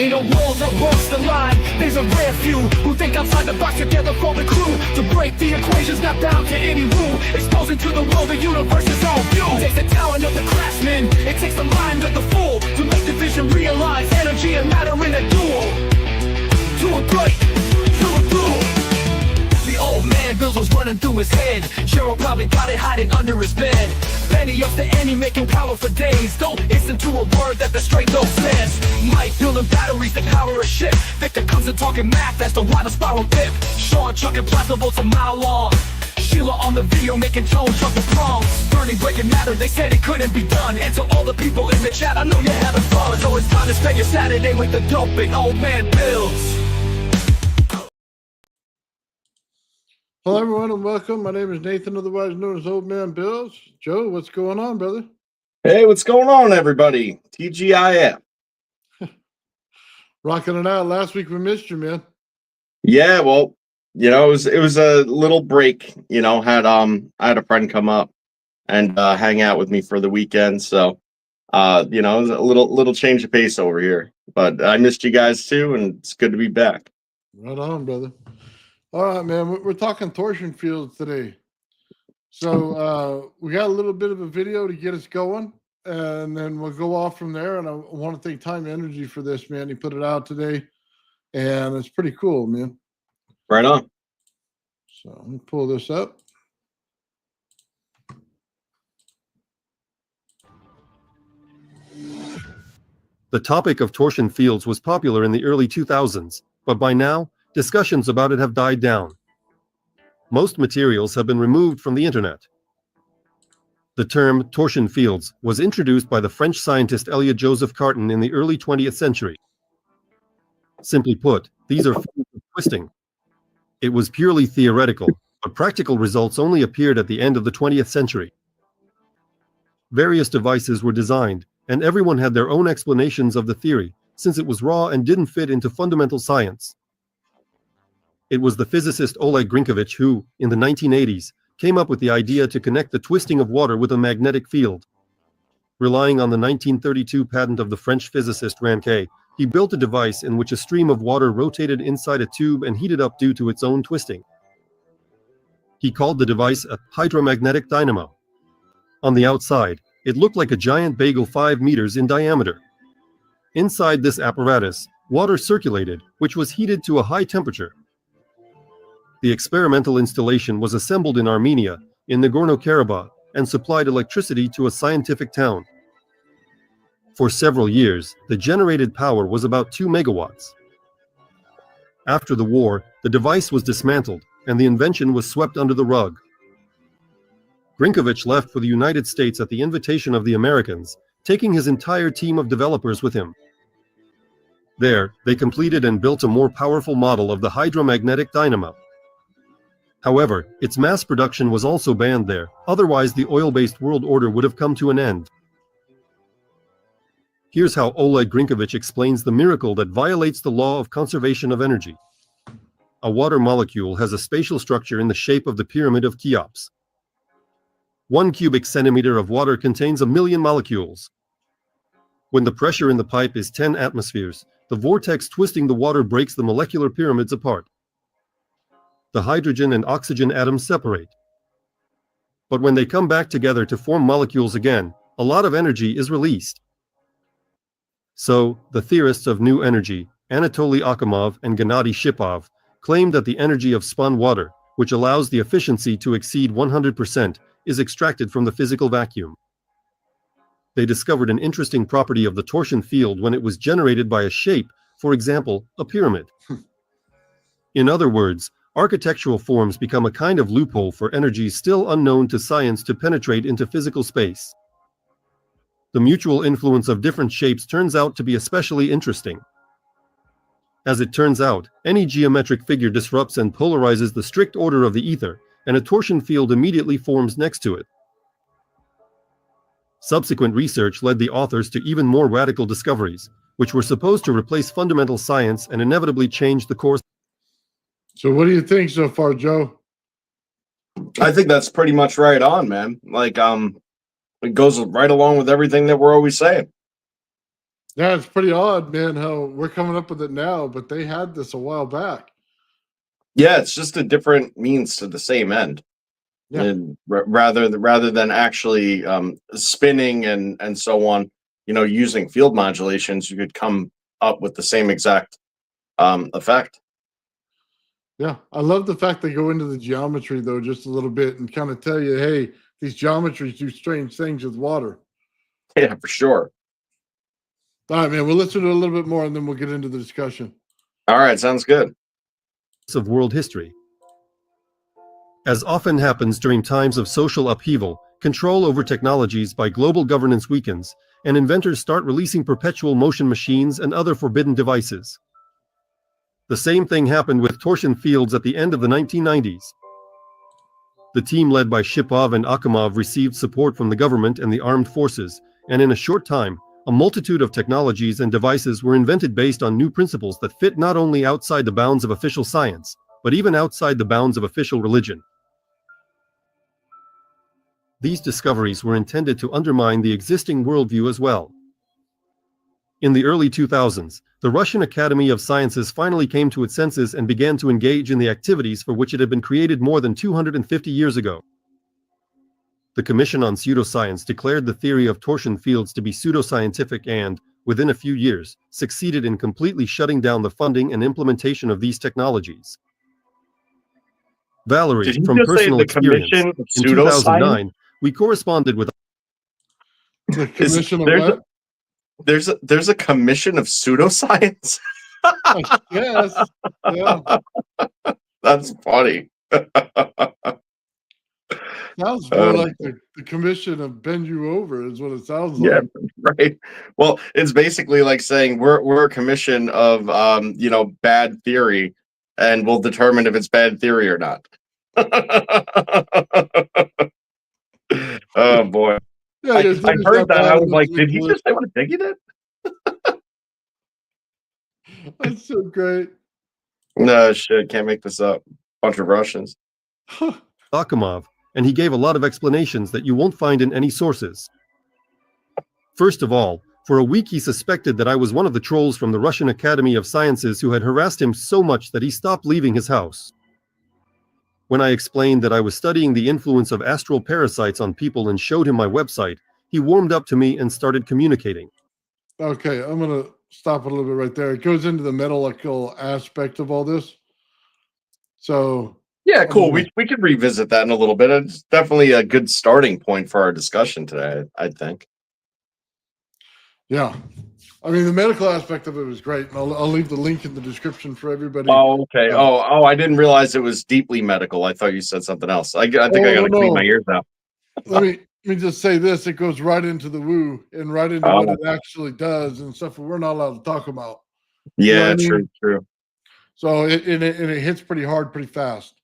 ain't a wall that walks the line. There's a rare few who think outside the box together for the crew. To break the equations, not down to any rule. Exposing to the world the universe's own view. It takes the talent of the craftsman, it takes the mind of the fool, to make the vision realize energy and matter in a duel. To a great, to a duel. The old man Bills was running through his head. Cheryl probably got it hiding under his bed. Penny up to Annie making power for days. Don't listen to a word that the straight dope says. Mike building batteries to power a ship. Victor comes and talking math, that's the why the spiral dip. Sean chucking plasma bolts a mile long. Sheila on the video making tones chuck the prongs. Burning breaking matter, they said it couldn't be done. And to all the people in the chat, I know you're having fun. So it's time to spend your Saturday with the doping old man Bills. Hello, everyone, and welcome. My name is Nathan, otherwise known as Old Man Bills. Joe, what's going on, brother? Hey, what's going on, everybody? TGIF. Rocking it out. Last week we missed you, man. Yeah, well, you know, it was a little break. You know, I had a friend come up and hang out with me for the weekend, so you know, it was a little change of pace over here. But I missed you guys too, and it's good to be back. Right on, brother. All right, man. We're talking torsion fields today. So we got a little bit of a video to get us going, and then we'll go off from there. And I want to thank Time Energy for this, man. He put it out today, and it's pretty cool, man. Right on. So let me pull this up. The topic of torsion fields was popular in the early 2000s, but by now, discussions about it have died down. Most materials have been removed from the internet. The term torsion fields was introduced by the French scientist Elliott-Joseph Cartan in the early 20th century. Simply put, these are fields of twisting. It was purely theoretical, but practical results only appeared at the end of the 20th century. Various devices were designed, and everyone had their own explanations of the theory, since it was raw and didn't fit into fundamental science. It was the physicist Oleg Grinkovich who, in the 1980s, came up with the idea to connect the twisting of water with a magnetic field. Relying on the 1932 patent of the French physicist Rancé, he built a device in which a stream of water rotated inside a tube and heated up due to its own twisting. He called the device a hydromagnetic dynamo. On the outside, it looked like a giant bagel 5 meters in diameter. Inside this apparatus, water circulated, which was heated to a high temperature. The experimental installation was assembled in Armenia, in Nagorno-Karabakh, and supplied electricity to a scientific town. For several years, the generated power was about 2 megawatts. After the war, the device was dismantled, and the invention was swept under the rug. Grinkovich left for the United States at the invitation of the Americans, taking his entire team of developers with him. There, they completed and built a more powerful model of the hydromagnetic dynamo. However, its mass production was also banned there, otherwise the oil-based world order would have come to an end. Here's how Oleg Grinkovich explains the miracle that violates the law of conservation of energy. A water molecule has a spatial structure in the shape of the pyramid of Cheops. 1 cubic centimeter of water contains 1 million molecules. When the pressure in the pipe is 10 atmospheres, the vortex twisting the water breaks the molecular pyramids apart. The hydrogen and oxygen atoms separate. But when they come back together to form molecules again, a lot of energy is released. So, the theorists of new energy, Anatoly Akhimov and Gennady Shipov, claim that the energy of spun water, which allows the efficiency to exceed 100%, is extracted from the physical vacuum. They discovered an interesting property of the torsion field when it was generated by a shape, for example, a pyramid. In other words, architectural forms become a kind of loophole for energies still unknown to science to penetrate into physical space. The mutual influence of different shapes turns out to be especially interesting. As it turns out, any geometric figure disrupts and polarizes the strict order of the ether, and a torsion field immediately forms next to it. Subsequent research led the authors to even more radical discoveries, which were supposed to replace fundamental science and inevitably change the course. So what do you think so far, Joe? I think that's pretty much right on, man. Like, it goes right along with everything that we're always saying. Yeah, it's pretty odd, man, how we're coming up with it now, but they had this a while back. Yeah, it's just a different means to the same end. Yeah. And rather than actually spinning and so on, using field modulations, you could come up with the same exact effect. Yeah. I love the fact they go into the geometry, though, just a little bit and kind of tell you, hey, these geometries do strange things with water. Yeah, for sure. All right, man. We'll listen to it a little bit more and then we'll get into the discussion. All right, sounds good. Of world history. As often happens during times of social upheaval, control over technologies by global governance weakens, and inventors start releasing perpetual motion machines and other forbidden devices. The same thing happened with torsion fields at the end of the 1990s. The team led by Shipov and Akhimov received support from the government and the armed forces, and in a short time, a multitude of technologies and devices were invented based on new principles that fit not only outside the bounds of official science, but even outside the bounds of official religion. These discoveries were intended to undermine the existing worldview as well. In the early 2000s, the Russian Academy of Sciences finally came to its senses and began to engage in the activities for which it had been created more than 250 years ago. The Commission on Pseudoscience declared the theory of torsion fields to be pseudoscientific and, within a few years, succeeded in completely shutting down the funding and implementation of these technologies. Valerie, Did you from just say personal the experience, Commission of in Pseudoscience? 2009, we corresponded with The Is commission of what? there's a Commission of Pseudoscience? Yes. Yeah. That's funny. Sounds more like the commission of bend you over is what it sounds Yeah, like. right. Well, it's basically like saying we're a commission of bad theory, and we'll determine if it's bad theory or not. Oh boy. Yeah, I, your I theory's heard not that. bad I was enough like, to did he exist. just say what a pig he did? That's so great. No shit, can't make this up. Bunch of Russians. Akhimov, and he gave a lot of explanations that you won't find in any sources. First of all, for a week he suspected that I was one of the trolls from the Russian Academy of Sciences who had harassed him so much that he stopped leaving his house. When I explained that I was studying the influence of astral parasites on people and showed him my website, he warmed up to me and started communicating. Okay, I'm going to stop it a little bit right there. It goes into the medical aspect of all this. So, Yeah, I'm cool. gonna, We could revisit that in a little bit. It's definitely a good starting point for our discussion today, I think. yeah. I mean, the medical aspect of it was great. And I'll leave the link in the description for everybody. Oh, okay. Uh, I didn't realize it was deeply medical. I thought you said something else. I think I got oh, to clean my no. ears out. Let me just say this. It goes right into the woo and right into what Oh, it actually does and stuff that we're not allowed to talk about. You know what yeah, I mean? true. So it hits pretty hard, pretty fast.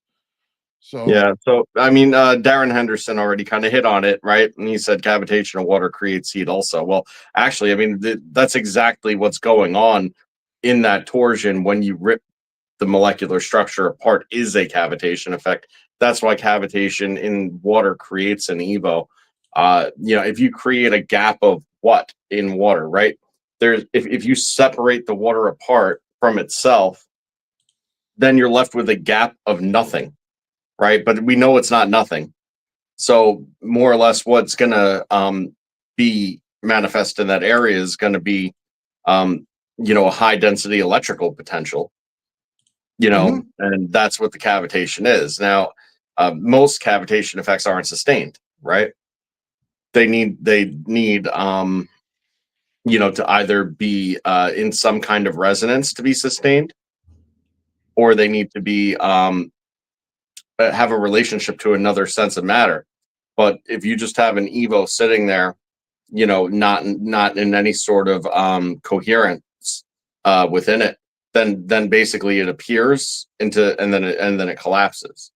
So Yeah. So, I mean, Darren Henderson already kind of hit on it, right? And he said cavitation of water creates heat also. Well, actually, I mean, that's exactly what's going on in that torsion when you rip the molecular structure apart is a cavitation effect. That's why cavitation in water creates an EVO. If you create a gap of what in water, right? If you separate the water apart from itself, then you're left with a gap of nothing, right? But we know it's not nothing. So more or less, what's going to be manifest in that area is going to be, a high density electrical potential. mhm. And that's what the cavitation is. Now, most cavitation effects aren't sustained, right? They need to either be in some kind of resonance to be sustained, or they need to be have a relationship to another sense of matter. But if you just have an Evo sitting there, not in any sort of coherence within it, then basically it appears into and then it collapses.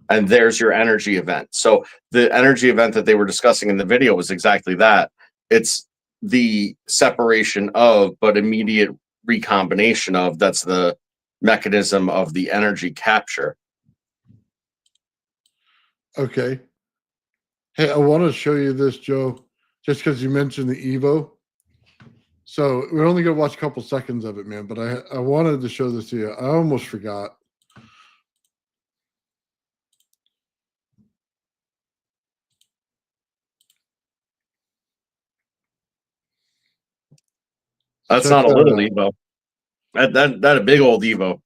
And there's your energy event. So the energy event that they were discussing in the video was exactly that. It's the separation of, but immediate recombination of. That's the mechanism of the energy capture. Okay. Hey, I want to show you this, Joe, just because you mentioned the Evo. So we're only gonna watch a couple seconds of it, man. But I wanted to show this to you. I almost forgot. That's Check not a that little out. Evo. That a big old Evo.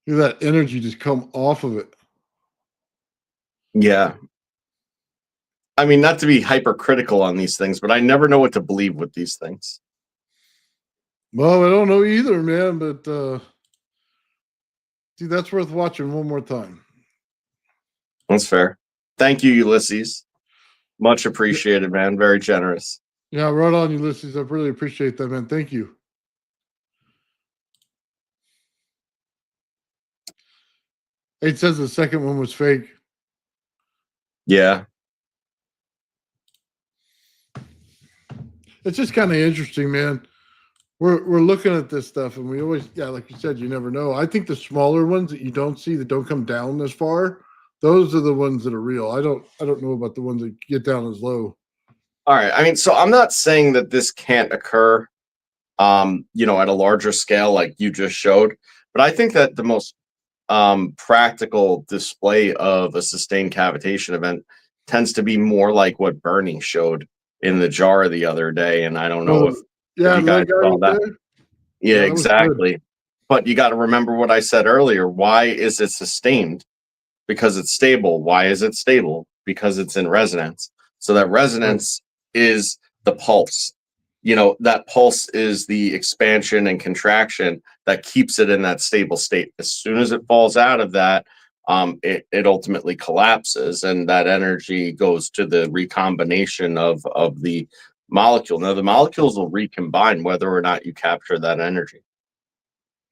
Look at that energy just come off of it. Yeah. I mean, not to be hypercritical on these things, but I never know what to believe with these things. Well, I don't know either, man. But see, that's worth watching one more time. That's fair. Thank you, Ulysses. Much appreciated, man. Very generous. Yeah, right on, Ulysses. I really appreciate that, man. Thank you. It says the second one was fake. Yeah. It's just kind of interesting, man. We're looking at this stuff, and we always, yeah, like you said, you never know. I think the smaller ones that you don't see, that don't come down as far, those are the ones that are real. I don't know about the ones that get down as low. All right. I mean, so I'm not saying that this can't occur, at a larger scale like you just showed, but I think that the most practical display of a sustained cavitation event tends to be more like what Bernie showed in the jar the other day. And I don't know Oh, if yeah, you the little guys guy saw right that. there. Yeah, Yeah, that was good. exactly. But you got to remember what I said earlier. Why is it sustained? Because it's stable. Why is it stable? Because it's in resonance. So that Right. resonance is the pulse. That pulse is the expansion and contraction that keeps it in that stable state. As soon as it falls out of that, it ultimately collapses, and that energy goes to the recombination of the molecule. Now, the molecules will recombine whether or not you capture that energy.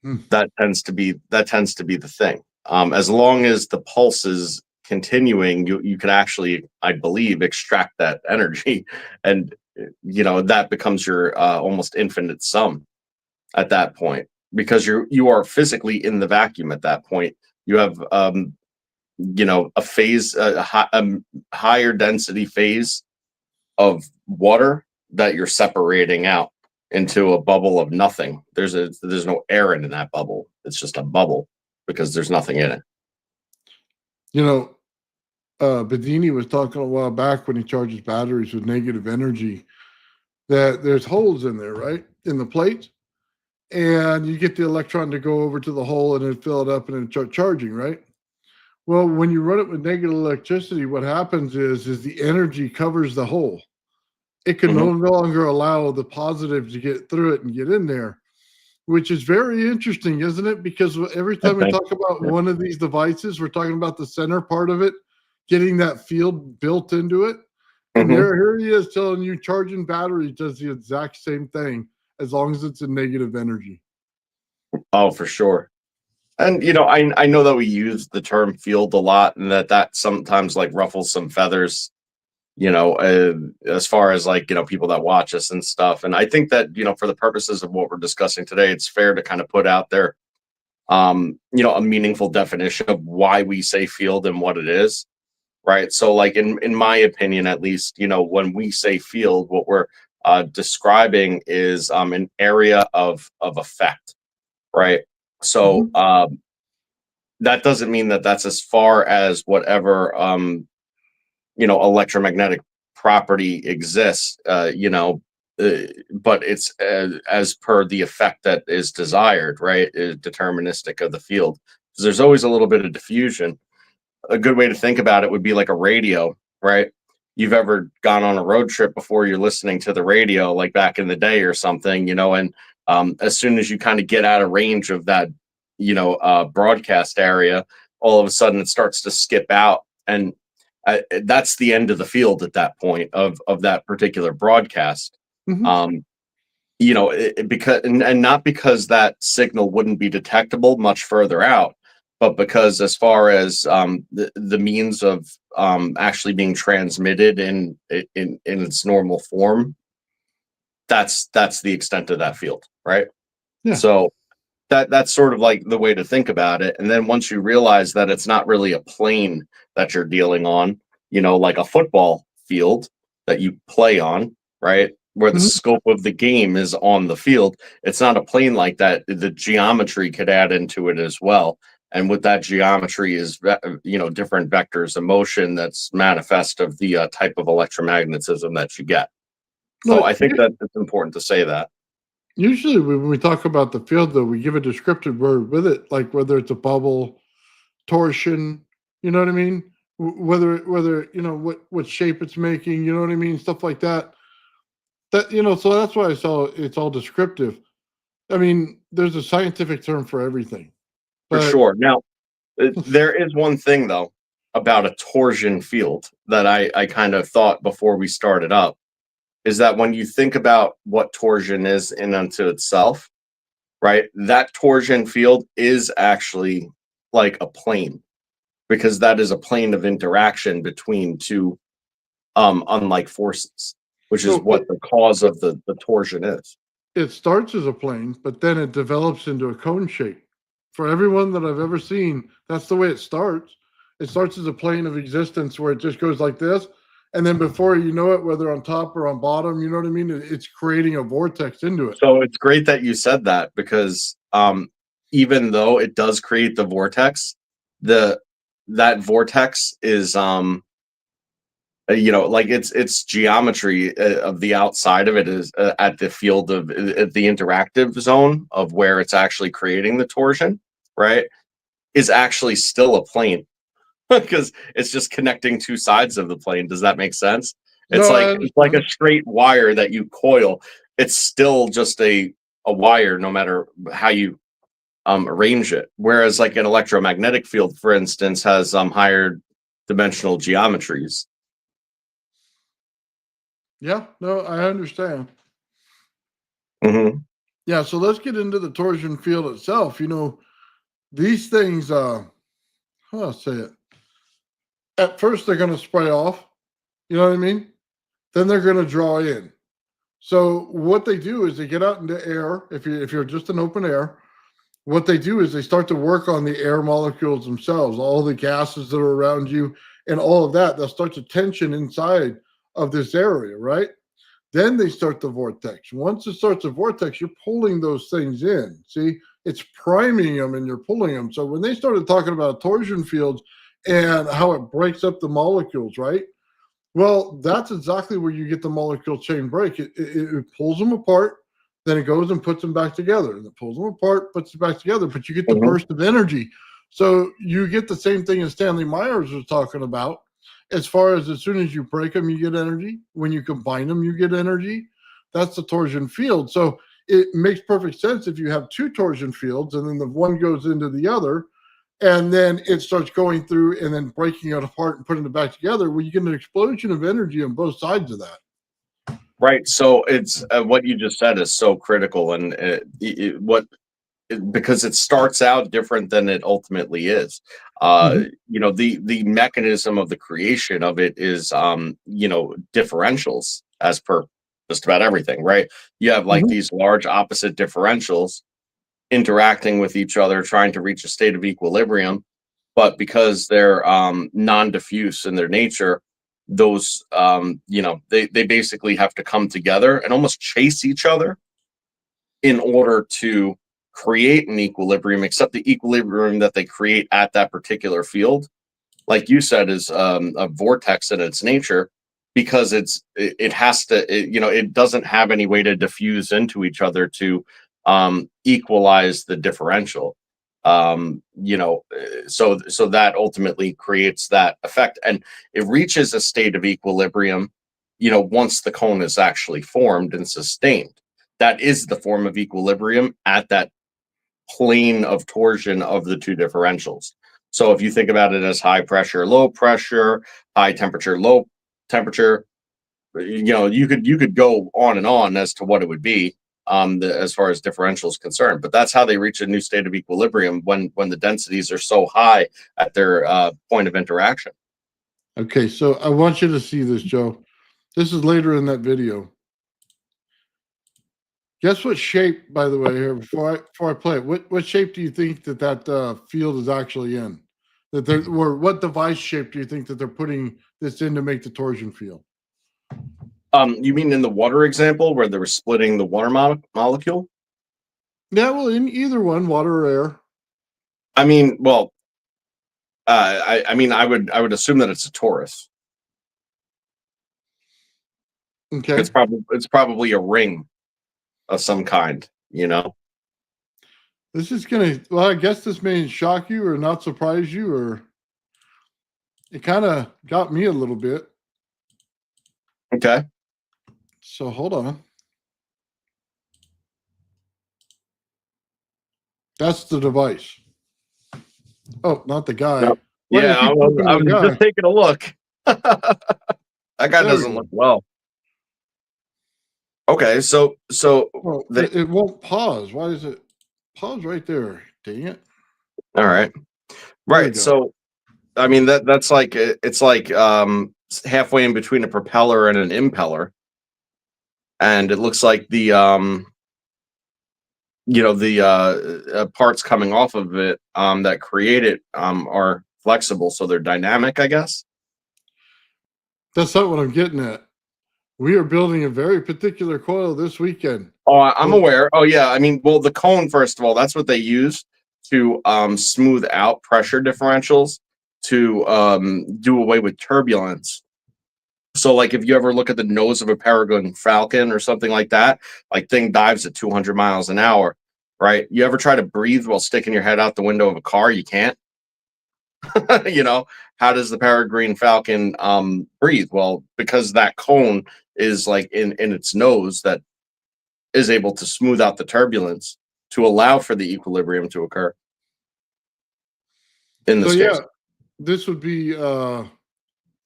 Hmm. That tends to be the thing. As long as the pulse is continuing, you can actually, I believe, extract that energy, and that becomes your almost infinite sum at that point, because you are physically in the vacuum at that point. You have a phase, higher density phase of water that you're separating out into a bubble of nothing. There's no air in that bubble. It's just a bubble because there's nothing in it. You know, Bedini was talking a while back when he charges batteries with negative energy that there's holes in there, right, in the plate, and you get the electron to go over to the hole and then fill it up and then start charging, right? Well, when you run it with negative electricity, what happens is the energy covers the hole. It can Hmm. no longer allow the positive to get through it and get in there, which is very interesting, isn't it? Because every I time we think. talk about Yeah. one of these devices, we're talking about the center part of it, getting that field built into it. And Hmm. here he is telling you charging batteries does the exact same thing as long as it's a negative energy. Oh, for sure. And I know that we use the term field a lot, and that sometimes like ruffles some feathers, as far as like people that watch us and stuff. And I think that for the purposes of what we're discussing today, it's fair to kind of put out there a meaningful definition of why we say field and what it is, right? So like in my opinion, at least, when we say field, what we're describing is an area of effect, right? So Mhm. that doesn't mean that that's as far as whatever electromagnetic property exists, but it's as per the effect that is desired, right? Is deterministic of the field. So there's always a little bit of diffusion. A good way to think about it would be like a radio, right? You've ever gone on a road trip before, you're listening to the radio, like back in the day or something, and as soon as you kind of get out of range of that, broadcast area, all of a sudden it starts to skip out. And that's the end of the field at that point of that particular broadcast. Mhm. Um, because and not because that signal wouldn't be detectable much further out, but because as far as the means of actually being transmitted in its normal form, that's the extent of that field, right? Yeah. So that's sort of like the way to think about it. And then once you realize that it's not really a plane that you're dealing on, like a football field that you play on, right? Where the Mhm. scope of the game is on the field. It's not a plane like that. The geometry could add into it as well. And with that geometry is, different vectors of motion that's manifest of the type of electromagnetism that you get. So But I think that it's important to say that. usually when we talk about the field, though, we give a descriptive word with it, like whether it's a bubble, torsion, you know what I mean? Whether what shape it's making, you know what I mean, stuff like that. So that's why I saw it's all descriptive. I mean, there's a scientific term for everything, For but sure. Now, there is one thing though about a torsion field that I kind of thought before we started up is that when you think about what torsion is in unto itself, right? That torsion field is actually like a plane because that is a plane of interaction between two unlike forces, which is no, but what the cause of the torsion is. it starts as a plane, but then it develops into a cone shape. For everyone that I've ever seen, that's the way it starts. It starts as a plane of existence where it just goes like this. And then before you know it, whether on top or on bottom, you know what I mean? It's creating a vortex into it. So it's great that you said that because even though it does create the vortex, the that vortex is like its geometry of the outside of it is at the field of the interactive zone of where it's actually creating the torsion, right? Is actually still a plane because it's just connecting two sides of the plane. Does that make sense? No, I It's like a understand. straight wire that you coil. It's still just a wire, no matter how you arrange it. Whereas like an electromagnetic field, for instance, has higher dimensional geometries. Yeah, no, I understand. Hmm. Yeah, so let's get into the torsion field itself. These things, how do I say it? At first, they're going to spray off. You know what I mean? Then they're going to draw in. So what they do is they get out into air. If you're just in open air, what they do is they start to work on the air molecules themselves, all the gases that are around you, and all of that. That starts a tension inside of this area, right? Then they start the vortex. Once it starts a vortex, you're pulling those things in. See, it's priming them and you're pulling them. So when they started talking about torsion fields and how it breaks up the molecules, right? Well, that's exactly where you get the molecule chain break. It pulls them apart, then it goes and puts them back together. And it pulls them apart, puts them back together, but you get the Hmm. burst of energy. So you get the same thing as Stanley Myers was talking about. As far as soon as you break them, you get energy. When you combine them, you get energy. That's the torsion field. So it makes perfect sense if you have two torsion fields and then the one goes into the other and then it starts going through and then breaking it apart and putting it back together, well, you get an explosion of energy on both sides of that. Right. So it's what you just said is so critical, and because it starts out different than it ultimately is. Mhm. The mechanism of the creation of it is differentials as per just about everything, right? You have like Mhm. these large opposite differentials interacting with each other, trying to reach a state of equilibrium, but because they're non-diffuse in their nature, those they basically have to come together and almost chase each other in order to create an equilibrium, except the equilibrium that they create at that particular field, like you said, is a vortex in its nature because it has to, it doesn't have any way to diffuse into each other to equalize the differential. So that ultimately creates that effect, and it reaches a state of equilibrium, once the cone is actually formed and sustained. That is the form of equilibrium at that plane of torsion of the two differentials. So if you think about it as high pressure, low pressure, high temperature, low temperature, you could go on and on as to what it would be, as far as differential is concerned. But that's how they reach a new state of equilibrium when the densities are so high at their point of interaction. Okay, so I want you to see this, Joe. This is later in that video. Guess what shape, by the way, here before I play it. What shape do you think that field is actually in? That they're, or what device shape do you think that they're putting this in to make the torsion field? You mean in the water example where they were splitting the water molecule? Yeah, well, in either one, water or air. I mean, well, I mean, I would assume that it's a torus. Okay. It's probably a ring of some kind, you know. This is gonna. Well, I guess this may shock you or not surprise you, or it kind of got me a little bit. Okay. So hold on. That's the device. Oh, not the guy. Yep. Why do you Yeah, keep flipping I to the was guy? just taking a look. That guy There we doesn't go. look well. Okay, so Well, the it won't pause. Why does it pause right there? Dang it! all right, There we right. go. So I mean that's like it's like halfway in between a propeller and an impeller, and it looks like the parts coming off of it that create it are flexible, so they're dynamic, I guess. That's not what I'm getting at. We are building a very particular coil this weekend. Oh, I'm aware. Oh, yeah. I mean, well, the cone, first of all, that's what they use to smooth out pressure differentials to do away with turbulence. So, like, if you ever look at the nose of a peregrine falcon or something like that, like, thing dives at 200 miles an hour, right? You ever try to breathe while sticking your head out the window of a car? You can't. You know, how does the peregrine falcon breathe? Well, because that cone is like in its nose that is able to smooth out the turbulence to allow for the equilibrium to occur in So this yeah, case. this would be oh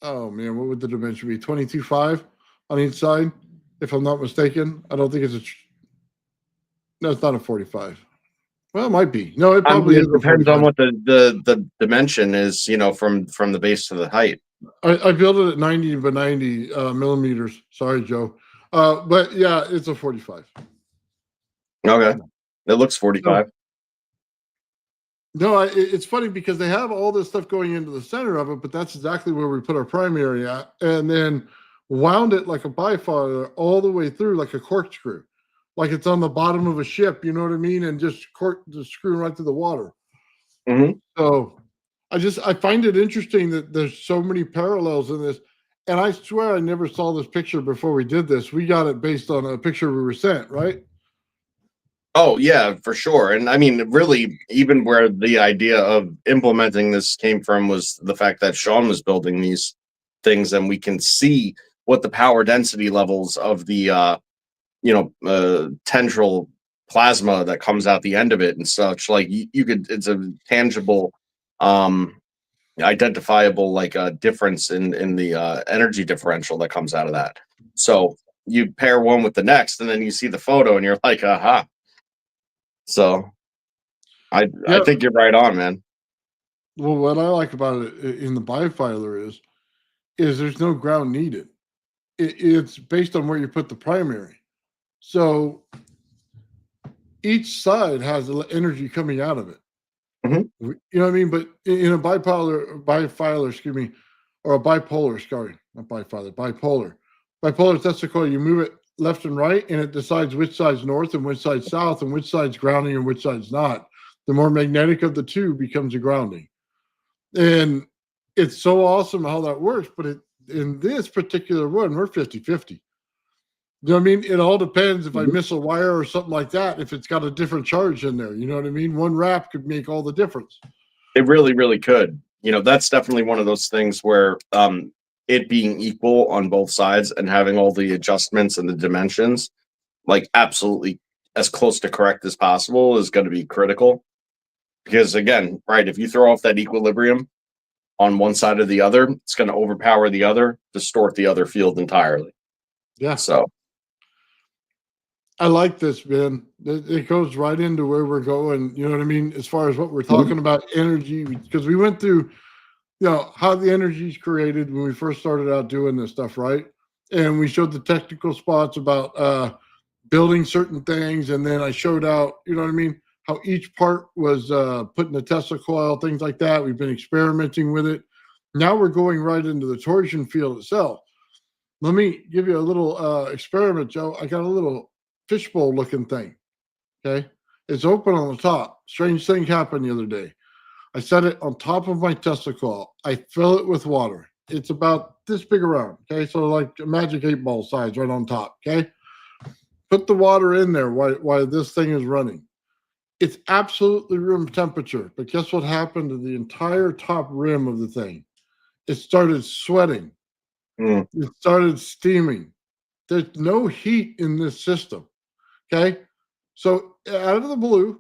man, what would the dimension be? 22.5 on each side, if I'm not mistaken. I don't think it's no, it's not a 45. Well, it might be. No, it I mean, probably is it a depends on 45. what the dimension is, you know, from the base to the height. I built it at 90 by 90 millimeters. Sorry, Joe. But yeah, it's a 45. Okay, it looks No, 45. no, it's funny because they have all this stuff going into the center of it, but that's exactly where we put our primary at, and then wound it like a bifilar all the way through like a corkscrew, like it's on the bottom of a ship. You know what I mean? And just screwing right through the water. Hmm. So I find it interesting that there's so many parallels in this. And I swear I never saw this picture before we did this. We got it based on a picture we were sent, right? Oh yeah, for sure. And I mean, really, even where the idea of implementing this came from was the fact that Sean was building these things, and we can see what the power density levels of the tendril plasma that comes out the end of it and such. Like you could, it's a tangible, um, identifiable like a difference in the energy differential that comes out of that. So you pair one with the next, and then you see the photo, and you're like, aha. So I Yeah. think you're right on, man. Well, what I like about it in the bifilar is there's no ground needed. It's based on where you put the primary. So each side has energy coming out of it. Mhm. You know what I mean? But in a bifilar, excuse me, or a bipolar, sorry, not bifilar, bipolar testicle, you move it left and right, and it decides which side's north and which side's south, and which side's grounding and which side's not. The more magnetic of the two becomes a grounding. And it's so awesome how that works. But in this particular one, we're 50-50. You know what I mean? It all depends if I Mhm. miss a wire or something like that, if it's got a different charge in there. You know what I mean? One wrap could make all the difference. It really, really could. You know, that's definitely one of those things where it being equal on both sides and having all the adjustments and the dimensions, like absolutely as close to correct as possible, is going to be critical. Because again, right, if you throw off that equilibrium on one side or the other, it's going to overpower the other, distort the other field entirely. Yeah. So I like this, man. It goes right into where we're going. You know what I mean? As far as what we're Mhm. talking about energy, because we went through, how the energy is created when we first started out doing this stuff, right? And we showed the technical spots about building certain things. And then I showed out, you know what I mean? how each part was put in the Tesla coil, things like that. We've been experimenting with it. Now we're going right into the torsion field itself. Let me give you a little experiment, Joe. I got a little fishbowl looking thing. Okay. It's open on the top. Strange thing happened the other day. I set it on top of my Tesla coil. I fill it with water. It's about this big around. Okay. So like a magic 8-ball size right on top. Okay. Put the water in there while this thing is running. It's absolutely room temperature. But guess what happened to the entire top rim of the thing? It started sweating. It started steaming. There's no heat in this system. Okay. So out of the blue,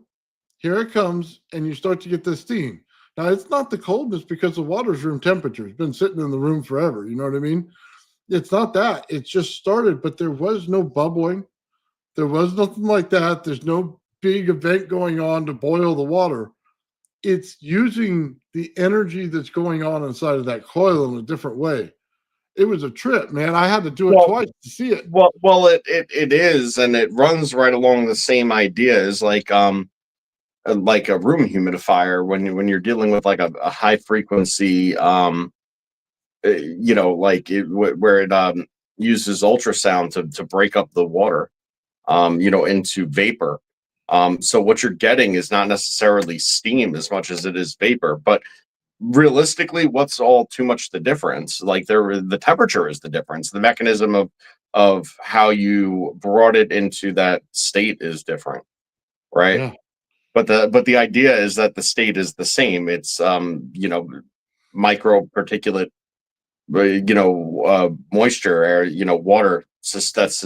here it comes, and you start to get this steam. Now, it's not the coldness because the water's room temperature. It's been sitting in the room forever. You know what I mean? It's not that. It just started, but there was no bubbling. There was nothing like that. There's no big event going on to boil the water. It's using the energy that's going on inside of that coil in a different way. It was a trip, man. I had to do it twice to see it. Well, it is, and it runs right along the same idea as like a room humidifier when you're dealing with like a high frequency where it uses ultrasound to break up the water into vapor. So what you're getting is not necessarily steam as much as it is vapor, but realistically, what's all too much the difference? Like the temperature is the difference. The mechanism of how you brought it into that state is different, right? Yeah. But the idea is that the state is the same. It's micro particulate, moisture or water that's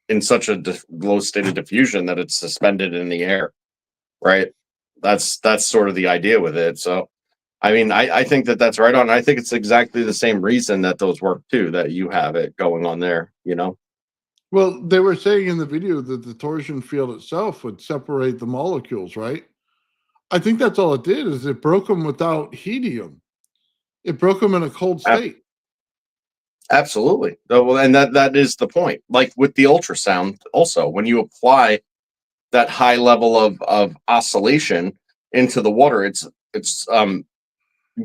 in such a low state of diffusion that it's suspended in the air, right? That's sort of the idea with it. So I mean, I think that's right on. I think it's exactly the same reason that those work too, that you have it going on there, Well, they were saying in the video that the torsion field itself would separate the molecules, right? I think that's all it did is it broke them without heating them. It broke them in a cold state. Absolutely. Well, and that is the point. Like with the ultrasound, also, when you apply that high level of oscillation into the water, it's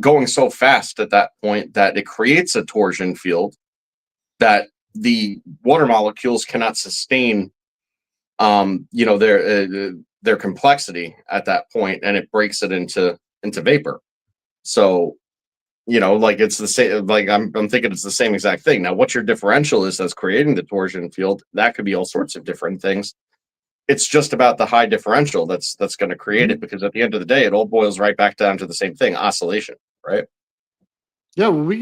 going so fast at that point that it creates a torsion field that the water molecules cannot sustain their complexity at that point, and it breaks it into vapor. So like it's the same, like I'm thinking it's the same exact thing. Now what your differential is that's creating the torsion field, that could be all sorts of different things. It's just about the high differential that's going to create it, because at the end of the day, it all boils right back down to the same thing: oscillation, right? Yeah, well, we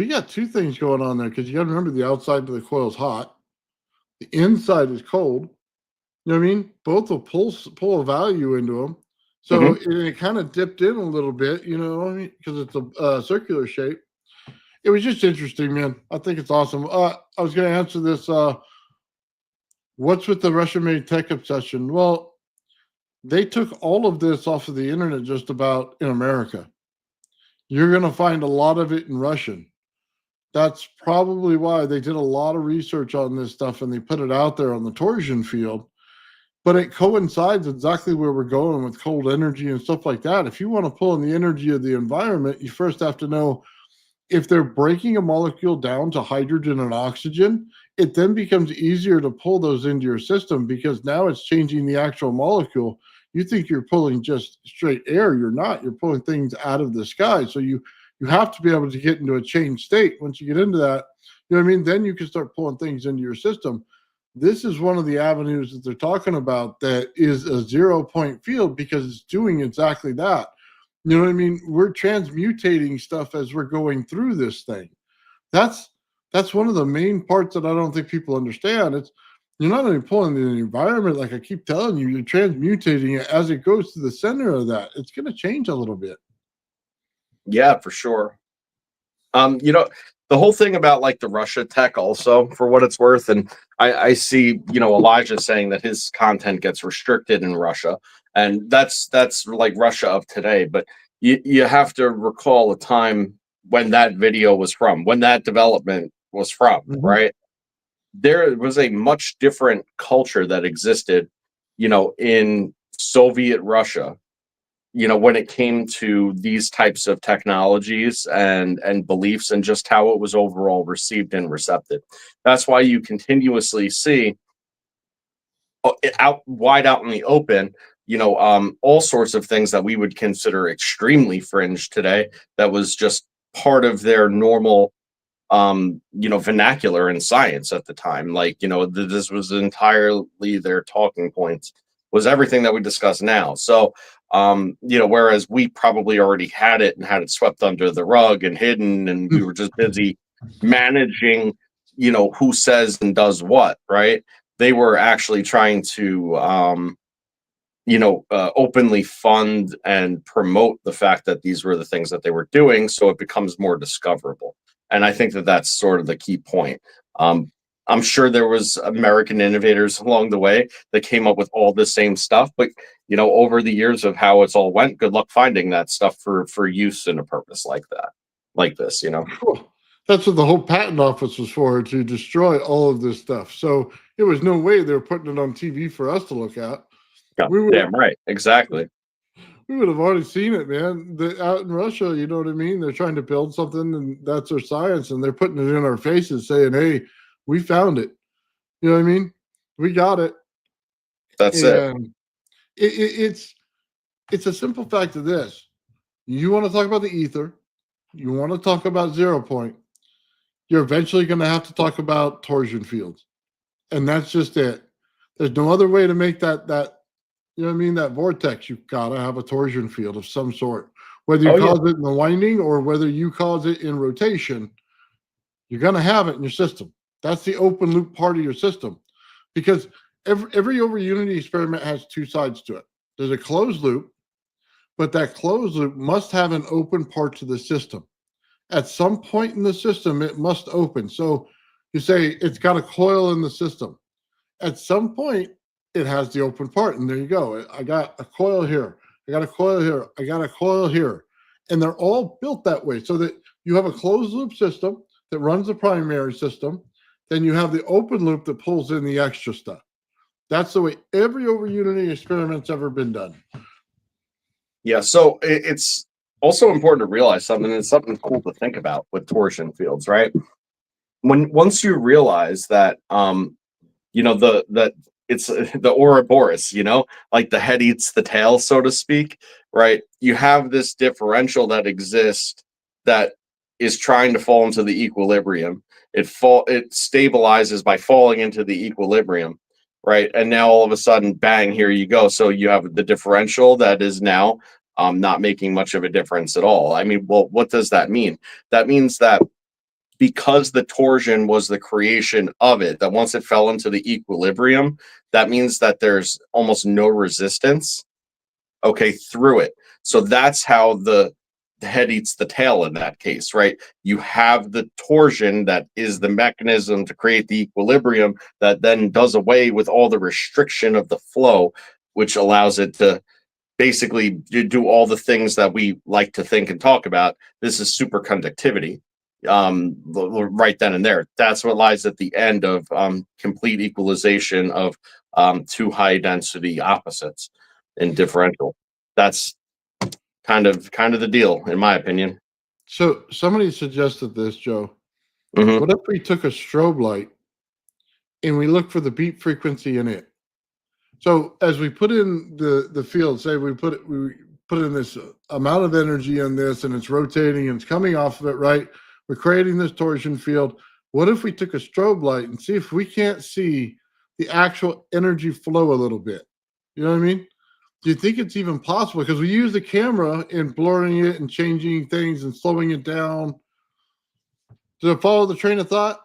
got two things going on there, because you got to remember the outside of the coil is hot, the inside is cold. You know what I mean? Both will pull a value into them. So it kind of dipped in a little bit, because it's a circular shape. It was just interesting, man. I think it's awesome. I was going to answer this. What's with the Russian-made tech obsession? Well, they took all of this off of the internet just about in America. You're going to find a lot of it in Russian. That's probably why they did a lot of research on this stuff and they put it out there on the torsion field. But it coincides exactly where we're going with cold energy and stuff like that. If you want to pull in the energy of the environment, you first have to know if they're breaking a molecule down to hydrogen and oxygen, it then becomes easier to pull those into your system, because now it's changing the actual molecule. You think you're pulling just straight air. You're not. You're pulling things out of the sky. So you have to be able to get into a changed state. Once you get into that, you know what I mean? Then you can start pulling things into your system. This is one of the avenues that they're talking about that is a 0-point field, because it's doing exactly that. You know what I mean? We're transmutating stuff as we're going through this thing. That's one of the main parts that I don't think people understand. It's you're not only pulling the environment, like I keep telling you, you're transmutating it as it goes to the center of that. It's going to change a little bit. Yeah, for sure. The whole thing about like the Russia tech also, for what it's worth, and I see, Elijah saying that his content gets restricted in Russia, and that's like Russia of today. But you have to recall a time when that video was from, when that development was from, right? There was a much different culture that existed, in Soviet Russia, when it came to these types of technologies and beliefs, and just how it was overall received and receptive. That's why you continuously see wide out in the open, all sorts of things that we would consider extremely fringe today, that was just part of their normal vernacular in science at the time. Like, this was entirely their talking points, was everything that we discuss now. So, whereas we probably already had it and had it swept under the rug and hidden, and we were just busy managing, who says and does what, right? They were actually trying to, openly fund and promote the fact that these were the things that they were doing, so it becomes more discoverable. And I think that that's sort of the key point. I'm sure there was American innovators along the way that came up with all the same stuff, but over the years of how it's all went, good luck finding that stuff for use in a purpose like that, like this. Cool. That's what the whole patent office was for, to destroy all of this stuff. So there was no way they were putting it on TV for us to look at. Yeah, damn right, exactly. We would have already seen it, man. Out in Russia, you know what I mean? They're trying to build something, and that's their science, and they're putting it in our faces, saying, "Hey, we found it." You know what I mean? We got it. That's and it's a simple fact of this. You want to talk about the ether, you want to talk about 0 point, you're eventually going to have to talk about torsion fields. And that's just it. There's no other way to make that you know what I mean, that vortex. You've got to have a torsion field of some sort. Whether you cause it in the winding or whether you cause it in rotation, you're going to have it in your system. That's the open loop part of your system. Because every over unity experiment has two sides to it. There's a closed loop, but that closed loop must have an open part to the system. At some point in the system, it must open. So you say it's got a coil in the system. At some point, it has the open part, and there you go. I got a coil here. I got a coil here. I got a coil here. And they're all built that way, so that you have a closed loop system that runs the primary system. Then you have the open loop that pulls in the extra stuff. That's the way every over unity experiment's ever been done. Yeah, so it's also important to realize something. It's something cool to think about with torsion fields, right? Once you realize that, that it's the Ouroboros, like the head eats the tail, so to speak, right? You have this differential that exists that is trying to fall into the equilibrium. It stabilizes by falling into the equilibrium, right? And now all of a sudden, bang, here you go. So you have the differential that is now not making much of a difference at all. I mean, well, what does that mean? That means that because the torsion was the creation of it, that once it fell into the equilibrium, that means that there's almost no resistance, through it. So that's how the head eats the tail in that case, right? You have the torsion that is the mechanism to create the equilibrium that then does away with all the restriction of the flow, which allows it to basically do all the things that we like to think and talk about. This is superconductivity. Right then and there. That's what lies at the end of complete equalization of two high density opposites in differential. That's kind of the deal, in my opinion. So somebody suggested this, Joe. Mm-hmm. What if we took a strobe light and we look for the beat frequency in it? So as we put in the field, say we put in this amount of energy in this, and it's rotating and it's coming off of it, right? We're creating this torsion field. What if we took a strobe light and see if we can't see the actual energy flow a little bit? You know what I mean? Do you think it's even possible? Because we use the camera in blurring it and changing things and slowing it down. Does it follow the train of thought?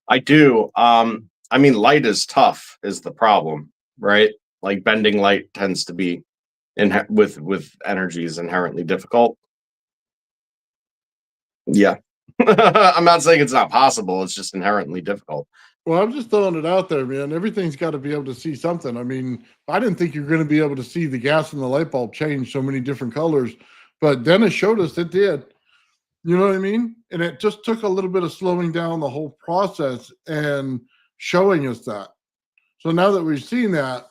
I do. I mean, light is tough is the problem, right? Like bending light tends to be with energy is inherently difficult. Yeah. I'm not saying it's not possible. It's just inherently difficult. Well, I'm just throwing it out there, man. Everything's got to be able to see something. I mean, I didn't think you're going to be able to see the gas in the light bulb change so many different colors, but Dennis showed us it did. You know what I mean? And it just took a little bit of slowing down the whole process and showing us that. So now that we've seen that,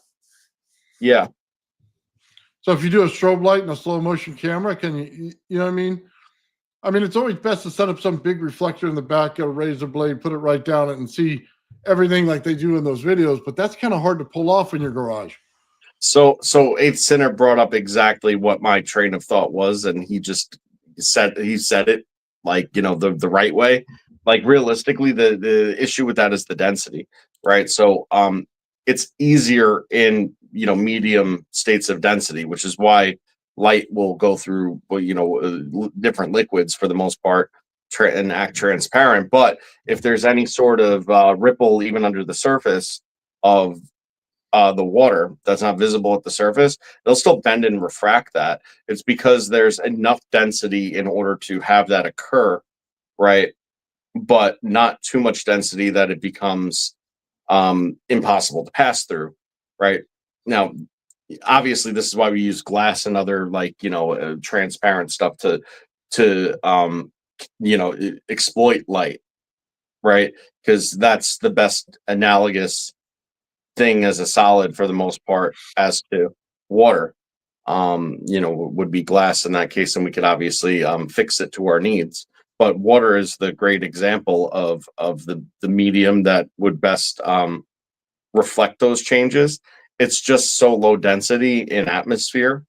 yeah, So if you do a strobe light and a slow motion camera, can you know what I mean? I mean, it's always best to set up some big reflector in the back, get a razor blade, put it right down it, and see everything like they do in those videos. But that's kind of hard to pull off in your garage. So Eighth Sinner brought up exactly what my train of thought was, and he said it like, the right way. Like, realistically, the issue with that is the density, right? So it's easier in medium states of density, which is why light will go through different liquids for the most part, and act transparent. But if there's any sort of ripple even under the surface of the water that's not visible at the surface, they'll still bend and refract that. It's because there's enough density in order to have that occur, right? But not too much density that it becomes impossible to pass through, right? Now, obviously, this is why we use glass and other transparent stuff to exploit light, right? Because that's the best analogous thing as a solid for the most part as to water. Would be glass in that case, and we could obviously fix it to our needs. But water is the great example of the medium that would best reflect those changes. It's just so low density in atmosphere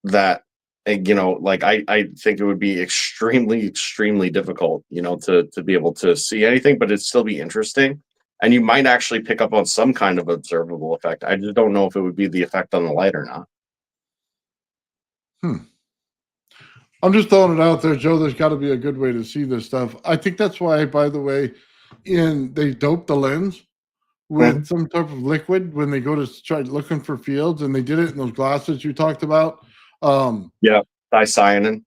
that I think it would be extremely difficult, to be able to see anything, but it'd still be interesting. And you might actually pick up on some kind of observable effect. I just don't know if it would be the effect on the light or not. I'm just throwing it out there, Joe. There's got to be a good way to see this stuff. I think that's why, by the way, they dope the lens with some type of liquid when they go to try looking for fields, and they did it in those glasses you talked about. Yeah, dicyanin.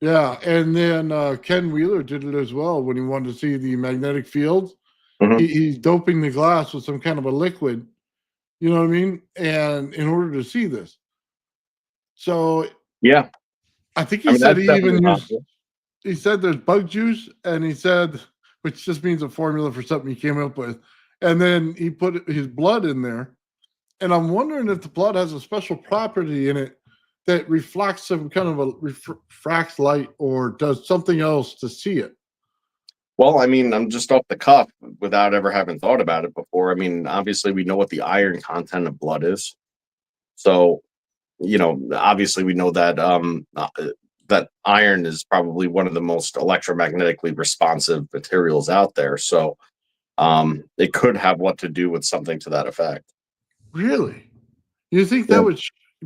Yeah, and then Ken Wheeler did it as well when he wanted to see the magnetic fields. Mhm. He's doping the glass with some kind of a liquid, you know what I mean? And in order to see this. So Yeah, I think I he mean said that's he definitely even used, possible. he said there's bug juice, and he said, which just means a formula for something he came up with. And then he put his blood in there. And I'm wondering if the blood has a special property in it that reflects some kind of a refracts light or does something else to see it. Well, I mean, I'm just off the cuff without ever having thought about it before. I mean, obviously, we know what the iron content of blood is. So, obviously, we know that that iron is probably one of the most electromagnetically responsive materials out there. So, it could have what to do with something to that effect. Really? You think Yeah. that would,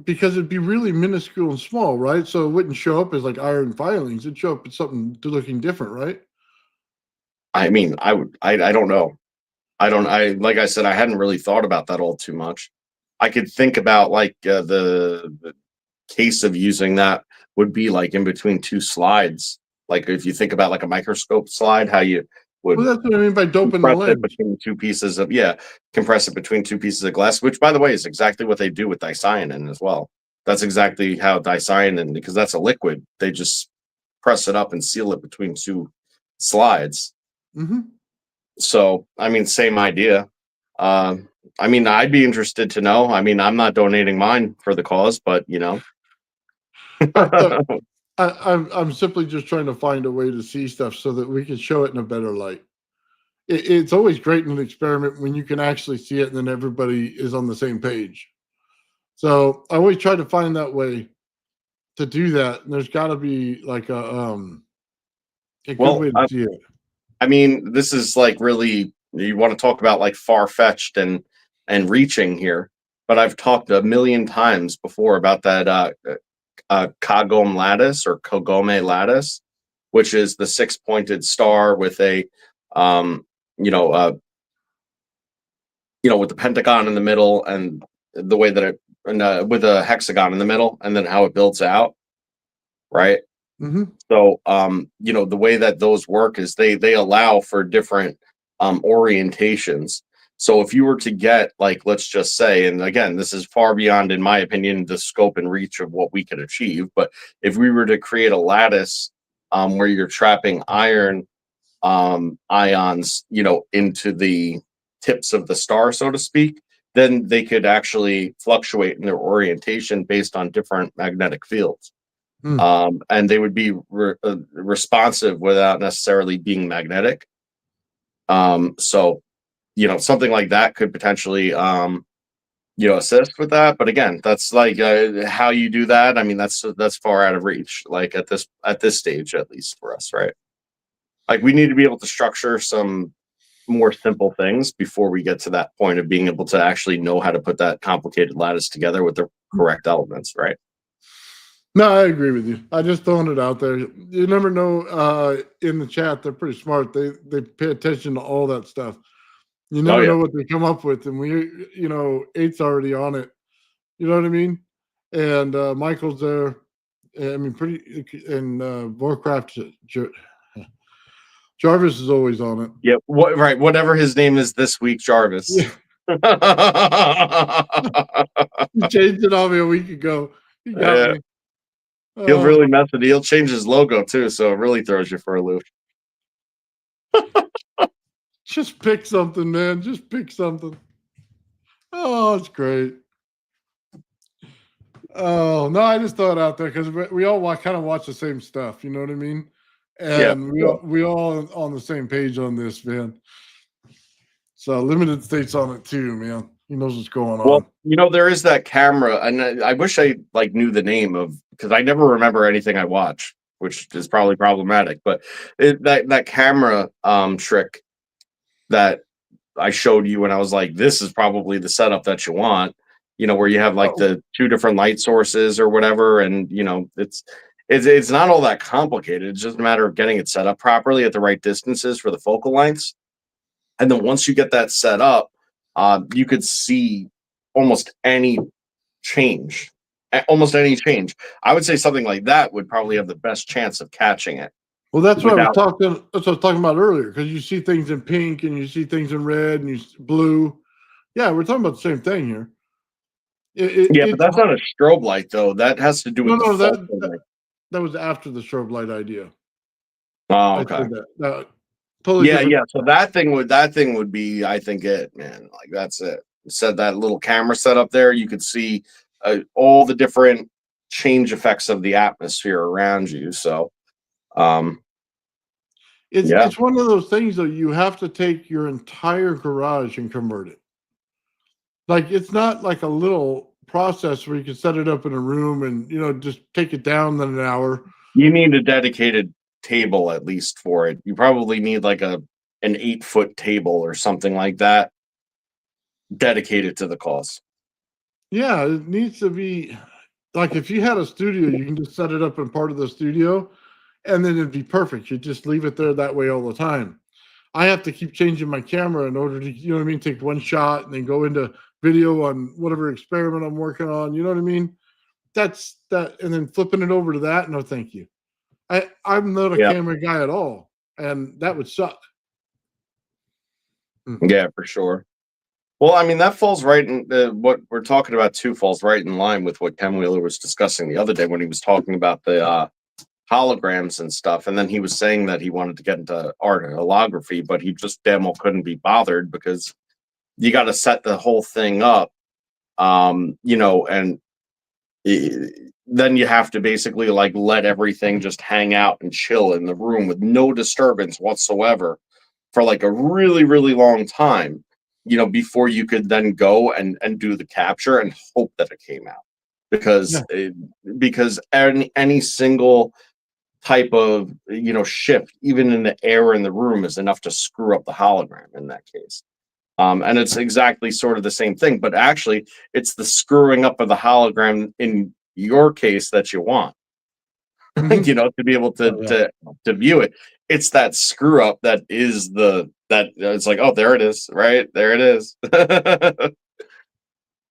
because it'd be really minuscule and small, right? So it wouldn't show up as like iron filings. It'd show up as something looking different, right? I mean, I don't know. Like I said, I hadn't really thought about that all too much. I could think about like the case of using that would be like in between two slides. Like if you think about like a microscope slide, how you Well, would that's what I mean by doping the compress it lens. between two pieces of compress it between two pieces of glass, which by the way is exactly what they do with dicyanin as well. That's exactly how dicyanin, because that's a liquid, they just press it up and seal it between two slides. Hmm. So I mean, same idea. I mean, I'd be interested to know. I mean, I'm not donating mine for the cause, but Look, I'm simply just trying to find a way to see stuff so that we can show it in a better light. It's always great in an experiment when you can actually see it and then everybody is on the same page. So I always try to find that way to do that. And there's got to be like a good well, way to see it. I mean, this is like really, you want to talk about like far fetched and reaching here, but I've talked a million times before about that Kagome lattice or Kagome lattice, which is the six pointed star with a um, you know uh, with the pentagon in the middle, and the way that it, and with a hexagon in the middle, and then how it builds out, right? Hmm. So, the way that those work is they allow for different orientations. So if you were to get, like, let's just say, and again, this is far beyond, in my opinion, the scope and reach of what we could achieve, but if we were to create a lattice where you're trapping iron ions, into the tips of the star, so to speak, then they could actually fluctuate in their orientation based on different magnetic fields. Hmm. And they would be responsive without necessarily being magnetic. So, something like that could potentially, assist with that. But again, that's like how you do that. I mean, that's far out of reach. Like at this stage, at least for us, right? Like we need to be able to structure some more simple things before we get to that point of being able to actually know how to put that complicated lattice together with the correct elements, right? No, I agree with you. I just throwing it out there. You never know. In the chat, they're pretty smart. They pay attention to all that stuff. You Oh never yeah. know what they come up with, and eight's already on it. You know what I mean? And Michael's there. I mean, Warcraft. Jarvis is always on it. Yeah. Right. Whatever his name is this week, Jarvis. Yeah. He changed it on me a week ago. He got me. He'll really mess with it. He'll change his logo too, so it really throws you for a loop. Just pick something, man. Just pick something. Oh, it's great. Oh no, I just thought it out there because we all kind of watch the same stuff. You know what I mean? And we all on the same page on this, man. So Limited State's on it too, man. He knows what's going on. Well, there is that camera, and I wish I knew the name of, because I never remember anything I watch, which is probably problematic. But that camera trick that I showed you when I was like, this is probably the setup that you want. Where you have like the two different light sources or whatever, and it's not all that complicated. It's just a matter of getting it set up properly at the right distances for the focal lengths. And then once you get that set up, you could see almost any change. Almost any change. I would say something like that would probably have the best chance of catching it. Well, that's what I was talking. That's what I was talking about earlier. Because you see things in pink and you see things in red and blue. Yeah, we're talking about the same thing here. But that's not a strobe light, though. That has to do with that was after the strobe light idea. Oh, okay. Totally yeah. So that thing would be, I think, it, man. Like that's it. Said that little camera set up there, you could see all the different change effects of the atmosphere around you. So, it's one of those things though. You have to take your entire garage and convert it. Like it's not like a little process where you can set it up in a room and just take it down in an hour. You need a dedicated table at least for it. You probably need like an 8-foot table or something like that dedicated to the cause. Yeah, it needs to be like if you had a studio, you can just set it up in part of the studio and then it'd be perfect. You just leave it there that way all the time. I have to keep changing my camera in order to, take one shot and then go into video on whatever experiment I'm working on. You know what I mean? That's that. And then flipping it over to that. No, thank you. I'm not a camera guy at all. And that would suck. Yeah, for sure. Well, I mean, that falls right in what we're talking about too, falls right in line with what Ken Wheeler was discussing the other day when he was talking about the holograms and stuff. And then he was saying that he wanted to get into art and holography, but he just damn well couldn't be bothered because you got to set the whole thing up, and then you have to basically like let everything just hang out and chill in the room with no disturbance whatsoever for like a really, really long time, before you could then go and do the capture and hope that it came out. Because any single type of shift, even in the air in the room, is enough to screw up the hologram in that case. And it's exactly sort of the same thing, but actually it's the screwing up of the hologram in your case that you want, to be able to view it. It's that screw up that is that it's like, oh, there it is, right there it is.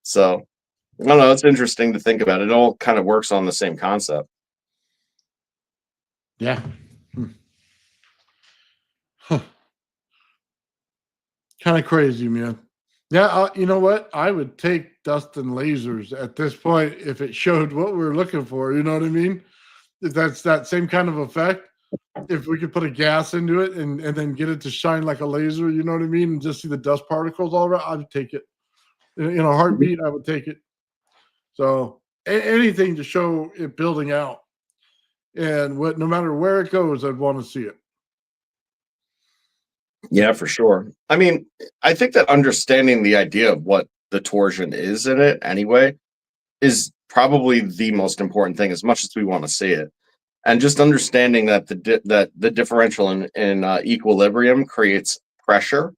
So I don't know, it's interesting to think about. It all kind of works on the same concept. Yeah. Kind of crazy, man. Yeah, you know what? I would take dust and lasers at this point if it showed what we're looking for. You know what I mean? If that's that same kind of effect, if we could put a gas into it and then get it to shine like a laser, you know what I mean? And just see the dust particles all around, I'd take it. In a heartbeat, I would take it. So anything to show it building out, and what no matter where it goes, I'd want to see it. Yeah, for sure. I mean, I think that understanding the idea of what the torsion is in it anyway is probably the most important thing, as much as we want to see it. And just understanding that that the differential in equilibrium creates pressure,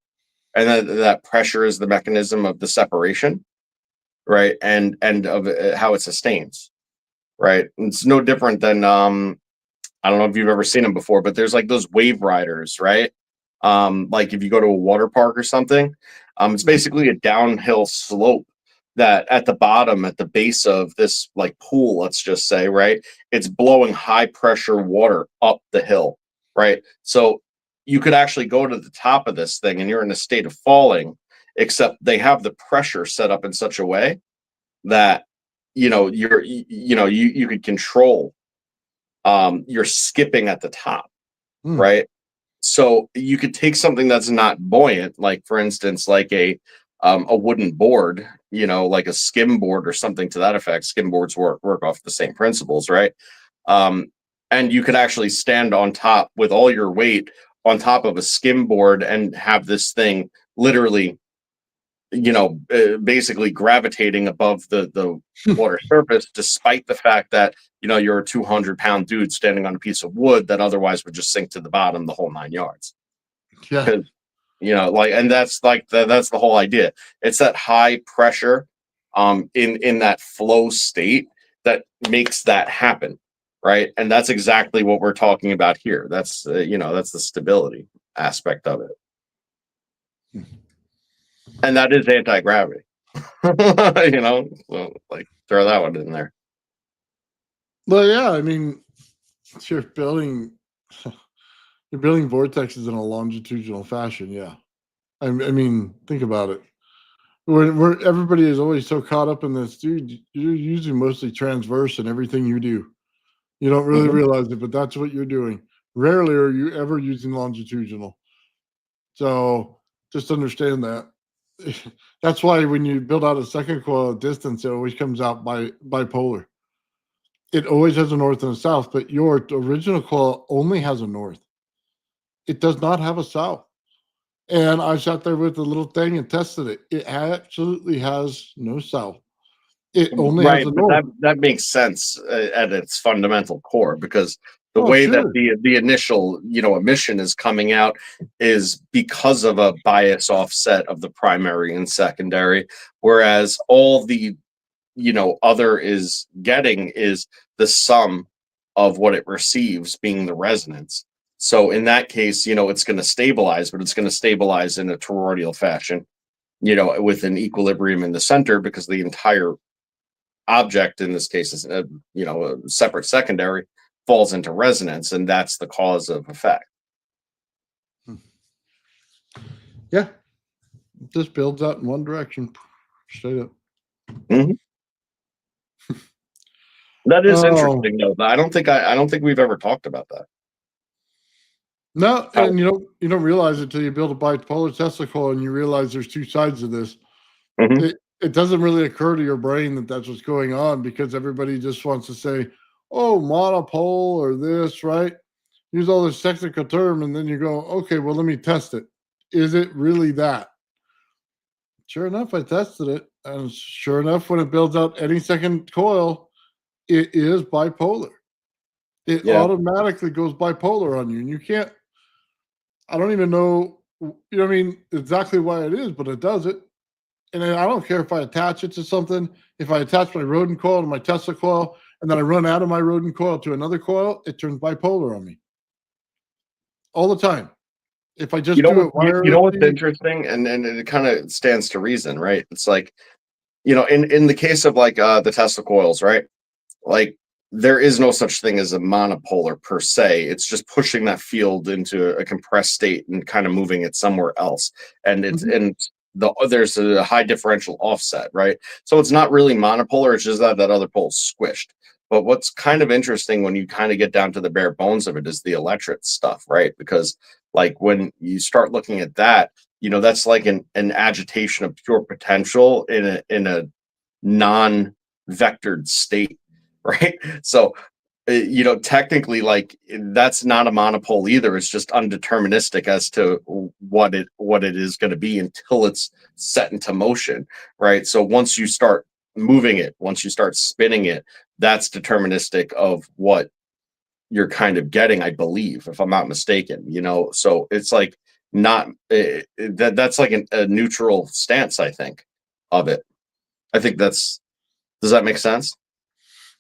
and that pressure is the mechanism of the separation, right? And of how it sustains, right? It's no different than I don't know if you've ever seen them before, but there's like those wave riders, right? Like if you go to a water park or something, it's basically a downhill slope that at the bottom, at the base of this like pool, let's just say, right, it's blowing high pressure water up the hill, right? So you could actually go to the top of this thing and you're in a state of falling, except they have the pressure set up in such a way that you could control you're skipping at the top, Hmm. right? So you could take something that's not buoyant, like for instance, like a wooden board, like a skim board or something to that effect. Skim boards work off the same principles, right? Um, and you could actually stand on top with all your weight on top of a skim board and have this thing literally, basically gravitating above the water surface, despite the fact that you're a 200-pound dude standing on a piece of wood that otherwise would just sink to the bottom the whole 9 yards. Yeah. Because and that's like that's the whole idea. It's that high pressure in that flow state that makes that happen, right? And that's exactly what we're talking about here. That's that's the stability aspect of it, and that is anti-gravity. So like throw that one in there. Well, yeah. I mean, you're building you're building vortexes in a longitudinal fashion. Yeah. I mean, think about it. We're everybody is always so caught up in this, dude. You're usually mostly transverse in everything you do. You don't really Mhm. realize it, but that's what you're doing. Rarely are you ever using longitudinal. So just understand that. That's why when you build out a second coil at distance, it always comes out bipolar. It always has a north and a south, but your original coil only has a north. It does not have a south. And I sat there with the little thing and tested it. It absolutely has no south. It only has Right, a but north. that makes sense at its fundamental core, because the Oh, way that sure. the initial emission is coming out is because of a bias offset of the primary and secondary, whereas all the other is getting is the sum of what it receives, being the resonance. So in that case, it's going to stabilize, but it's going to stabilize in a toroidal fashion, with an equilibrium in the center, because the entire object in this case is a separate secondary, falls into resonance, and that's the cause of effect. Yeah. It just builds out in one direction. Straight up. Mhm. That is Oh, interesting though. I don't think we've ever talked about that. no, How- and you don't realize it until you build a bipolar Tesla coil and you realize there's two sides of this. Mhm. It doesn't really occur to your brain that that's what's going on, because everybody just wants to say, "Oh, monopole or this," right? Use all this technical term, and then you go, "Okay, well, let me test it. Is it really that?" Sure enough, I tested it, and sure enough, when it builds out any second coil, it is bipolar. It Yeah. automatically goes bipolar on you, and you can't. I don't even know, what I mean, exactly why it is, but it does it. And then I don't care if I attach it to something. If I attach my rodent coil to my Tesla coil, and then I run out of my rodent coil to another coil, it turns bipolar on me all the time. If I just do it You know what's wirelessly, interesting, and it kind of stands to reason, right? It's like, in the case of like the Tesla coils, right? Like there is no such thing as a monopolar per se. It's just pushing that field into a compressed state and kind of moving it somewhere else. And it's mhm, and there's a high differential offset, right? So it's not really monopolar. It's just that other pole's squished. But what's kind of interesting when you kind of get down to the bare bones of it is the electric stuff, right? Because like when you start looking at that, that's like an agitation of pure potential in a non-vectored state, right? So technically, like, that's not a monopole either. It's just undeterministic as to what it is going to be until it's set into motion, right? So once you start moving it, once you start spinning it, that's deterministic of what you're kind of getting, I believe, if I'm not mistaken. So it's like not that's like a neutral stance, I think, of it. I think does that make sense?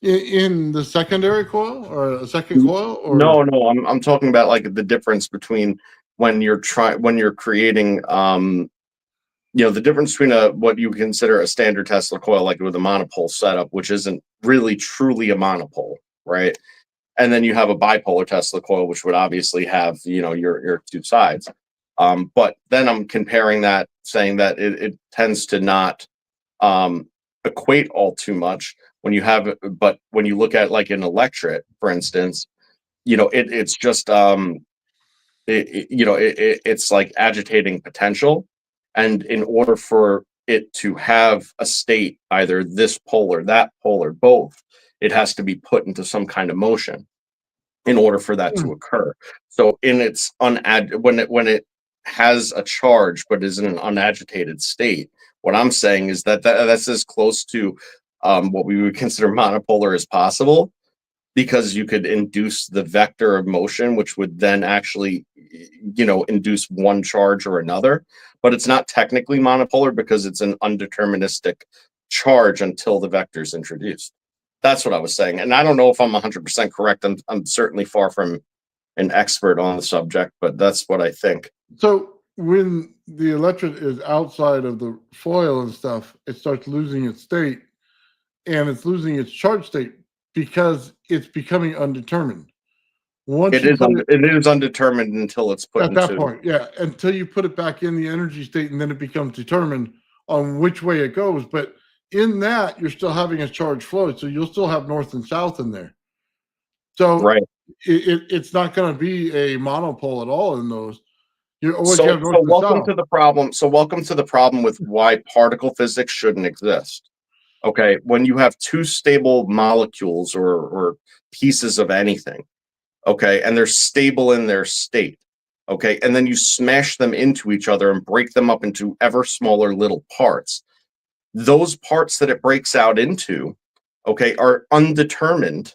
In the secondary coil or a second coil, or No, I'm talking about like the difference between when you're creating the difference between what you consider a standard Tesla coil, like with a monopole setup, which isn't really truly a monopole, right? And then you have a bipolar Tesla coil, which would obviously have your two sides. But then I'm comparing that, saying that it tends to not equate all too much when you have, but when you look at like an electret, for instance, it's just it's like agitating potential, and in order for it to have a state, either this pole or that pole or both, it has to be put into some kind of motion in order for that to occur. So in its when it has a charge but is in an unagitated state, what I'm saying is that's as close to what we would consider monopolar as possible, because you could induce the vector of motion, which would then actually induce one charge or another. But it's not technically monopolar because it's an undeterministic charge until the vector is introduced. That's what I was saying. And I don't know if I'm 100% correct. I'm certainly far from an expert on the subject, but that's what I think. So when the electret is outside of the foil and stuff, it starts losing its state, and it's losing its charge state because it's becoming undetermined. Once it is undetermined until it's put at that point, yeah, until you put it back in the energy state, and then it becomes determined on which way it goes. But in that, you're still having a charge flow, so you'll still have north and south in there. So right, it's not going to be a monopole at all in those. So welcome to the problem. So welcome to the problem with why particle physics shouldn't exist. Okay, when you have two stable molecules or pieces of anything, okay, and they're stable in their state, okay, and then you smash them into each other and break them up into ever smaller little parts. Those parts that it breaks out into, okay, are undetermined,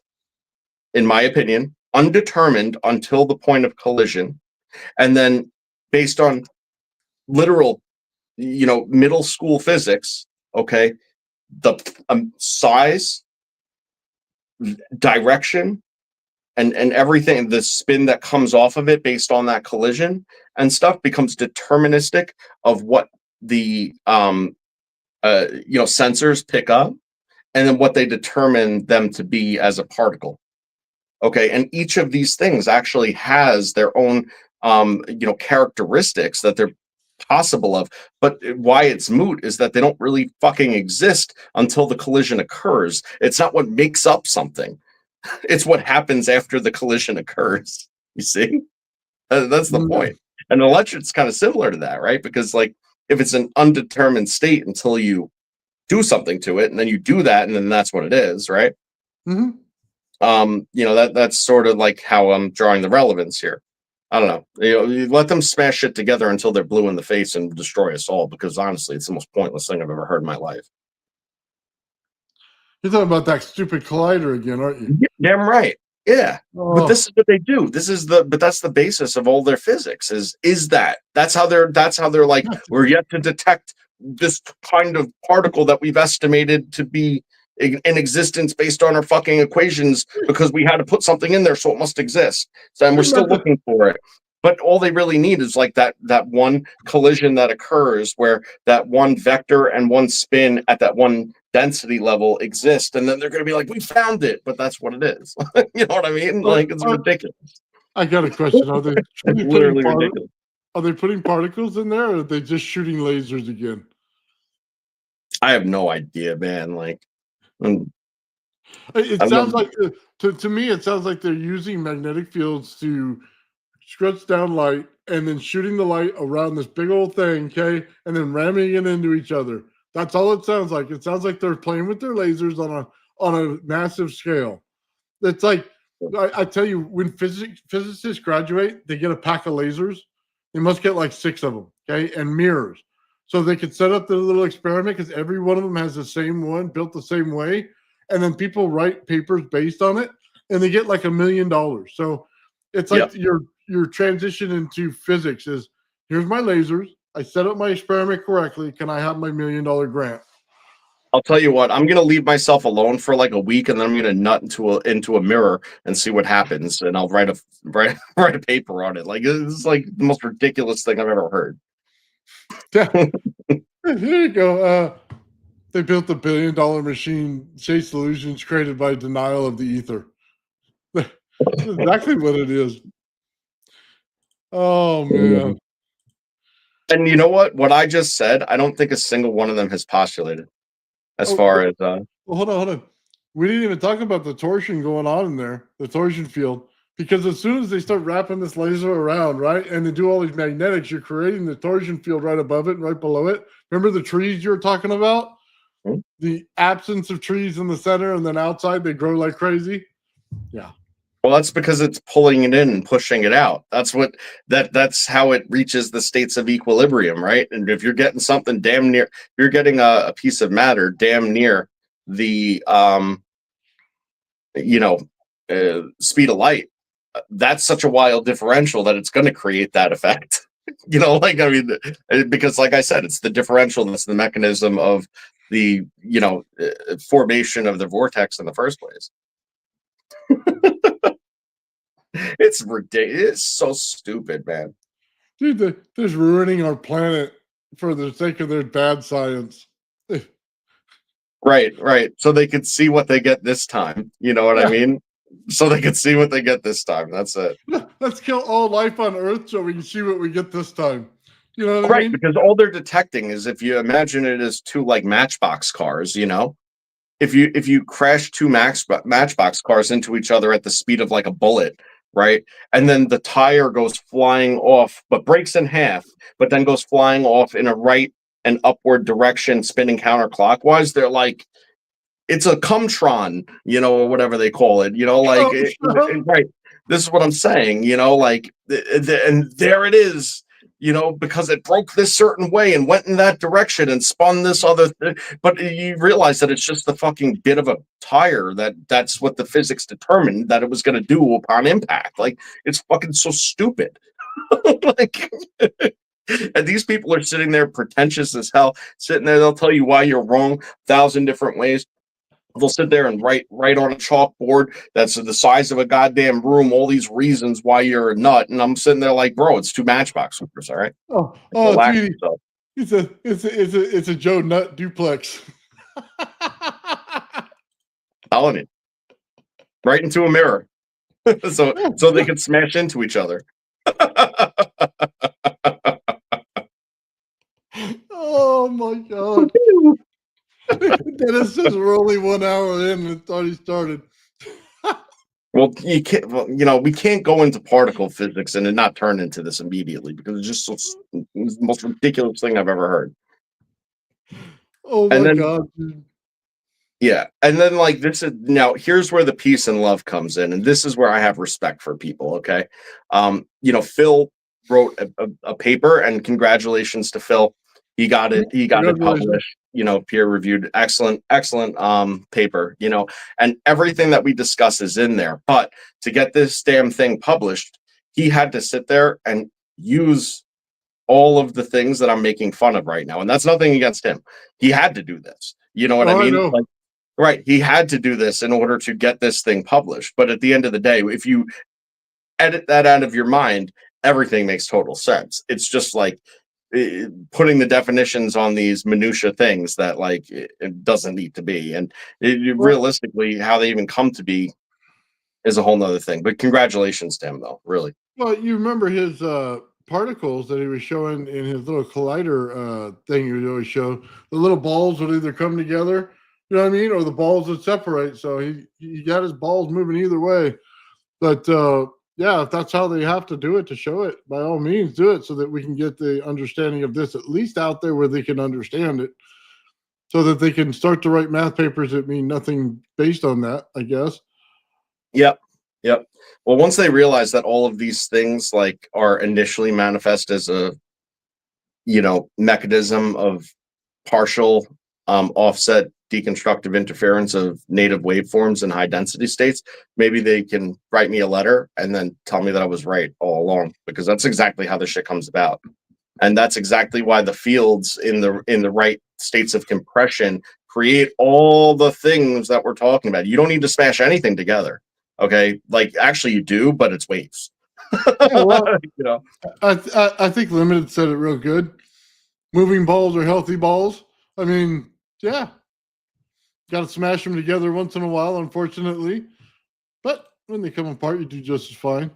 in my opinion, undetermined until the point of collision. And then based on literal, middle school physics, okay, the size, direction, and everything, the spin that comes off of it based on that collision and stuff becomes deterministic of what the sensors pick up, and then what they determine them to be as a particle. Okay, and each of these things actually has their own characteristics that they're possible of, but why it's moot is that they don't really fucking exist until the collision occurs. It's not what makes up something, it's what happens after the collision occurs. You see, that's the point. And electret's kind of similar to that, right? Because like, if it's an undetermined state until you do something to it, and then you do that, and then that's what it is, right? That's sort of like how I'm drawing the relevance here. I don't know. You let them smash it together until they're blue in the face and destroy us all, because honestly, it's the most pointless thing I've ever heard in my life. You're talking about that stupid collider again, aren't you? Yeah, damn right. Yeah. But this is what they do. But that's the basis of all their physics is that's how they're like, we're yet to detect this kind of particle that we've estimated to be in existence based on our fucking equations, because we had to put something in there, so it must exist. So, and we're still looking for it. But all they really need is like that one collision that occurs where that one vector and one spin at that one density level exist, and then they're going to be like, we found it, but that's what it is. You know what I mean? Like, it's ridiculous. I got a question. Are they literally ridiculous? Are they putting particles in there, or are they just shooting lasers again? I have no idea, man. Like, it sounds like to me, it sounds like they're using magnetic fields to stretch down light and then shooting the light around this big old thing, okay, and then ramming it into each other. That's all it sounds like. It sounds like they're playing with their lasers on a massive scale. It's like I tell you, when physicists graduate, they get a pack of lasers. They must get like 6 of them, okay, and mirrors, so they could set up the little experiment because every one of them has the same one built the same way, and then people write papers based on it, and they get like $1 million. So it's like your transition into physics is, here's my lasers. I set up my experiment correctly. Can I have my $1 million grant? I'll tell you what, I'm gonna leave myself alone for like a week, and then I'm gonna nut into a mirror and see what happens, and I'll write a paper on it. Like, it's like the most ridiculous thing I've ever heard. Here you go. They built a $1 billion machine, Chase Solutions, created by denial of the ether. That's exactly what it is. Oh man. And you know what? What I just said, I don't think a single one of them has postulated. As far as well, hold on. We didn't even talk about the torsion going on in there, the torsion field, because as soon as they start wrapping this laser around, right, and they do all these magnetics, you're creating the torsion field right above it and right below it. Remember the trees you were talking about? Mm-hmm. The absence of trees in the center, and then outside they grow like crazy. Yeah. Well, that's because it's pulling it in and pushing it out. That's how it reaches the states of equilibrium, right? And if you're getting something damn near, you're getting a piece of matter damn near the speed of light. That's such a wild differential that it's going to create that effect. Because like I said, it's the differential that's the mechanism of the formation of the vortex in the first place. It's ridiculous. It's so stupid, man. Dude, they're just ruining our planet for the sake of their bad science. Right. So they could see what they get this time. You know what I mean? So they could see what they get this time. That's it. Let's kill all life on Earth so we can see what we get this time. You know what I mean? Because all they're detecting is, if you imagine it as 2 like Matchbox cars, if you crash 2 Matchbox cars into each other at the speed of like a bullet, right? And then the tire goes flying off, but breaks in half, but then goes flying off in a right and upward direction, spinning counterclockwise. They're like, it's a cumtron, or whatever they call it, right. This is what I'm saying, and there it is, because it broke this certain way and went in that direction and spun this other but you realize that it's just the fucking bit of a tire that's what the physics determined that it was going to do upon impact. Like, it's fucking so stupid. Like, and these people are sitting there pretentious as hell, sitting there, they'll tell you why you're wrong 1,000 different ways. They'll sit there and write on a chalkboard that's the size of a goddamn room all these reasons why you're a nut, and I'm sitting there like, bro, it's 2 Matchbox hookers, all right? Dude, it's a Joe Nut duplex. Telling you, right into a mirror, so they could smash into each other. Oh my god. Dennis says we're only 1 hour in and thought he started. Well, you can't. Well, we can't go into particle physics and it not turn into this immediately, because it's just it's the most ridiculous thing I've ever heard. Oh my god. Dude. Yeah, and then like this is now. Here's where the peace and love comes in, and this is where I have respect for people. Okay, Phil wrote a paper, and congratulations to Phil. He got it published, peer reviewed, excellent paper, and everything that we discuss is in there. But to get this damn thing published, he had to sit there and use all of the things that I'm making fun of right now. And that's nothing against him. He had to do this. You know what I mean? Like, right. He had to do this in order to get this thing published. But at the end of the day, if you edit that out of your mind, everything makes total sense. It's just like putting the definitions on these minutia things that like it doesn't need to be, and realistically how they even come to be is a whole nother thing. But congratulations to him, though, really. Well, you remember his particles that he was showing in his little collider thing he would always show. The little balls would either come together, you know what I mean, or the balls would separate. So he got his balls moving either way. But yeah, if that's how they have to do it to show it, by all means, do it so that we can get the understanding of this at least out there where they can understand it, so that they can start to write math papers that mean nothing based on that, I guess. Yep. Yep. Well, once they realize that all of these things like are initially manifest as a, mechanism of partial offset deconstructive interference of native waveforms in high density states, maybe they can write me a letter and then tell me that I was right all along, because that's exactly how this shit comes about. And that's exactly why the fields in the right states of compression create all the things that we're talking about. You don't need to smash anything together. Okay. Like actually you do, but it's waves. Yeah, well, you know. I think Limited said it real good. Moving balls are healthy balls. I mean, yeah, got to smash them together once in a while, unfortunately. But when they come apart, you do just as fine.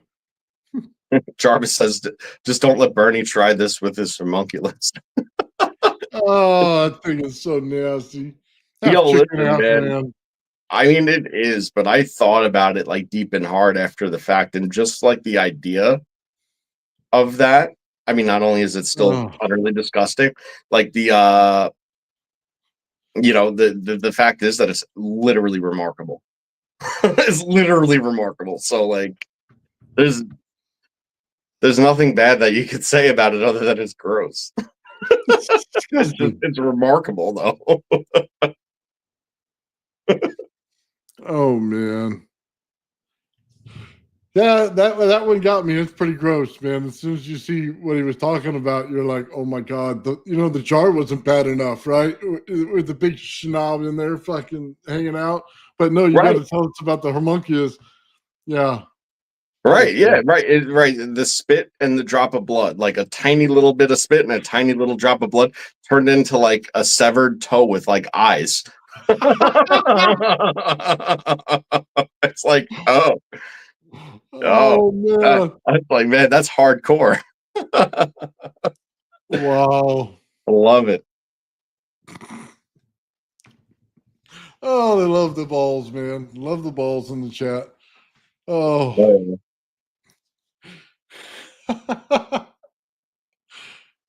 Jarvis says, just don't let Bernie try this with his homunculus. Oh, that thing is so nasty. Half Yo, chicken, listen, half man. man. I mean, it is, but I thought about it like deep and hard after the fact, and just like the idea of that. I mean, not only is it still Oh, utterly disgusting, like the the fact is that it's literally remarkable. It's literally remarkable. So like, there's nothing bad that you could say about it other than it's gross. It's remarkable though. oh man. Yeah, that one got me. It's pretty gross, man. As soon as you see what he was talking about, you're like, "Oh my god!" The jar wasn't bad enough, right? With the big schnob in there, fucking hanging out. But no, you got Right. to tell us about the homunculus. Yeah, Right, yeah, right, right. The spit and the drop of blood, like a tiny little bit of spit and a tiny little drop of blood, turned into like a severed toe with like eyes. It's like, oh, Oh man! that's like, man, that's hardcore. Wow. I love it. Oh, they love the balls, man. Love the balls in the chat. Oh.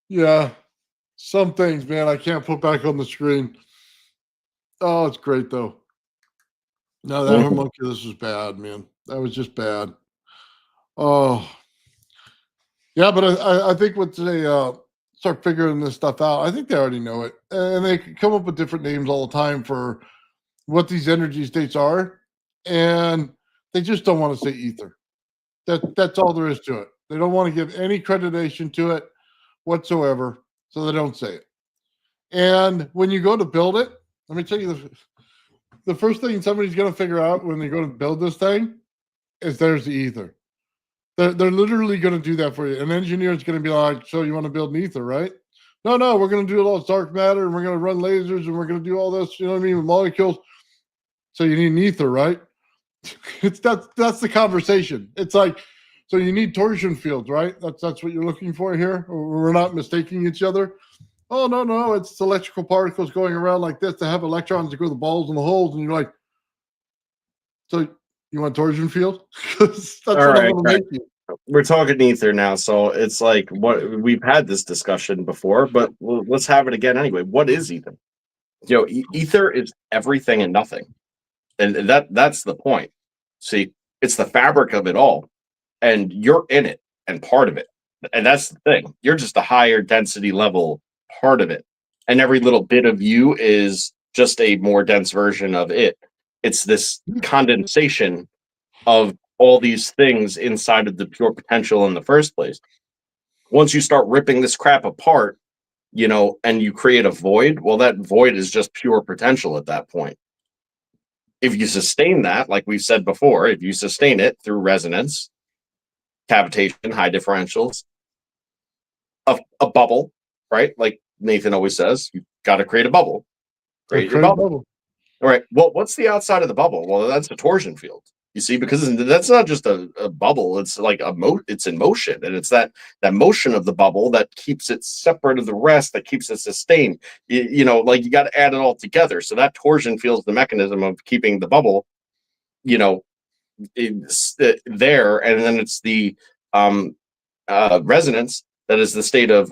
Yeah. Some things, man, I can't put back on the screen. Oh, it's great though. No, that homunculus was bad, man. That was just bad. Oh, yeah, but I think once they start figuring this stuff out, I think they already know it, and they can come up with different names all the time for what these energy states are, and they just don't want to say ether. That's all there is to it. They don't want to give any creditation to it whatsoever, so they don't say it. And when you go to build it, let me tell you the first thing somebody's going to figure out when they go to build this thing is there's the ether. They're literally going to do that for you. An engineer is going to be like, so you want to build an ether, right? No, we're going to do all this dark matter and we're going to run lasers and we're going to do all this, you know what I mean, with molecules. So you need an ether, right? That's the conversation. It's like, so you need torsion fields, right? That's what you're looking for here. We're not mistaking each other. Oh no, it's electrical particles going around like this to have electrons to go to the balls and the holes, and you're like, so you want torsion field? Because that's All what I'm right, going to make you. we're talking ether now, so it's like what we've had this discussion before, but let's have it again anyway. What is ether? Ether is everything and nothing, and that's the point. See, it's the fabric of it all, and you're in it and part of it, and that's the thing. You're just a higher density level part of it, and every little bit of you is just a more dense version of it. It's this condensation of all these things inside of the pure potential in the first place. Once you start ripping this crap apart, and you create a void, well, that void is just pure potential at that point. If you sustain that, like we've said before, if you sustain it through resonance, cavitation, high differentials, a bubble, right? Like Nathan always says, you got to create a bubble. Create your bubble. All right. Well, what's the outside of the bubble? Well, that's a torsion field. You see, because that's not just a bubble. It's like it's in motion, and it's that motion of the bubble that keeps it separate of the rest, that keeps it sustained. Like you got to add it all together. So that torsion field is the mechanism of keeping the bubble, it's there, and then it's the resonance that is the state of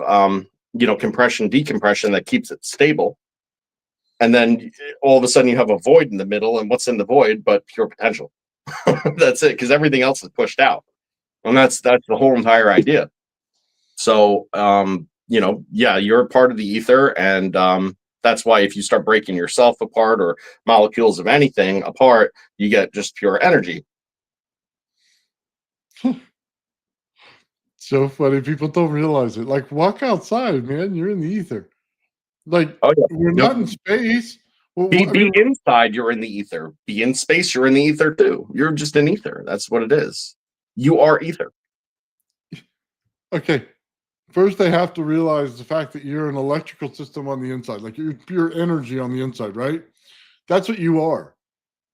compression decompression that keeps it stable, and then all of a sudden you have a void in the middle, and what's in the void but pure potential. That's it, because everything else is pushed out, and that's the whole entire idea. So yeah, you're a part of the ether, and that's why if you start breaking yourself apart or molecules of anything apart, you get just pure energy. So funny. People don't realize it. Like, walk outside, man. You're in the ether. Like, Oh yeah. we're not in space. Well, Be inside, you're in the ether. Be in space, you're in the ether too. You're just in ether. That's what it is. You are ether. okay. First, they have to realize the fact that you're an electrical system on the inside, like you're pure energy on the inside, right? That's what you are.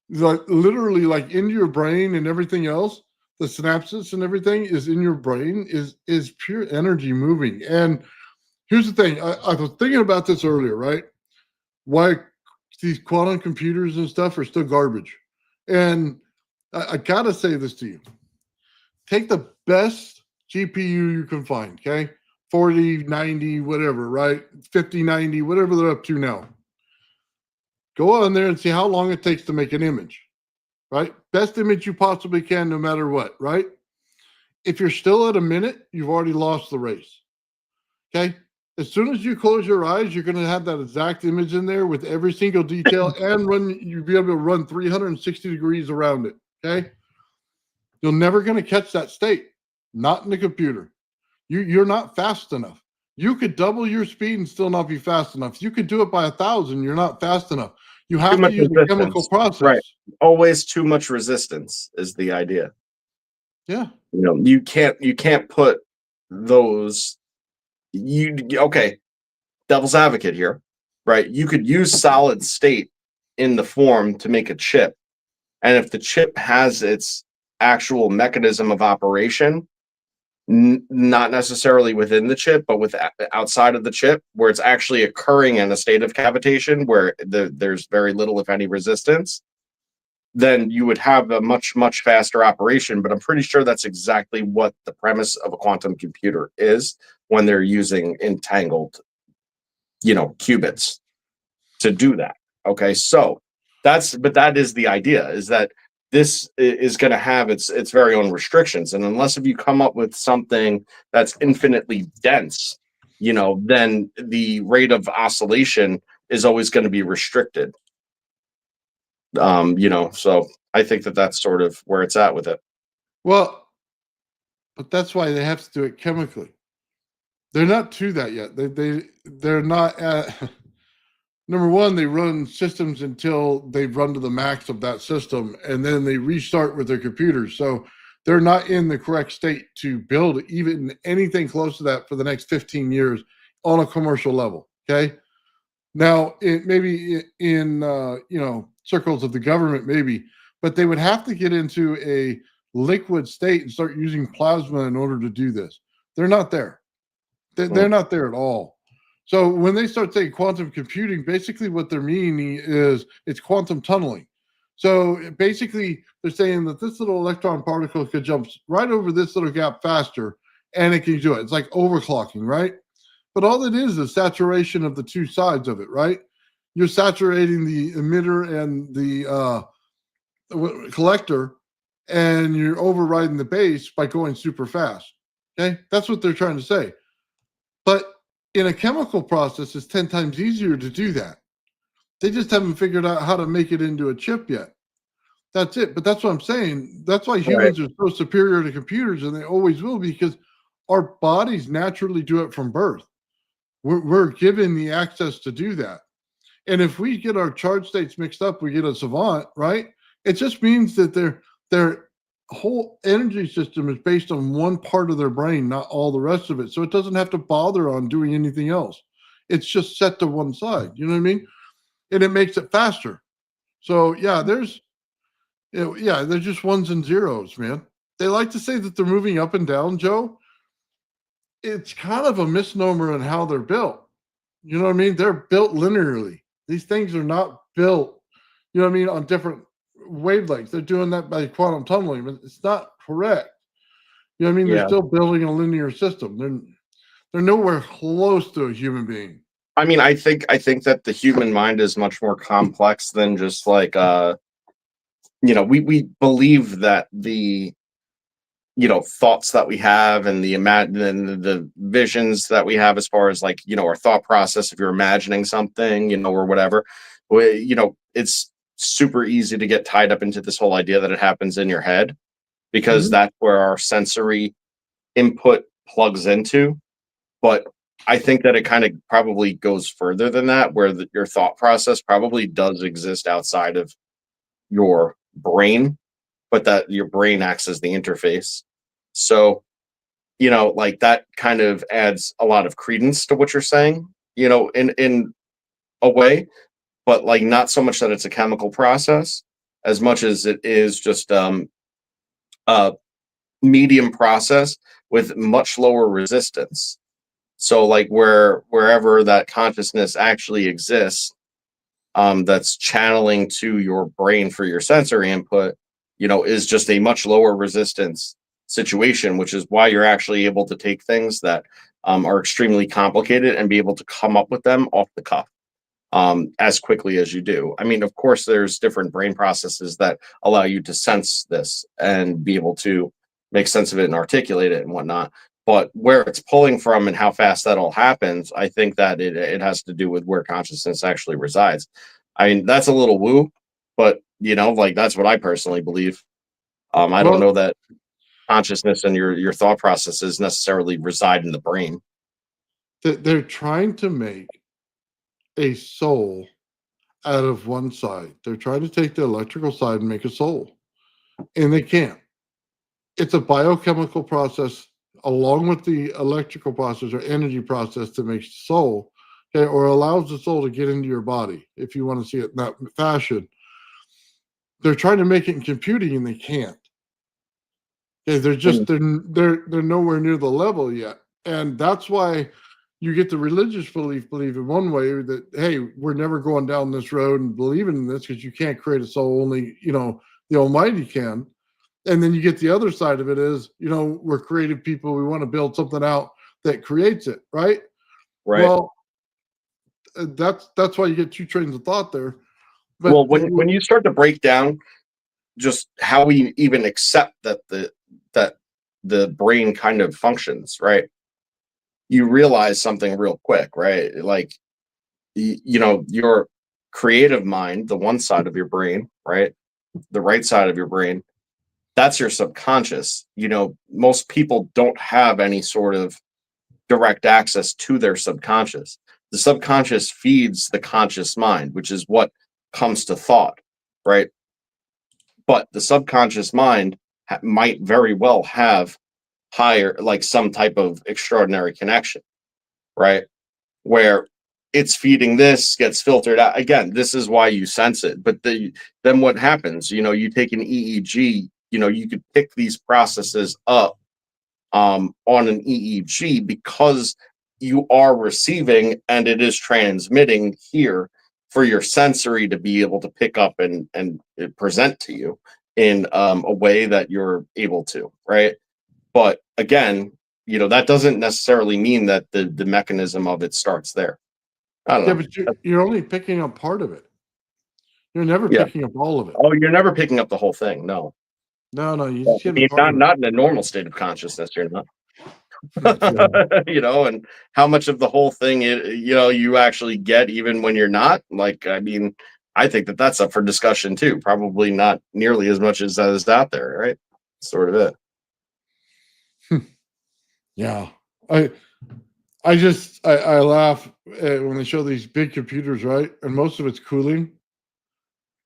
Like, literally, like, into your brain and everything else, the synapses and everything is in your brain is pure energy moving. And here's the thing: I was thinking about this earlier, right? Why these quantum computers and stuff are still garbage. And I gotta say this to you: take the best GPU you can find, okay? 40, 90, whatever, right? 50, 90, whatever they're up to now. Go on there and see how long it takes to make an image, right? Best image you possibly can, no matter what, right? If you're still at a minute, you've already lost the race, okay? As soon as you close your eyes, you're going to have that exact image in there with every single detail, and you'll be able to run 360 degrees around it, okay? You're never going to catch that state, not in the computer. You're not fast enough. You could double your speed and still not be fast enough. You could do it by 1,000. You're not fast enough. You have to use the chemical process. Right. Always too much resistance is the idea. Yeah. You can't put those. Okay. Devil's advocate here, right? You could use solid state in the form to make a chip, and if the chip has its actual mechanism of operation, not necessarily within the chip, but with outside of the chip, where it's actually occurring in a state of cavitation where there's very little, if any, resistance, then you would have a much, much faster operation. But I'm pretty sure that's exactly what the premise of a quantum computer is when they're using entangled, qubits to do that. Okay, so that is the idea, is that this is going to have its very own restrictions, and unless if you come up with something that's infinitely dense, then the rate of oscillation is always going to be restricted. So I think that's sort of where it's at with it. Well, but that's why they have to do it chemically. They're not to that yet. They're not at number one, they run systems until they've run to the max of that system, and then they restart with their computers. So they're not in the correct state to build even anything close to that for the next 15 years on a commercial level. Okay. Now, it maybe in circles of the government, maybe, but they would have to get into a liquid state and start using plasma in order to do this. They're not there. They're not there at all. So when they start saying quantum computing, basically what they're meaning is it's quantum tunneling. So basically they're saying that this little electron particle could jump right over this little gap faster, and it can do it. It's like overclocking, right? But all it is saturation of the two sides of it, right? You're saturating the emitter and the collector, and you're overriding the base by going super fast. Okay, that's what they're trying to say. But in a chemical process, it's 10 times easier to do that. They just haven't figured out how to make it into a chip yet. That's it. But that's what I'm saying. That's why humans are so superior to computers, and they always will be, because our bodies naturally do it from birth. We're given the access to do that. And if we get our charge states mixed up, we get a savant, right? It just means that their whole energy system is based on one part of their brain, not all the rest of it. So it doesn't have to bother on doing anything else. It's just set to one side. You know what I mean? And it makes it faster. So yeah, there's they're just ones and zeros, man. They like to say that they're moving up and down, Joe. It's kind of a misnomer in how they're built. You know what I mean? They're built linearly. These things are not built, you know what I mean, on different wavelengths. They're doing that by quantum tunneling, but it's not correct. You know what I mean? They're Yeah. still building a linear system. They're nowhere close to a human being. I mean, I think that the human mind is much more complex than just like we believe that the thoughts that we have and the visions that we have as far as like our thought process, if you're imagining something or whatever, it's super easy to get tied up into this whole idea that it happens in your head, because that's where our sensory input plugs into. But I think that it kind of probably goes further than that, where your thought process probably does exist outside of your brain, but that your brain acts as the interface. So, like that kind of adds a lot of credence to what you're saying, in a way, but like not so much that it's a chemical process as much as it is just a medium process with much lower resistance. So like wherever that consciousness actually exists, that's channeling to your brain for your sensory input, is just a much lower resistance situation, which is why you're actually able to take things that are extremely complicated and be able to come up with them off the cuff as quickly as you do. I mean, of course, there's different brain processes that allow you to sense this and be able to make sense of it and articulate it and whatnot. But where it's pulling from and how fast that all happens, I think that it has to do with where consciousness actually resides. I mean, that's a little woo, but like that's what I personally believe. I don't know that consciousness and your thought processes necessarily reside in the brain. They're trying to make a soul out of one side. They're trying to take the electrical side and make a soul, and they can't. It's a biochemical process along with the electrical process or energy process that makes the soul, okay, or allows the soul to get into your body, if you want to see it in that fashion. They're trying to make it in computing and they can't. Okay, they're nowhere near the level yet. And that's why you get the religious believe in one way that, hey, we're never going down this road and believing in this because you can't create a soul, only the Almighty can. And then you get the other side of it is, we're creative people. We want to build something out that creates it, right? Right. Well, that's why you get two trains of thought there. But Well, when you start to break down just how we even accept that the brain kind of functions, right? You realize something real quick, right? Like, your creative mind, the one side of your brain, right? The right side of your brain, that's your subconscious. Most people don't have any sort of direct access to their subconscious. The subconscious feeds the conscious mind, which is what comes to thought, right? But the subconscious mind might very well have higher, like some type of extraordinary connection, right? Where it's feeding this, gets filtered out. Again, this is why you sense it. But then what happens? You take an EEG, you could pick these processes up on an EEG because you are receiving and it is transmitting here for your sensory to be able to pick up and present to you in a way that you're able to, right? But again, that doesn't necessarily mean that the mechanism of it starts there. I don't know. but you're only picking up part of it. You're never Yeah. picking up all of it. Oh, you're never picking up the whole thing. No. No, you I just get mean, part of not in a normal state of consciousness, you're not. it. And how much of the whole thing you actually get even when you're not. Like, I mean, I think that that's up for discussion too. Probably not nearly as much as that is out there, right? Sort of it. Yeah. I just I laugh when they show these big computers, right? And most of it's cooling.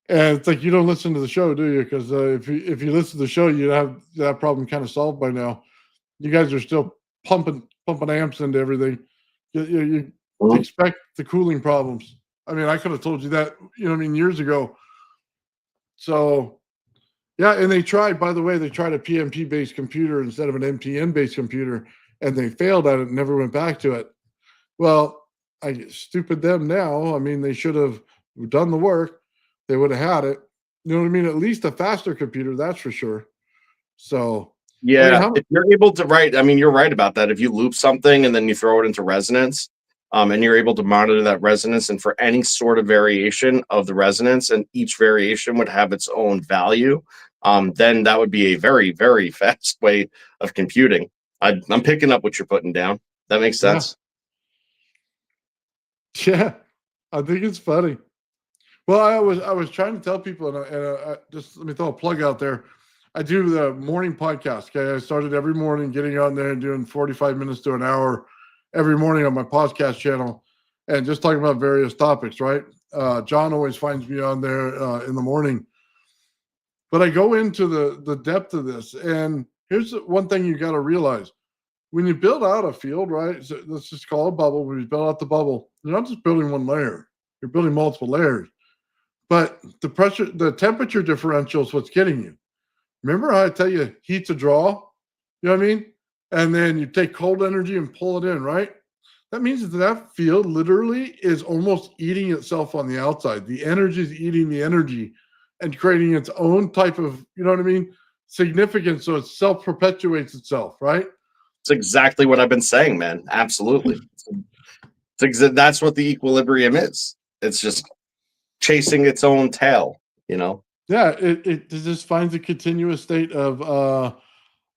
And it's like you don't listen to the show, do you? Because if you listen to the show, you'd have that problem kind of solved by now. You guys are still pumping amps into everything. You Mhm. expect the cooling problems. I mean, I could have told you that, years ago. So, yeah, and they tried, by the way, they tried a PMP based computer instead of an MTN based computer, and they failed at it and never went back to it. Well, stupid them now. I mean, they should have done the work. They would have had it. You know what I mean? At least a faster computer, that's for sure. So, I mean, Yeah, how? if you're able to write, I mean, you're right about that. If you loop something and then you throw it into resonance, and you're able to monitor that resonance, and for any sort of variation of the resonance, and each variation would have its own value, then that would be a very, very fast way of computing. I'm picking up what you're putting down. That makes Yeah, sense. yeah. I think it's funny. Well, I was trying to tell people, and just let me throw a plug out there. I do the morning podcast. Okay, I started every morning getting on there and doing 45 minutes to an hour every morning on my podcast channel, and just talking about various topics. Right? John always finds me on there in the morning, but I go into the depth of this. And here's one thing you got to realize: when you build out a field, right? So let's just call it a bubble. When you build out the bubble, you're not just building one layer; you're building multiple layers. But the pressure, the temperature differential is what's getting you. Remember how I tell you heat's a draw? You know what I mean? And then you take cold energy and pull it in, right? That means that that field literally is almost eating itself on the outside. The energy is eating the energy and creating its own type of, you know what I mean? Significance. So it self perpetuates itself, right? It's exactly what I've been saying, man. Absolutely. That's what the equilibrium is. It's just chasing its own tail, you know? Yeah, it just finds a continuous state of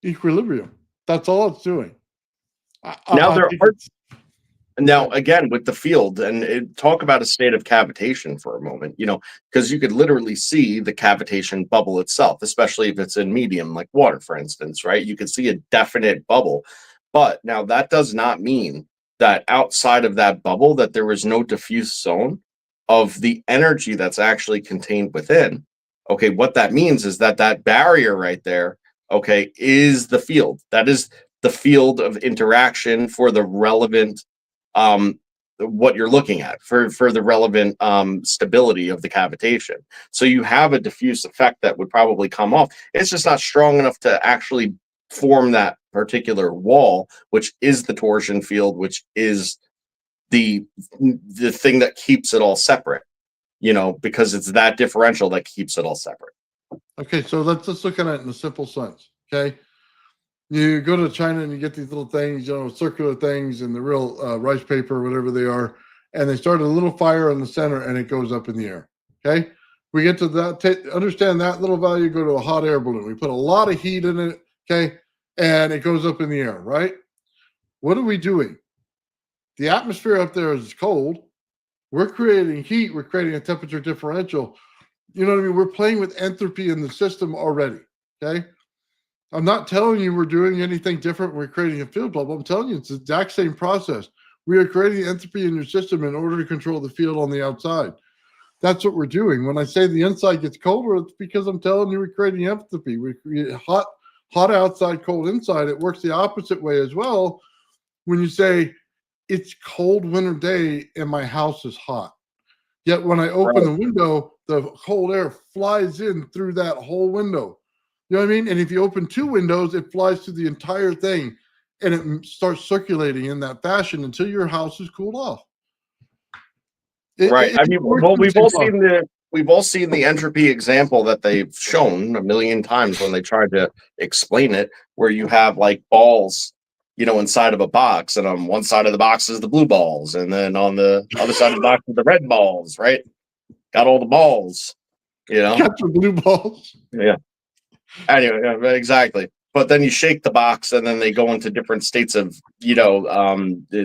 equilibrium. That's all it's doing. Now I there think are it's Now, good. again, with the field, and talk about a state of cavitation for a moment, because you could literally see the cavitation bubble itself, especially if it's in medium, like water, for instance, right? You could see a definite bubble. But now that does not mean that outside of that bubble, that there is no diffuse zone of the energy that's actually contained within. Okay, what that means is that that barrier right there, okay, is the field. That is the field of interaction for the relevant um, what you're looking at for the relevant stability of the cavitation. So you have a diffuse effect that would probably come off. It's just not strong enough to actually form that particular wall, which is the torsion field, which is the the thing that keeps it all separate. Because it's that differential that keeps it all separate. Okay, so let's look at it in a simple sense. Okay, you go to China and you get these little things, circular things, and the real rice paper, whatever they are, and they start a little fire in the center, and it goes up in the air. Okay, we get to that. Understand that little value. Go to a hot air balloon. We put a lot of heat in it. Okay, and it goes up in the air. Right? What are we doing? The atmosphere up there is cold. We're creating heat. We're creating a temperature differential. You know what I mean? We're playing with entropy in the system already. Okay. I'm not telling you we're doing anything different. We're creating a field bubble. I'm telling you it's the exact same process. We are creating entropy in your system in order to control the field on the outside. That's what we're doing. When I say the inside gets colder, it's because I'm telling you we're creating entropy. We create hot outside, cold inside. It works the opposite way as well. When you say it's cold winter day and my house is hot. Yet when I open Right. the window, the cold air flies in through that whole window. You know what I mean? And if you open two windows, it flies through the entire thing and it starts circulating in that fashion until your house is cooled off. Right. I It mean, works well, the we've same all process. seen the entropy example that they've shown a million times when they tried to explain it, where you have like balls, inside of a box, and on one side of the box is the blue balls, and then on the other side of the box is the red balls, right? Got all the balls, you know? Got your blue balls. Yeah. Anyway, yeah, exactly. But then you shake the box, and then they go into different states of,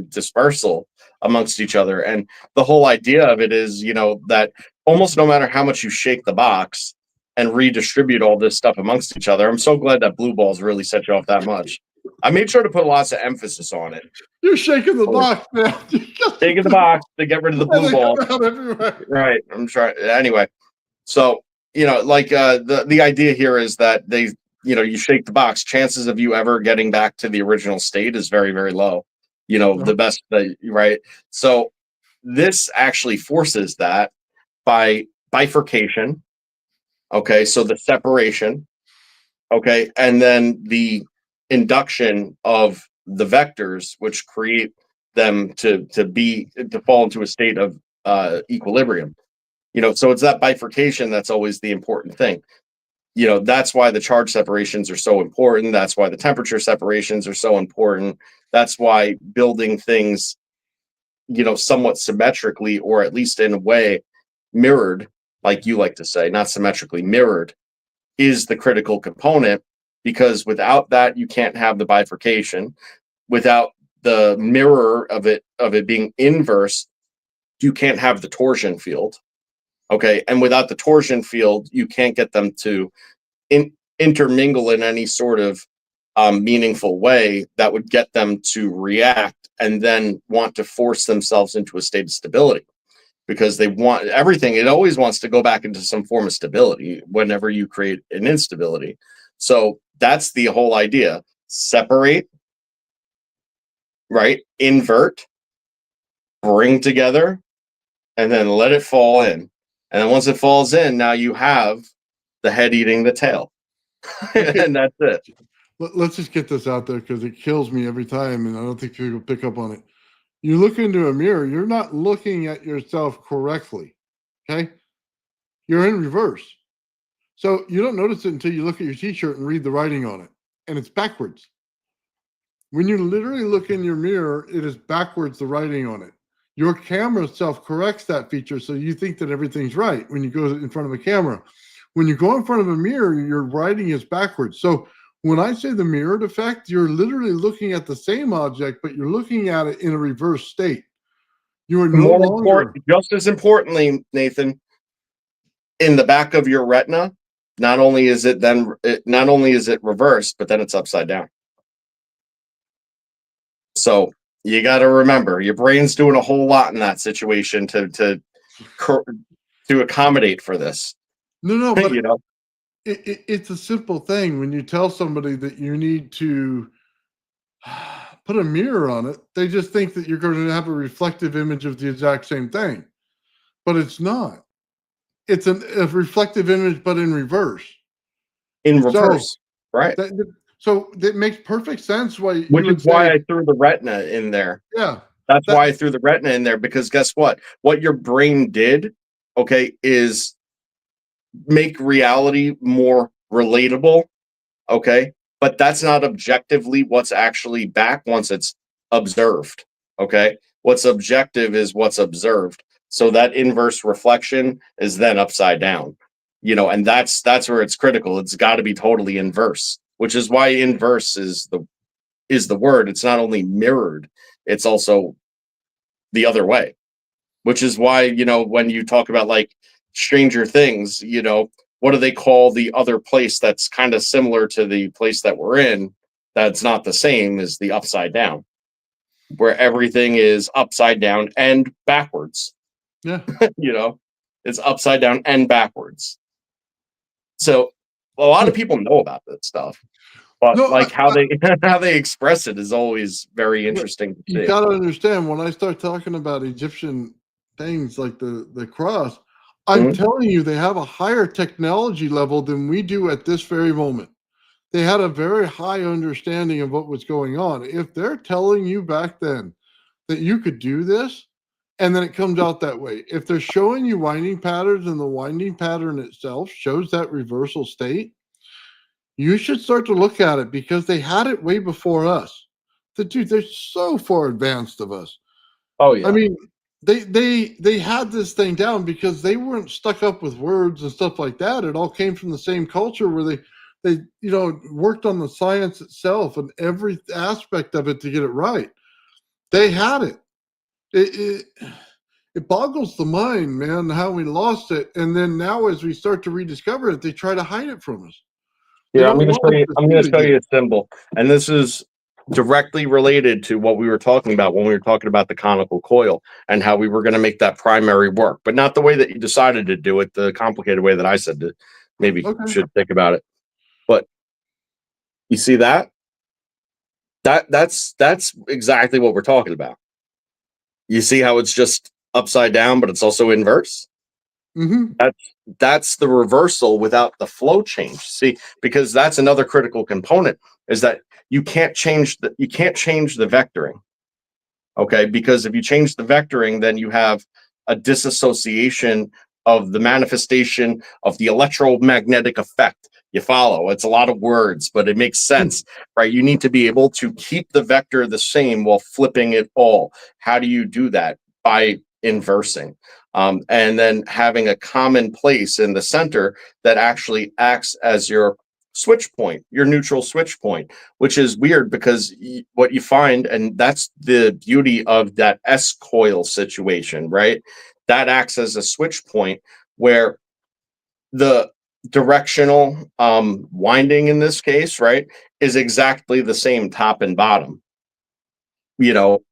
dispersal amongst each other. And the whole idea of it is, that almost no matter how much you shake the box and redistribute all this stuff amongst each other, I'm so glad that blue balls really set you off that much. I made sure to put lots of emphasis on it. You're shaking the Like, box, man. taking the box to get rid of the And blue they ball. come out everywhere. Right. I'm trying. Anyway, so like the idea here is that you shake the box. Chances of you ever getting back to the original state is very, very low. The best that right. So this actually forces that by bifurcation. Okay, so the separation. Okay, and then the induction of the vectors, which create them to fall into a state of equilibrium. So it's that bifurcation that's always the important thing. That's why the charge separations are so important. That's why the temperature separations are so important. That's why building things, somewhat symmetrically, or at least in a way mirrored, like you like to say, not symmetrically, mirrored, is the critical component, because without that, you can't have the bifurcation. Without the mirror of it being inverse, you can't have the torsion field. Okay. And without the torsion field, you can't get them to intermingle in any sort of meaningful way that would get them to react and then want to force themselves into a state of stability, because they want everything. It always wants to go back into some form of stability whenever you create an instability. So that's the whole idea. Separate, right? Invert, bring together, and then let it fall in. And then once it falls in, now you have the head eating the tail. And that's it. Let's just get this out there, because it kills me every time, and I don't think people pick up on it. You look into a mirror, you're not looking at yourself correctly. Okay? You're in reverse. So you don't notice it until you look at your t-shirt and read the writing on it, and it's backwards. When you literally look in your mirror, it is backwards, the writing on it. Your camera self-corrects that feature, so you think that everything's right when you go in front of a camera. When you go in front of a mirror, your writing is backwards. So when I say the mirrored effect, you're literally looking at the same object, but you're looking at it in a reverse state. You are no longer... Just as importantly, Nathan, in the back of your retina, not only is it reversed, but then it's upside down. So you got to remember, your brain's doing a whole lot in that situation to accommodate for this. No, but it's a simple thing. When you tell somebody that you need to put a mirror on it, they just think that you're going to have a reflective image of the exact same thing, but it's not. It's a reflective image, but in reverse. In reverse, so, right? So that makes perfect sense. Which is why I threw the retina in there. Yeah. That's why I threw the retina in there, because guess what? What your brain did, okay, is make reality more relatable, okay? But that's not objectively what's actually back once it's observed, okay? What's objective is what's observed. So that inverse reflection is then upside down, and that's where it's critical. It's got to be totally inverse, which is why inverse is the word. It's not only mirrored, it's also the other way, which is why, when you talk about like Stranger Things, what do they call the other place that's kind of similar to the place that we're in, that's not the same, is the upside down, where everything is upside down and backwards. Yeah. It's upside down and backwards. So a lot of people know about that stuff, but how they express it is always very interesting to see. You got to understand, when I start talking about Egyptian things like the cross, I'm telling you, they have a higher technology level than we do at this very moment. They had a very high understanding of what was going on. If they're telling you back then that you could do this, and then it comes out that way, if they're showing you winding patterns and the winding pattern itself shows that reversal state, you should start to look at it, because they had it way before us. They're so far advanced of us. Oh yeah. I mean, they had this thing down because they weren't stuck up with words and stuff like that. It all came from the same culture where they worked on the science itself and every aspect of it to get it right. They had it. It boggles the mind, man, how we lost it. And then now, as we start to rediscover it, they try to hide it from us. Yeah, I'm going to show you a symbol, and this is directly related to what we were talking about when we were talking about the conical coil and how we were going to make that primary work, but not the way that you decided to do it, the complicated way that I said to maybe should think about it. But you see that? That's exactly what we're talking about. You see how it's just upside down, but it's also inverse? Mm-hmm. That's the reversal without the flow change. See, because that's another critical component, is that you can't change the vectoring. Okay, because if you change the vectoring, then you have a disassociation of the manifestation of the electromagnetic effect. You follow? It's a lot of words, but it makes sense, right? You need to be able to keep the vector the same while flipping it all. How do you do that? By inversing. And then having a common place in the center that actually acts as your switch point, your neutral switch point, which is weird because what you find, and that's the beauty of that S coil situation, right? That acts as a switch point where the directional winding in this case, right, is exactly the same top and bottom, you know,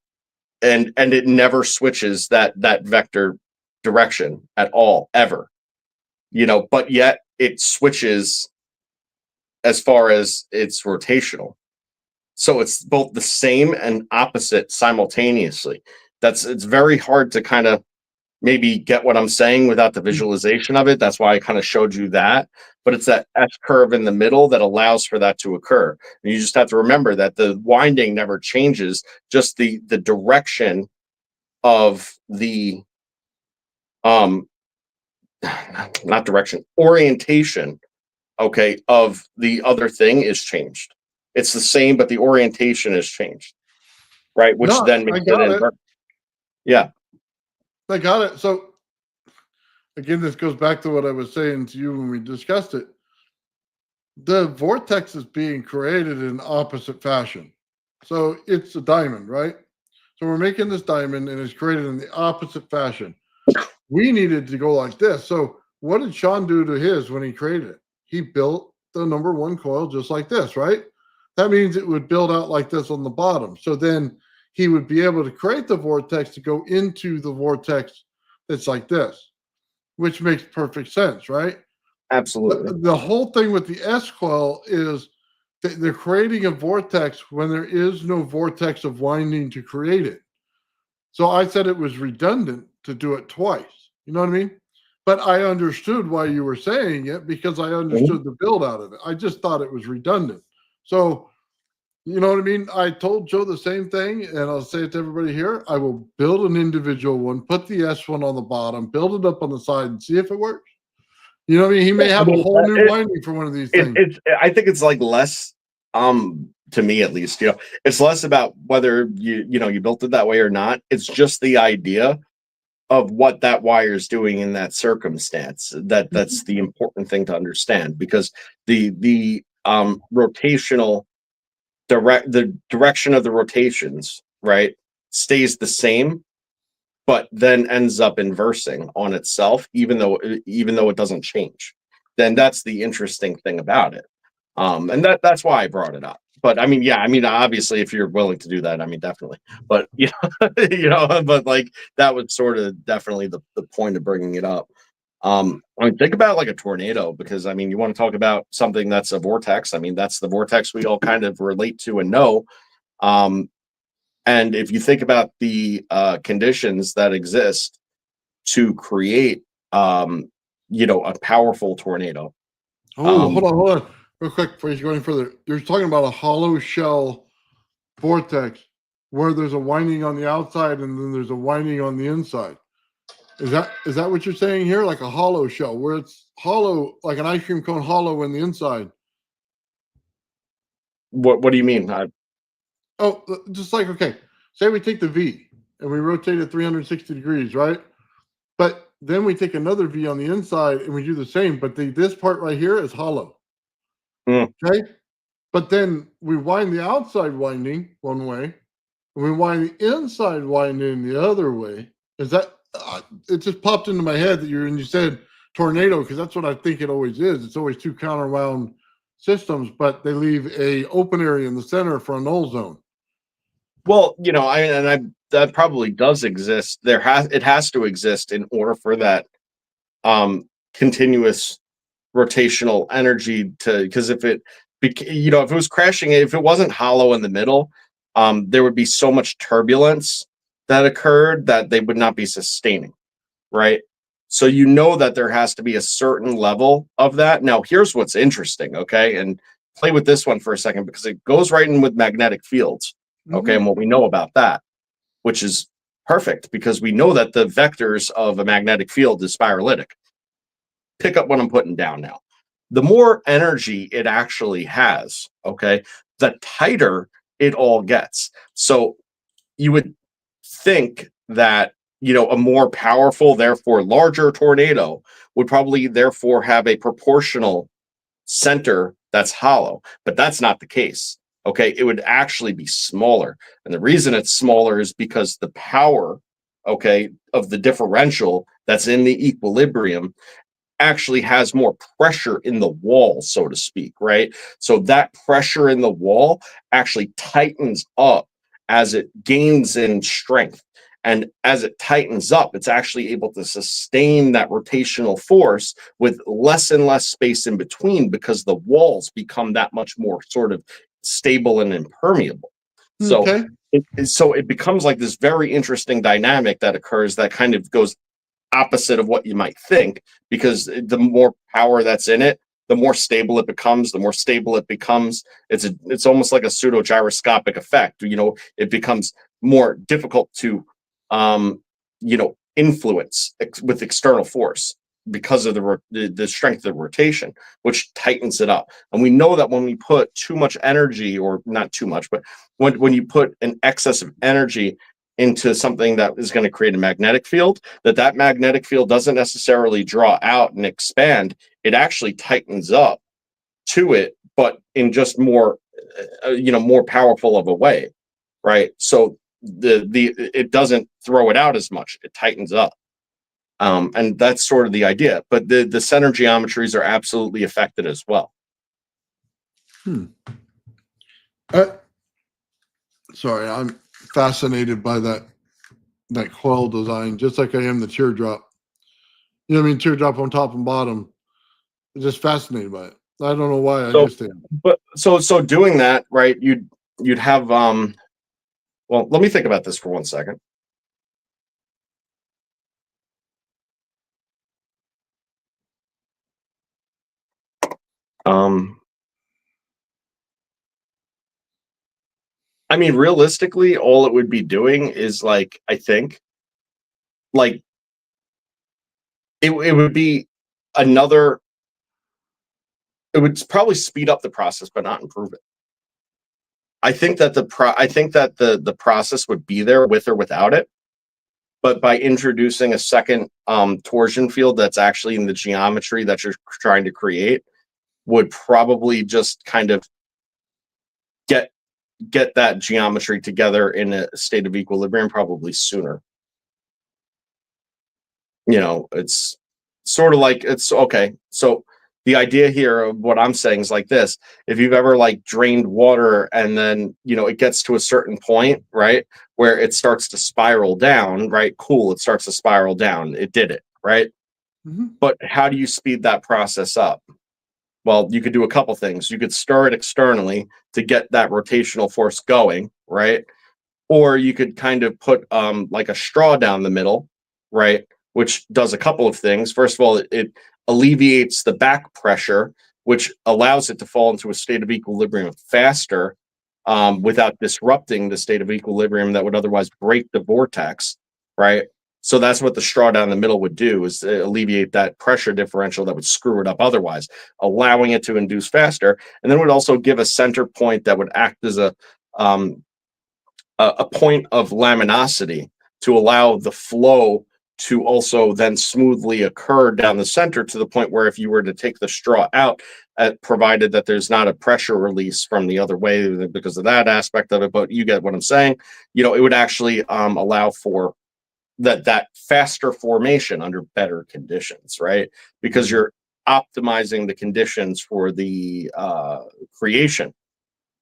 and it never switches that vector direction at all, ever, but yet it switches as far as it's rotational. So it's both the same and opposite simultaneously. It's very hard to kind of maybe get what I'm saying without the visualization of it. That's why I kind of showed you that. But it's that S curve in the middle that allows for that to occur. And you just have to remember that the winding never changes, just the direction of the not direction, orientation, okay, of the other thing is changed. It's the same, but the orientation is changed, right? Which No, then I makes got it it. invert. Yeah. I got it. So again, this goes back to what I was saying to you when we discussed it. The vortex is being created in opposite fashion. So it's a diamond, right? So we're making this diamond and it's created in the opposite fashion. We needed to go like this. So what did Sean do to his when he created it? He built the number one coil just like this, right? That means it would build out like this on the bottom. So then he would be able to create the vortex to go into the vortex that's like this, which makes perfect sense, right? Absolutely. The whole thing with the S coil is that they're creating a vortex when there is no vortex of winding to create it. So I said it was redundant to do it twice. You know what I mean? But I understood why you were saying it because I understood the build out of it. I just thought it was redundant. So, you know what I mean? I told Joe the same thing, and I'll say it to everybody here. I will build an individual one, put the S one on the bottom, build it up on the side, and see if it works. You know what I mean? He may have a whole new winding for one of these things. I think it's like less, to me at least, it's less about whether you built it that way or not. It's just the idea of what that wire is doing in that circumstance. That's the important thing to understand, because the rotational the direction of the rotations, right, stays the same, but then ends up inversing on itself, even though it doesn't change. Then that's the interesting thing about it. And that's why I brought it up. But I mean, yeah, I mean, obviously, if you're willing to do that, I mean, definitely. But but like that was sort of definitely the point of bringing it up. I mean, think about like a tornado, because I mean, you want to talk about something that's a vortex. I mean, that's the vortex we all kind of relate to and know. And if you think about the conditions that exist to create, a powerful tornado. Oh, hold on, real quick before you go any further. You're talking about a hollow shell vortex where there's a winding on the outside and then there's a winding on the inside. Is that what you're saying here? Like a hollow shell where it's hollow, like an ice cream cone hollow in the inside. What do you mean? Just like, okay, say we take the V and we rotate it 360 degrees, right? But then we take another V on the inside and we do the same, but this part right here is hollow. Okay? But then we wind the outside winding one way and we wind the inside winding the other way. Is that it just popped into my head that you said tornado, because that's what I think it always is. It's always two counterwound systems, but they leave a open area in the center for a null zone. Well, that probably does exist. It has to exist in order for that continuous rotational energy because if it was crashing, if it wasn't hollow in the middle, there would be so much turbulence that occurred that they would not be sustaining, right? So that there has to be a certain level of that. Now, here's what's interesting, okay? And play with this one for a second, because it goes right in with magnetic fields, okay? And what we know about that, which is Perfect, because we know that the vectors of a magnetic field is spiralytic. Pick up what I'm putting down now. The more energy it actually has, okay, the tighter it all gets. So you would think that, a more powerful, therefore larger tornado would probably therefore have a proportional center that's hollow, but that's not the case. Okay, it would actually be smaller. And the reason it's smaller is because the power, okay, of the differential that's in the equilibrium actually has more pressure in the wall, so to speak, right? So that pressure in the wall actually tightens up as it gains in strength. And as it tightens up, it's actually able to sustain that rotational force with less and less space in between because the walls become that much more sort of stable and impermeable. So Okay. it becomes like this very interesting dynamic that occurs that kind of goes opposite of what you might think, because the more power that's in it, the more stable it becomes. The more stable it becomes, it's almost like a pseudo gyroscopic effect. It becomes more difficult to influence with external force because of the strength of rotation, which tightens it up. And we know that when we put too much energy, or not too much, but when you put an excess of energy into something that is going to create a magnetic field, that magnetic field doesn't necessarily draw out and expand. It actually tightens up to it, but in just more, more powerful of a way, right? So it doesn't throw it out as much. It tightens up. And that's sort of the idea. But the center geometries are absolutely affected as well. Sorry, I'm fascinated by that coil design, just like I am the teardrop. You know what I mean? Teardrop on top and bottom. I'm just fascinated by it. I don't know why. I just am. But so doing that, right? You'd have well, let me think about this for 1 second. I mean, realistically, all it would be doing is, like, I think, like, it would be another. It would probably speed up the process, but not improve it. I think that the process would be there with or without it, but by introducing a second torsion field that's actually in the geometry that you're trying to create, would probably just kind of get that geometry together in a state of equilibrium probably sooner. It's sort of like, it's okay. So the idea here of what I'm saying is like this: if you've ever like drained water and then, it gets to a certain point, right, where it starts to spiral down, right? Cool. It starts to spiral down. It did it, right? Mm-hmm. But how do you speed that process up? Well, you could do a couple things. You could stir it externally to get that rotational force going, right? Or you could kind of put like a straw down the middle, right? Which does a couple of things. First of all, it alleviates the back pressure, which allows it to fall into a state of equilibrium faster, without disrupting the state of equilibrium that would otherwise break the vortex, right? So that's what the straw down the middle would do, is alleviate that pressure differential that would screw it up otherwise, allowing it to induce faster. And then would also give a center point that would act as a point of laminosity to allow the flow to also then smoothly occur down the center, to the point where if you were to take the straw out, provided that there's not a pressure release from the other way because of that aspect of it, but you get what I'm saying, it would actually allow for that faster formation under better conditions, right? Because you're optimizing the conditions for the creation,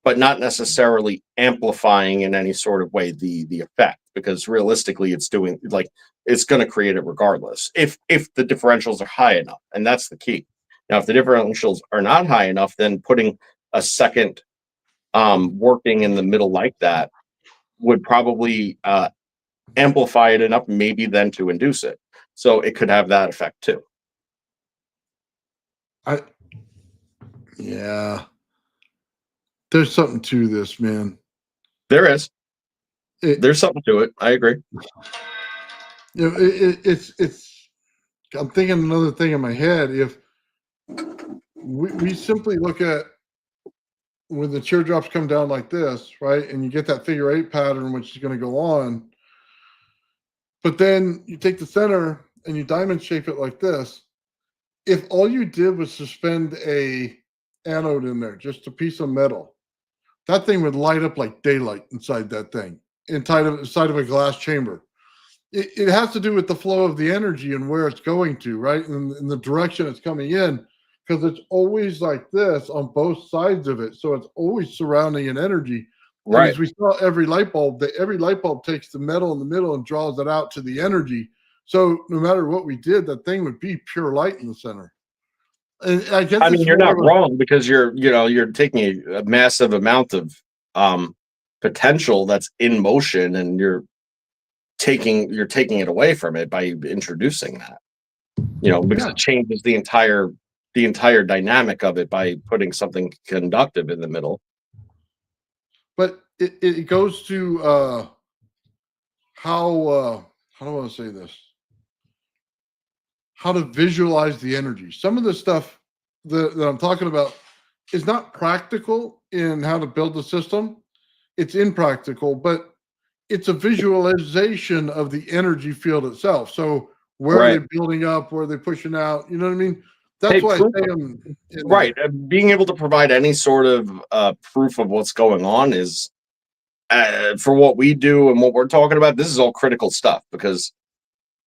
but not necessarily amplifying in any sort of way the effect, because realistically it's doing, like, it's going to create it regardless if the differentials are high enough. And that's the key. Now, if the differentials are not high enough, then putting a second working in the middle like that would probably amplify it enough, maybe then to induce it. So it could have that effect too. Yeah. There's something to this, man. There is. There's something to it. I agree. It's. I'm thinking another thing in my head. If we simply look at when the teardrops come down like this, right, and you get that figure 8 pattern, which is going to go on, but then you take the center and you diamond shape it like this. If all you did was suspend a anode in there, just a piece of metal, that thing would light up like daylight inside that thing, inside of a glass chamber. It has to do with the flow of the energy and where it's going to, right? And the direction it's coming in, because it's always like this on both sides of it. So it's always surrounding an energy. And Right. as we saw, every light bulb takes the metal in the middle and draws it out to the energy. So no matter what we did, that thing would be pure light in the center. And I guess I mean, it's you're more not of a, wrong, because you're taking a massive amount of potential that's in motion, and you're taking it away from it by introducing that. Because yeah. it changes the entire dynamic of it by putting something conductive in the middle. But it goes to how do I want to say this? How to visualize the energy. Some of the stuff that I'm talking about is not practical in how to build the system. It's impractical, but it's a visualization of the energy field itself. So where are Right. they building up? Where are they pushing out? You know what I mean? That's Hey, why I proof say of- them in right. there. Being able to provide any sort of proof of what's going on is, for what we do and what we're talking about, this is all critical stuff, because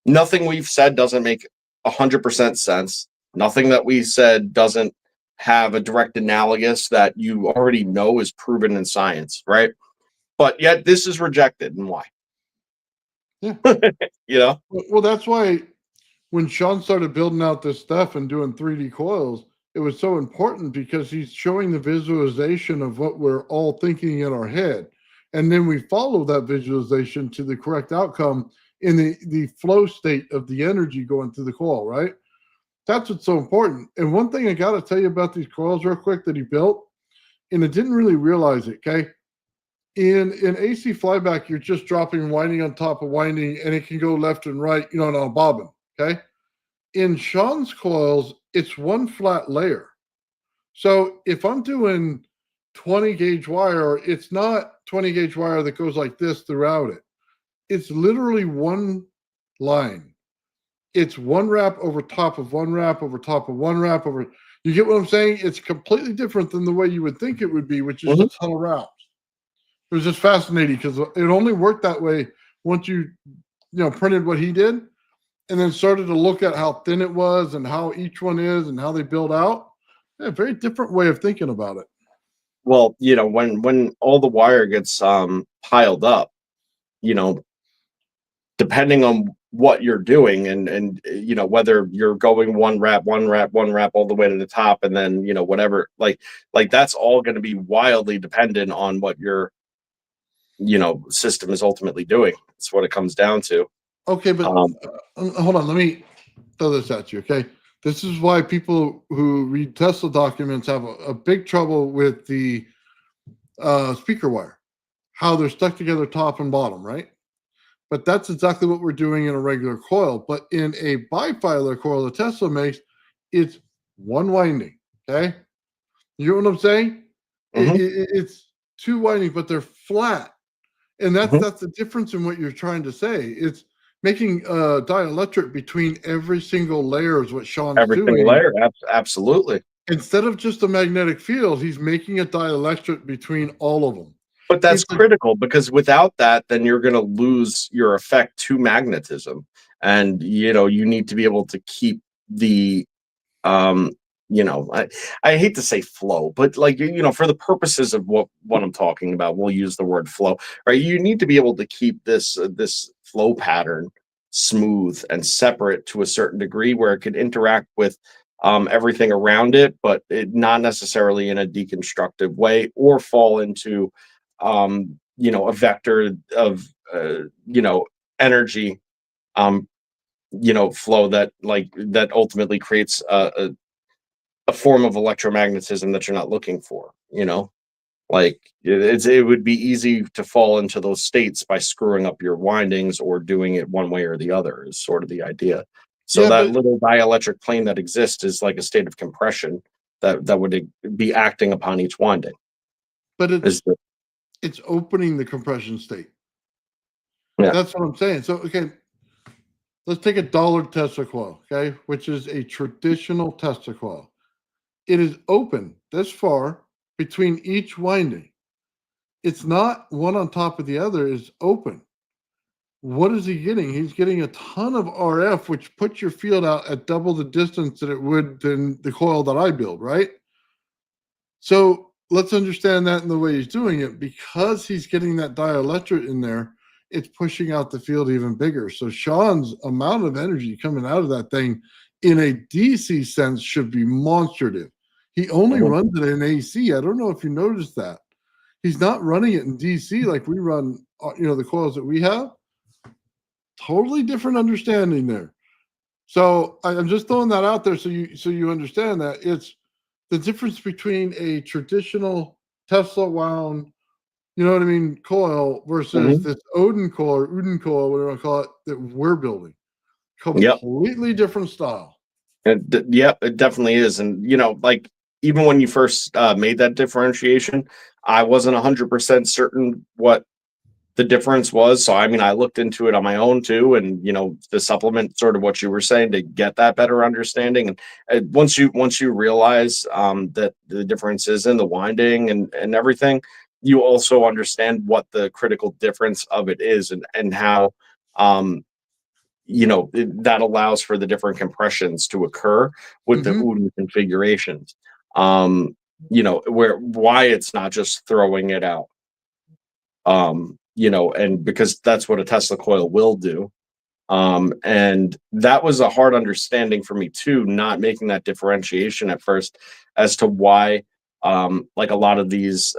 nothing we've said doesn't make 100% sense. Nothing that we said doesn't have a direct analogous that you already know is proven in science, right? But yet this is rejected, and why? Yeah. Well, that's why when Sean started building out this stuff and doing 3D coils, it was so important, because he's showing the visualization of what we're all thinking in our head. And then we follow that visualization to the correct outcome in the flow state of the energy going through the coil, right? That's what's so important. And one thing I got to tell you about these coils real quick that he built, and I didn't really realize it, okay? In AC flyback, you're just dropping winding on top of winding, and it can go left and right, on a bobbin, okay? In Sean's coils, it's one flat layer. So if I'm doing 20 gauge wire, it's not 20 gauge wire that goes like this throughout it. It's literally one line. It's one wrap over top of one wrap over top of one wrap over. You get what I'm saying? It's completely different than the way you would think it would be, which is a ton of wraps. It was just fascinating, because it only worked that way once you printed what he did, and then started to look at how thin it was and how each one is and how they build out. Yeah, very different way of thinking about it. Well, when all the wire gets piled up, depending on what you're doing, and whether you're going one wrap all the way to the top, and then whatever, like that's all going to be wildly dependent on what your system is ultimately doing. That's what it comes down to. Okay, but hold on. Let me throw this at you, okay? This is why people who read Tesla documents have a big trouble with the speaker wire, how they're stuck together top and bottom, right? But that's exactly what we're doing in a regular coil. But in a bifilar coil that Tesla makes, it's one winding, okay? You know what I'm saying? It's two winding, but they're flat. And that's the difference in what you're trying to say. It's making dielectric between every single layer is what Sean's Every doing. single layer, absolutely. Instead of just a magnetic field, he's making a dielectric between all of them. But that's critical, because without that, then you're going to lose your effect to magnetism. And, you need to be able to keep the, I hate to say flow, but for the purposes of what I'm talking about, we'll use the word flow, right? You need to be able to keep this flow pattern smooth and separate to a certain degree, where it could interact with everything around it, but not necessarily in a deconstructive way, or fall into a vector of energy flow that ultimately creates a form of electromagnetism that you're not looking for. Like it would be easy to fall into those states by screwing up your windings or doing it one way or the other is sort of the idea. So Yeah, that but little dielectric plane that exists is like a state of compression that would be acting upon each winding. but Is the, it's opening the compression state. yeah. That's what I'm saying. So okay, let's take a dollar Tesla coil, okay, which is a traditional Tesla coil. It is open this far between each winding. It's not one on top of the other, it's open. What is he getting? He's getting a ton of RF, which puts your field out at double the distance that it would than the coil that I build, right? So let's understand that in the way he's doing it. Because he's getting that dielectric in there, it's pushing out the field even bigger. So Sean's amount of energy coming out of that thing in a DC sense should be monstrative. He only Mhm. runs it in AC. I don't know if you noticed that. He's not running it in DC like we run, the coils that we have. Totally different understanding there. So I'm just throwing that out there so you understand that it's the difference between a traditional Tesla wound, you know what I mean, coil versus Mhm. this Odin coil or Uden coil, whatever I call it, that we're building. Yep. Completely different style. Yep, it definitely is. And like even when you first made that differentiation, I wasn't 100% certain what the difference was. So I mean, I looked into it on my own too, and to supplement sort of what you were saying to get that better understanding. And once you realize that the difference is in the winding and everything, you also understand what the critical difference of it is, and how um, that allows for the different compressions to occur with the Mm-hmm. OODA configurations. Why it's not just throwing it out. And because that's what a Tesla coil will do. And that was a hard understanding for me too, not making that differentiation at first as to why like a lot of these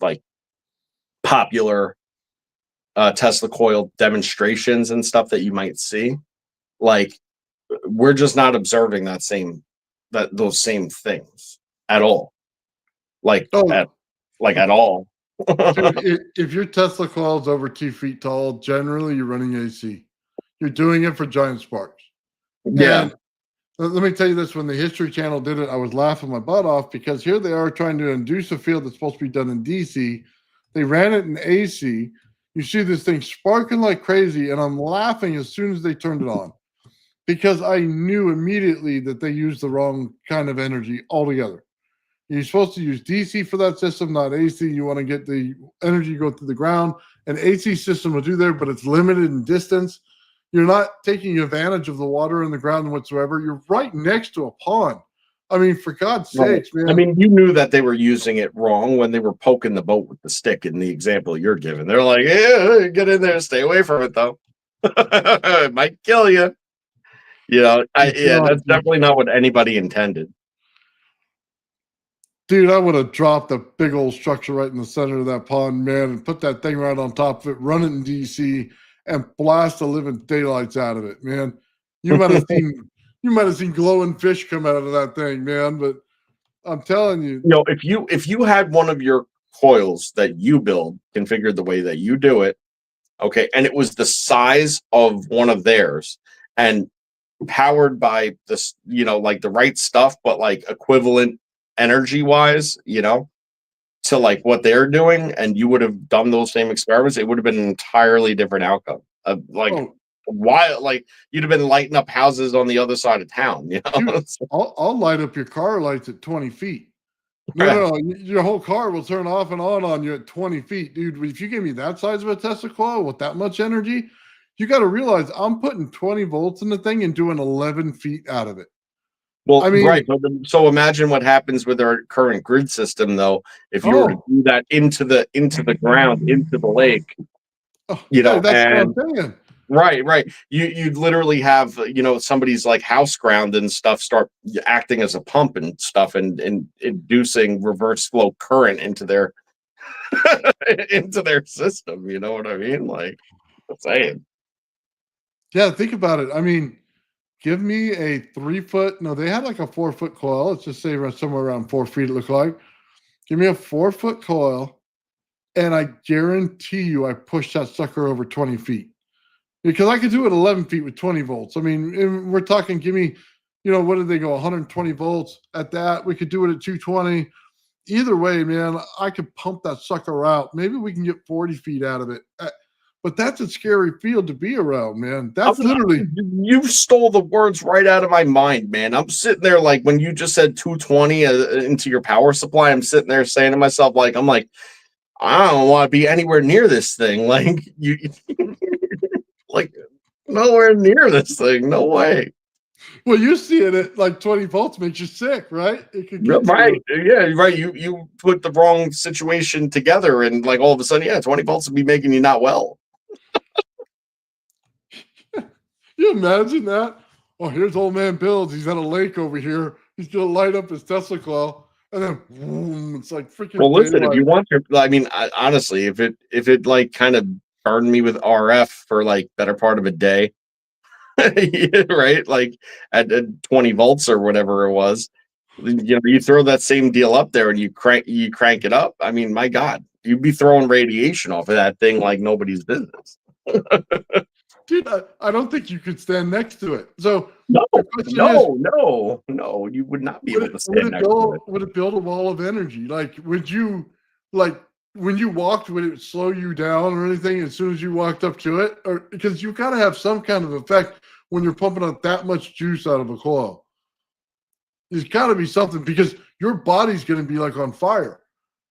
like popular Tesla coil demonstrations and stuff that you might see, like we're just not observing those same things at all. Like Oh, at all. dude, if your Tesla coil is over 2 feet tall, generally you're running AC. You're doing it for giant sparks. Yeah. And let me tell you this, when the History Channel did it, I was laughing my butt off because here they are trying to induce a field that's supposed to be done in DC. They ran it in AC. You see this thing sparking like crazy, and I'm laughing as soon as they turned it on because I knew immediately that they used the wrong kind of energy altogether. You're supposed to use DC for that system, not AC. You want to get the energy go through the ground. An AC system will do there, but it's limited in distance. You're not taking advantage of the water in the ground whatsoever. You're right next to a pond. I mean, for God's Right. sakes, I man. mean, you knew that they were using it wrong when they were poking the boat with the stick in the example you're giving. They're like, yeah, get in there, stay away from it though. It might kill you. Yeah, God, that's definitely not what anybody intended. dude, I would have dropped a big old structure right in the center of that pond, man, and put that thing right on top of it, run it in DC, and blast the living daylights out of it, man. You might have seen glowing fish come out of that thing, man. But I'm telling you, If you had one of your coils that you build configured the way that you do it, okay, and it was the size of one of theirs and powered by this, like the right stuff, but like equivalent energy wise, to like what they're doing, and you would have done those same experiments, it would have been an entirely different outcome. Like oh, why, like you'd have been lighting up houses on the other side of town, dude, I'll light up your car lights at 20 feet. Right. No, your whole car will turn off and on you at 20 feet, dude. If you give me that size of a Tesla coil with that much energy, you got to realize I'm putting 20 volts in the thing and doing 11 feet out of it. Well, I right. mean, So imagine what happens with our current grid system, though, if you were to oh, do that into the ground, into the lake, yeah, that's what I'm and saying. right. You'd literally have somebody's like house ground and stuff start acting as a pump and stuff, and inducing reverse flow current into their into their system. You know what I mean? Like I'm saying. Yeah, think about it. I mean, give me a 3 foot. No, they had like a 4 foot coil. Let's just say somewhere around 4 feet, it looked like. Give me a 4-foot coil, and I guarantee you I push that sucker over 20 feet. Because I could do it 11 feet with 20 volts. I mean, we're talking, give me, what did they go, 120 volts at that? We could do it at 220. Either way, man, I could pump that sucker out. Maybe we can get 40 feet out of it. But that's a scary field to be around, man. That's literally. You stole the words right out of my mind, man. I'm sitting there like when you just said 220 into your power supply. I'm sitting there saying to myself, like, I don't want to be anywhere near this thing. Like like nowhere near this thing. No way. Well, you see it at like 20 volts makes you sick, right? It could get right. Yeah, right. You put the wrong situation together, and like all of a sudden, yeah, 20 volts would be making you not well. You imagine that? Oh, here's old man Bills. He's at a lake over here. He's gonna light up his Tesla coil, and then boom, it's like freaking. Well, listen, if you want to, honestly, if it like kind of burned me with RF for like better part of a day, right? Like at 20 volts or whatever it was, you throw that same deal up there and you crank it up. I mean, my God, you'd be throwing radiation off of that thing like nobody's business. Dude, I don't think you could stand next to it. So no, you would not be able to stand next to it. Would it build a wall of energy? Like, would you, like, when you walked, would it slow you down or anything as soon as you walked up to it? Or because you got to have some kind of effect when you're pumping out that much juice out of a coil. There's got to be something because your body's going to be like on fire.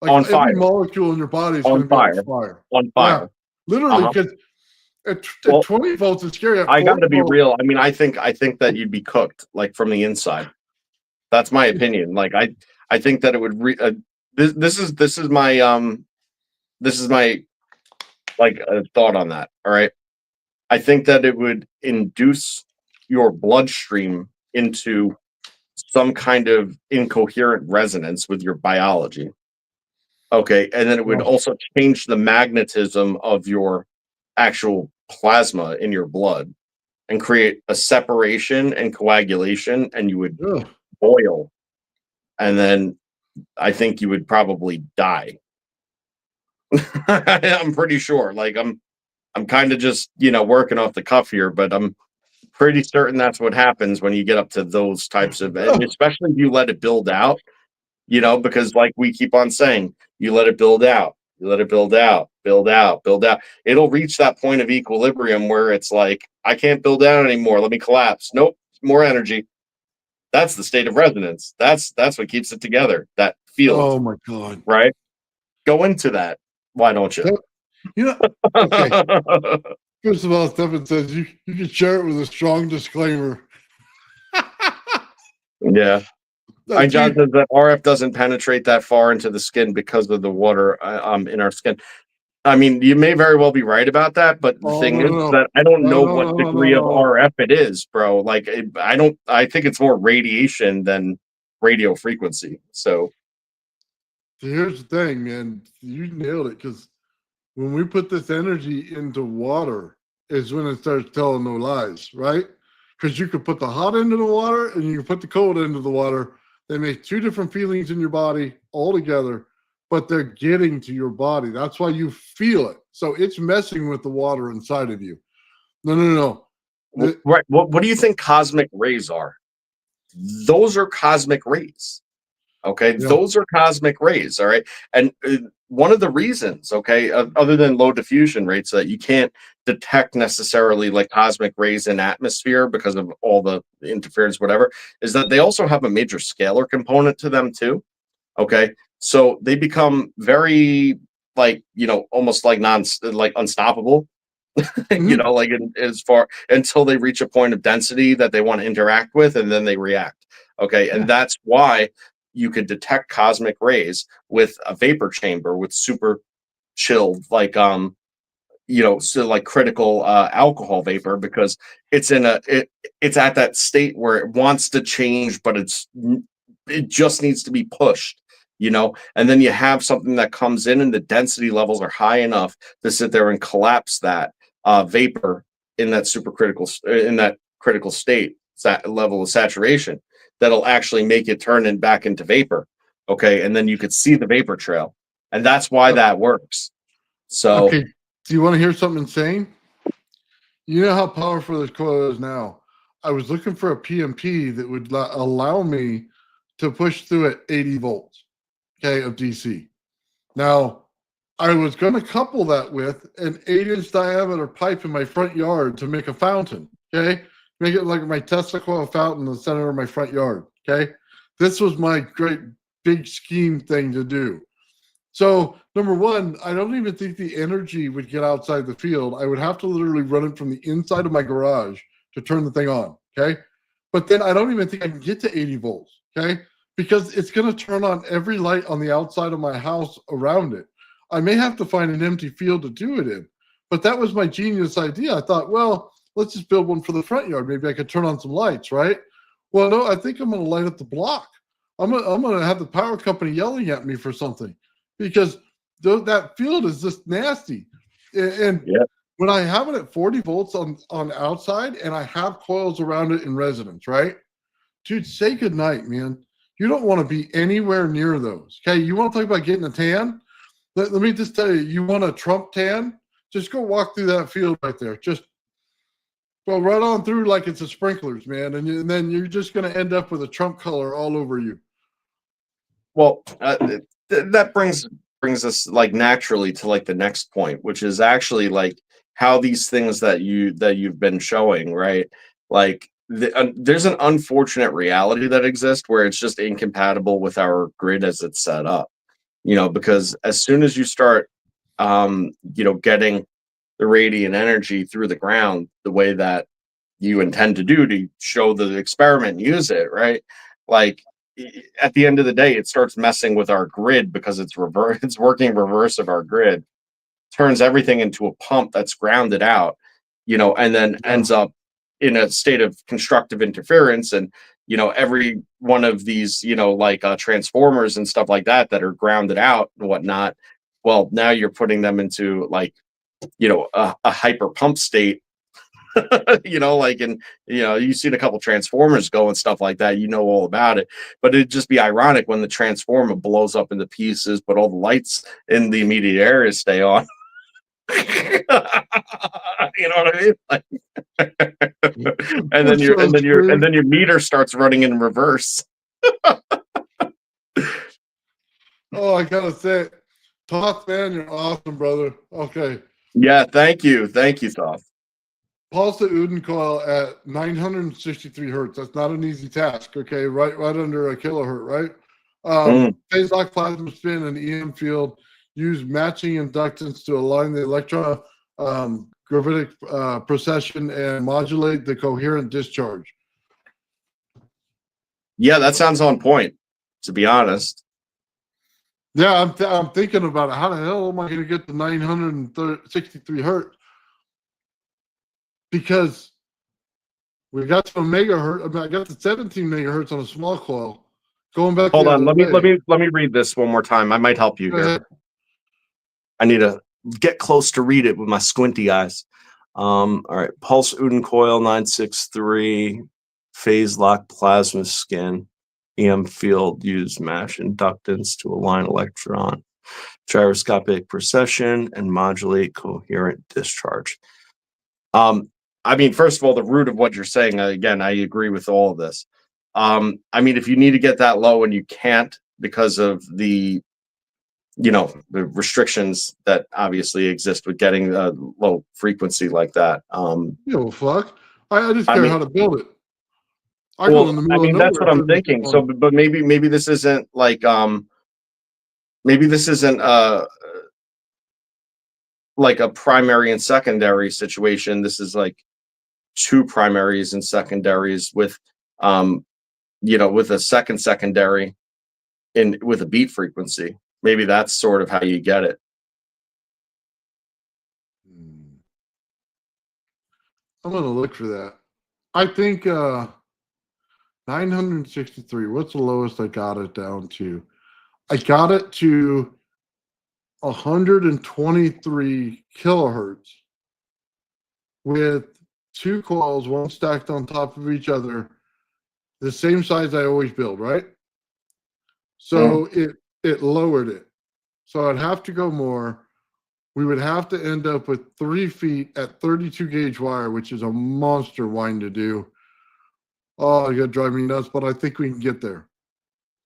Like on fire. Every molecule in your body is going to be on fire. On fire. Yeah, literally, because at 20 volts is scary. I got to be real. I mean, I think that you'd be cooked like from the inside. That's my opinion. Like I think that it would. This is my like thought on that. All right. I think that it would induce your bloodstream into some kind of incoherent resonance with your biology. Okay, and then it would also change the magnetism of your actual plasma in your blood and create a separation and coagulation, and you would boil, and then I think you would probably die. I'm pretty sure. Like I'm kind of just working off the cuff here, but I'm pretty certain that's what happens when you get up to those types of, and especially if you let it build out. Because like we keep on saying, you let it build out, you let it build out, build out, build out. It'll reach that point of equilibrium where it's like, I can't build out anymore. Let me collapse. Nope. More energy. That's the state of resonance. That's what keeps it together. That field. Oh my God. Right. Go into that. Why don't you? Okay. First of all, Stephen says you can share it with a strong disclaimer. Yeah. John says that RF doesn't penetrate that far into the skin because of the water in our skin. I mean, you may very well be right about that, but the thing is that I don't know what degree of RF it is, bro. Like, I think it's more radiation than radio frequency. So here's the thing, man. You nailed it, because when we put this energy into water is when it starts telling no lies, right? Because you could put the hot into the water and you can put the cold into the water. They make two different feelings in your body all together, but they're getting to your body. That's why you feel it. So it's messing with the water inside of you. No. Right. What do you think cosmic rays are? Those are cosmic rays. Okay. Yeah. Those are cosmic rays. All right. And one of the reasons, okay, other than low diffusion rates, that you can't detect necessarily like cosmic rays in atmosphere because of all the interference, whatever, is that they also have a major scalar component to them too. Okay. So they become very like, almost like unstoppable, like as far until they reach a point of density that they want to interact with, and then they react. Okay. And that's why you could detect cosmic rays with a vapor chamber with super chilled, like, so like critical alcohol vapor, because it's it's at that state where it wants to change, but it just needs to be pushed, and then you have something that comes in and the density levels are high enough to sit there and collapse that vapor in that critical state, that level of saturation, that'll actually make it turn back into vapor. Okay, and then you could see the vapor trail, and that's why that works. So Okay, do you want to hear something insane? You know how powerful this coil is now. I was looking for a PMP that would allow me to push through at 80 volts, okay, of DC. Now, I was going to couple that with an 8-inch diameter pipe in my front yard to make a fountain, okay? Make it like my Tesla coil fountain in the center of my front yard, okay? This was my great big scheme thing to do. So, number one, I don't even think the energy would get outside the field. I would have to literally run it from the inside of my garage to turn the thing on, okay? But then I don't even think I can get to 80 volts, okay? Because it's going to turn on every light on the outside of my house around it. I may have to find an empty field to do it in. But that was my genius idea. I thought, well, let's just build one for the front yard. Maybe I could turn on some lights, right? Well, no, I think I'm going to light up the block. I'm going to have the power company yelling at me for something because that field is just nasty. And yeah, when I have it at 40 volts on outside and I have coils around it in residence, right? Dude, say goodnight, man. You don't want to be anywhere near those. Okay. You want to talk about getting a tan? Let me just tell you, you want a Trump tan? Just go walk through that field right there. Just go right on through like it's a sprinklers, man. And then you're just going to end up with a Trump color all over you. well, that brings us like naturally to like the next point, which is actually like how these things that you've been showing, right? Like there's an unfortunate reality that exists where it's just incompatible with our grid as it's set up. Because as soon as you start, getting the radiant energy through the ground the way that you intend to do to show the experiment and use it, right? Like at the end of the day, it starts messing with our grid because it's working reverse of our grid, turns everything into a pump that's grounded out, and then ends up in a state of constructive interference. And every one of these like transformers and stuff like that are grounded out and whatnot, well, now you're putting them into like a hyper pump state. Like, and you've seen a couple transformers go and stuff like that, all about it. But it'd just be ironic when the transformer blows up into pieces, but all the lights in the immediate area stay on. You know what I mean? Like, and then your meter starts running in reverse. Oh, I gotta say, Toth, man, you're awesome, brother. Okay. Yeah, thank you, Thoth. Pulse the Uden coil at 963 hertz. That's not an easy task. Okay, right under a kilohertz, right? Phase lock plasma spin and EM field use matching inductance to align the electron gravitic precession and modulate the coherent discharge. Yeah, that sounds on point, to be honest. Yeah, I'm thinking about it. How the hell am I going to get to 963 hertz? Because we got some megahertz. I mean, I got the 17 megahertz on a small coil. Going back. Hold on, let me read this one more time. I might help you here. I need to get close to read it with my squinty eyes. All right, pulse Uden coil 963, phase lock plasma skin, EM field use mash inductance to align electron gyroscopic precession and modulate coherent discharge. I mean, first of all, the root of what you're saying, again, I agree with all of this. I mean, if you need to get that low and you can't because of the restrictions that obviously exist with getting a low frequency like that. Fuck. I just care how to build it. I that's what I'm thinking. So, but maybe this isn't like, maybe this isn't like a primary and secondary situation. This is like two primaries and secondaries with with a secondary with a beat frequency. Maybe that's sort of how you get it. I'm gonna look for that. I think 963. What's the lowest I got it down to? I got it to 123 kilohertz with two coils, one stacked on top of each other, the same size I always build, right? So it lowered it. So I'd have to go more. We would have to end up with 3 feet at 32 gauge wire, which is a monster wind to do. Oh, you gotta drive me nuts, but I think we can get there.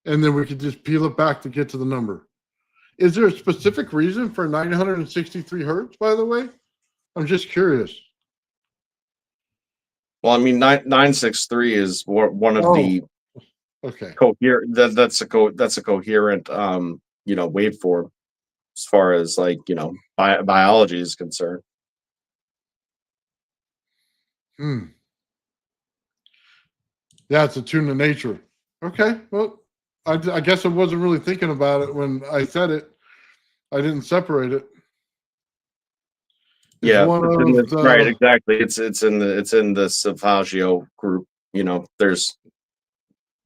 And then we could just peel it back to get to the number. Is there a specific reason for 963 hertz, by the way? I'm just curious. Well, I mean, 963 is one of the Okay. coherent. That's a coherent, waveform as far as like biology is concerned. Yeah, it's a tune to nature. Okay. Well, I guess I wasn't really thinking about it when I said it. I didn't separate it. It's Yeah, one right, exactly. It's in the Savagio group. There's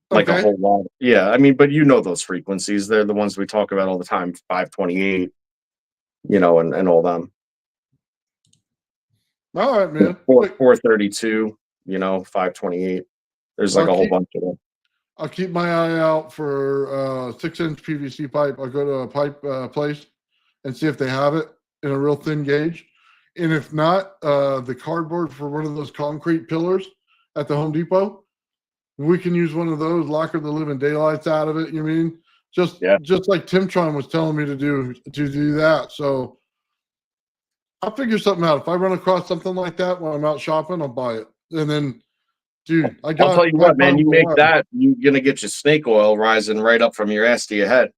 like a whole lot. Yeah, I mean, but those frequencies. They're the ones we talk about all the time. 528, and all them. All right, man. 432, 528. There's like a whole bunch of them. I'll keep my eye out for 6-inch PVC pipe. I'll go to a pipe place and see if they have it in a real thin gauge. And if not, the cardboard for one of those concrete pillars at the Home Depot, we can use one of those, locker the living daylights out of it. You mean just like Timtron was telling me to do that. So I'll figure something out. If I run across something like that when I'm out shopping, I'll buy it. And then, dude, I'll tell you what, man. You make that, you're gonna get your snake oil rising right up from your ass to your head.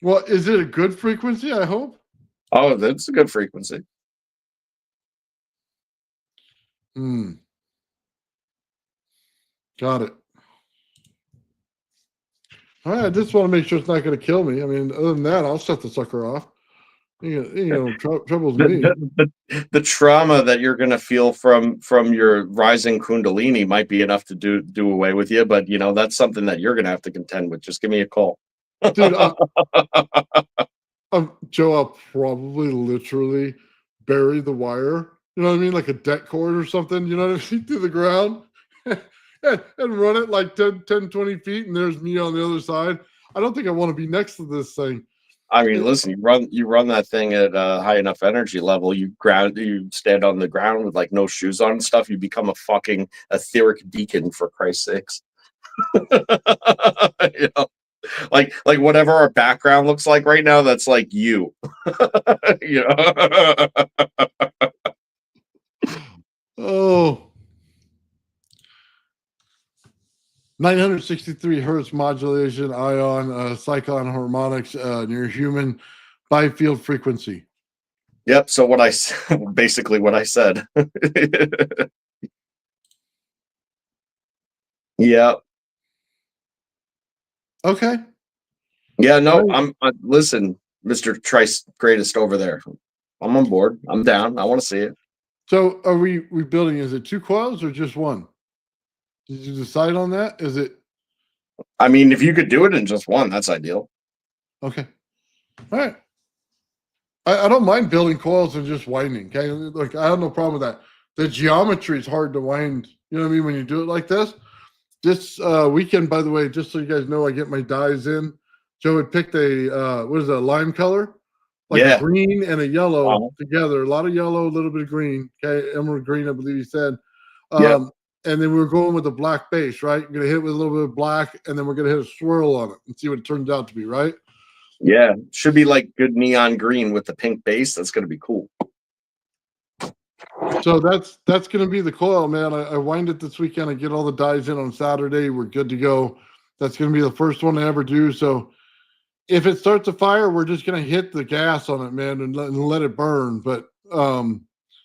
Well, is it a good frequency? I hope. Oh, that's a good frequency. Got it. All right, I just want to make sure it's not going to kill me. I mean, other than that, I'll set the sucker off. Troubles me. The trauma that you're going to feel from your rising kundalini might be enough to do away with you, but that's something that you're going to have to contend with. Just give me a call, dude. Joe, I'll probably literally bury the wire. You know what I mean, like a deck cord or something. You know what I mean, to the ground. And run it like 10, 20 feet, and there's me on the other side. I don't think I want to be next to this thing. I mean, listen, you run that thing at a high enough energy level, you stand on the ground with like no shoes on and stuff, you become a fucking etheric beacon, for Christ's sakes. Like whatever our background looks like right now, that's like you. Oh. 963 hertz modulation, ion, cyclone harmonics, near human bifield frequency. Yep. So basically what I said. Yeah. Okay. Yeah. No. Listen, Mr. Trice Greatest over there. I'm on board. I'm down. I want to see it. So, are we building? Is it 2 coils or just one? Did you decide on that? Is it? I mean, if you could do it in just one, that's ideal. Okay. All right. I don't mind building coils and just winding. Okay. Like, I have no problem with that. The geometry is hard to wind. You know what I mean? When you do it like this. This weekend, by the way, just so you guys know, I get my dyes in. Joe had picked a lime color, like a green and a yellow together. A lot of yellow, a little bit of green. Okay, emerald green, I believe he said. And then we were going with the black base, right? We're gonna hit it with a little bit of black, and then we're gonna hit a swirl on it and see what it turns out to be, right? Yeah, should be like good neon green with the pink base. That's gonna be cool. So that's gonna be the coil, man. I wind it this weekend. I get all the dyes in on Saturday. We're good to go. That's gonna be the first one I ever do. So if it starts a fire, we're just gonna hit the gas on it, man, and let it burn. But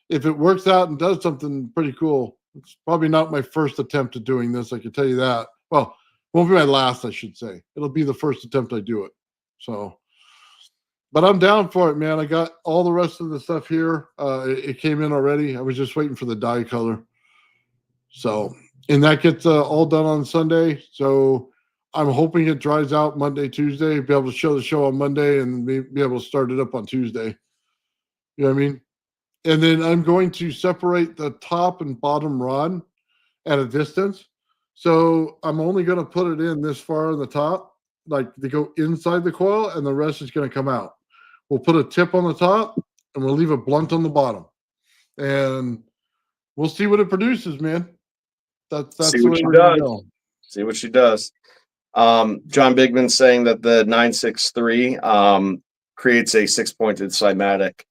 if it works out and does something pretty cool, it's probably not my first attempt at doing this. I can tell you that. Well, it won't be my last, I should say. It'll be the first attempt I do it. So, but I'm down for it, man. I got all the rest of the stuff here. It came in already. I was just waiting for the dye color. So, and that gets all done on Sunday. So I'm hoping it dries out Monday, Tuesday, be able to show the show on Monday and be able to start it up on Tuesday. You know what I mean? And then I'm going to separate the top and bottom rod at a distance So I'm only going to put it in this far on the top, like to go inside the coil, and the rest is going to come out. We'll put a tip on the top, and we'll leave a blunt on the bottom, and we'll see what it produces, man. That's See the what way she we're going to does. go. See what she does. John Bigman's saying that the 963 creates a 6-pointed cymatic,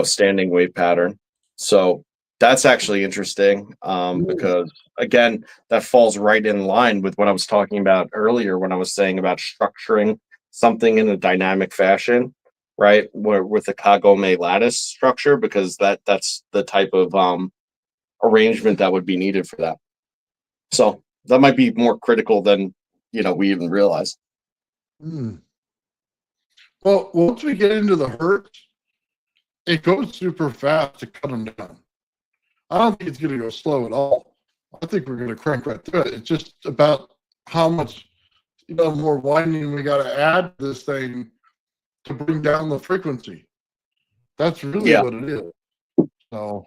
standing wave pattern. So that's actually interesting because, again, that falls right in line with what I was talking about earlier when I was saying about structuring something in a dynamic fashion, right? Where with the Kagome lattice structure, because that's the type of arrangement that would be needed for that. So that might be more critical than we even realize. Hmm. Well, once we get into the hertz, it goes super fast to cut them down. I don't think it's going to go slow at all. I think we're going to crank right through it. It's just about how much more winding we got to add to this thing to bring down the frequency. That's really what it is. So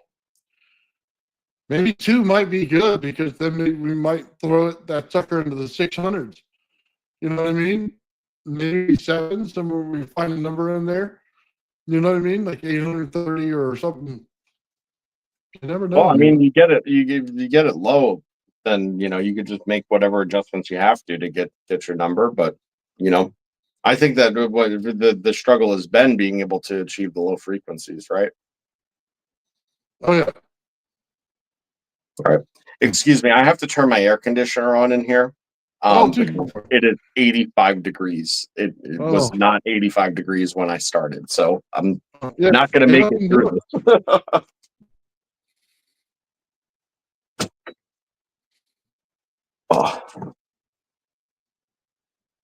maybe 2 might be good, because then we might throw that sucker into the 600s. You know what I mean? Maybe 7, somewhere we find a number in there. You know what I mean? Like 830 or something. You never know. Well, I mean, you get it low, then you could just make whatever adjustments you have to get your number. But I think that what the struggle has been being able to achieve the low frequencies, right? Oh yeah. All right. Excuse me, I have to turn my air conditioner on in here. Dude, go for It is 85 degrees. It was Oh. not 85 degrees when I started, so I'm Yeah, not going to get make up it and through do it. this. Oh.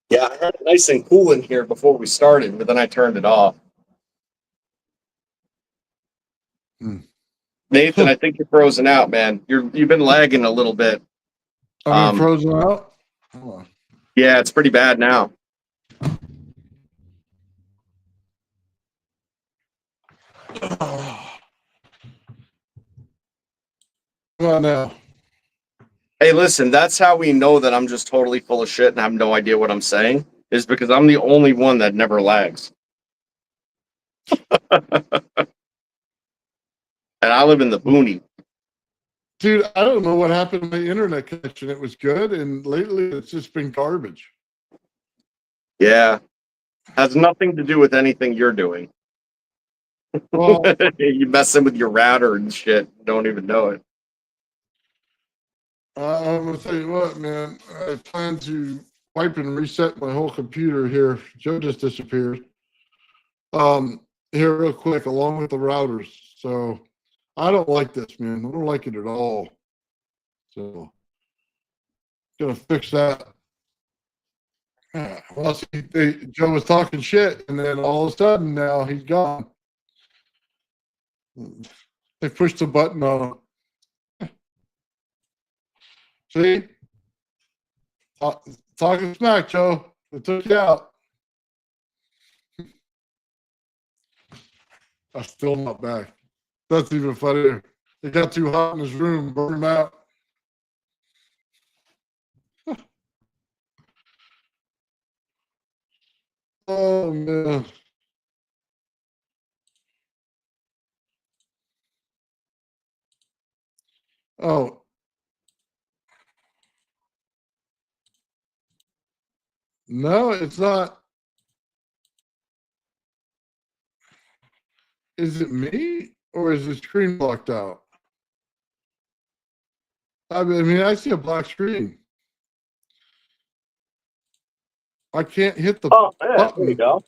Yeah, I had it nice and cool in here before we started, but then I turned it off. Hmm. Nathan, I think you're frozen out, man. You've been lagging a little bit. I'm frozen out. Hold on. Yeah, it's pretty bad now. Come on now. Hey, listen, that's how we know that I'm just totally full of shit and have no idea what I'm saying, is because I'm the only one that never lags. And I live in the boonies. Dude, I don't know what happened to my internet connection. It was good, and lately it's just been garbage. Yeah. Has nothing to do with anything you're doing. Well, You messing with your router and shit. Don't even know it. I'm gonna tell you what, man. I plan to wipe and reset my whole computer here. Joe just disappeared. Here real quick, along with the routers. So I don't like this, man. I don't like it at all. So gonna fix that. Yeah, well, see, Joe was talking shit, and then all of a sudden now he's gone. They pushed the button on him. See? Talking smack, Joe. They took you out. I'm still not back. That's even funnier. It got too hot in his room, burned him out. Oh, man. Oh, no, it's not. Is it me, or is the screen blocked out? I mean, I see a black screen. I can't hit the Yeah, there you button. go.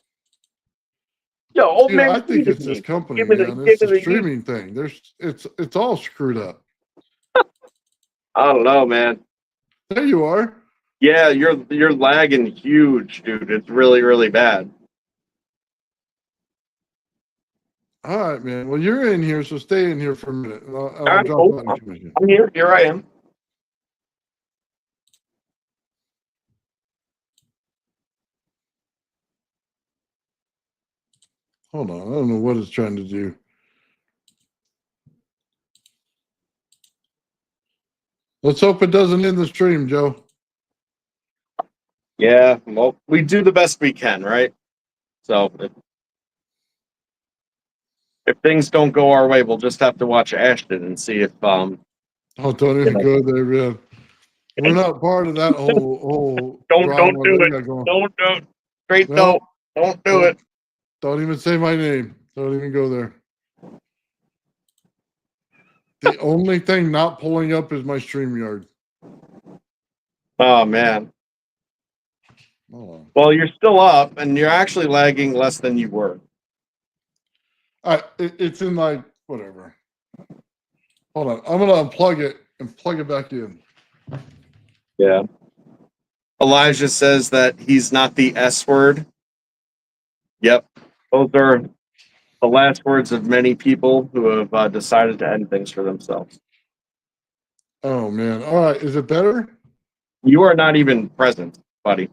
Yo, old Dude, man, I think it's this company, give me man. give It's me the streaming thing. It's all screwed up. I don't know, man. There you are. Yeah, you're lagging huge, dude. It's really, really bad. All right, man. Well, you're in here, so stay in here for a minute, and All I'll right, drop cool. out and come in here. I'm here. Here I am. Hold on. I don't know what it's trying to do. Let's hope it doesn't end the stream, Joe. Yeah, well, we do the best we can, right? So if things don't go our way, we'll just have to watch Ashton and see if Oh, don't even go there, man. We're not part of that whole don't drama do that you it. got going. Don't straight No, don't do it. Don't even say my name. Don't even go there. The only thing not pulling up is my StreamYard. Oh man. Hold Well, you're still up, and you're actually lagging less than you were. on. It's in like whatever. Hold on. I'm gonna unplug it and plug it back in. Yeah. Elijah says that he's not the S word. Yep. Those are the last words of many people who have decided to end things for themselves. Oh man. All right. Is it better? You are not even present, buddy.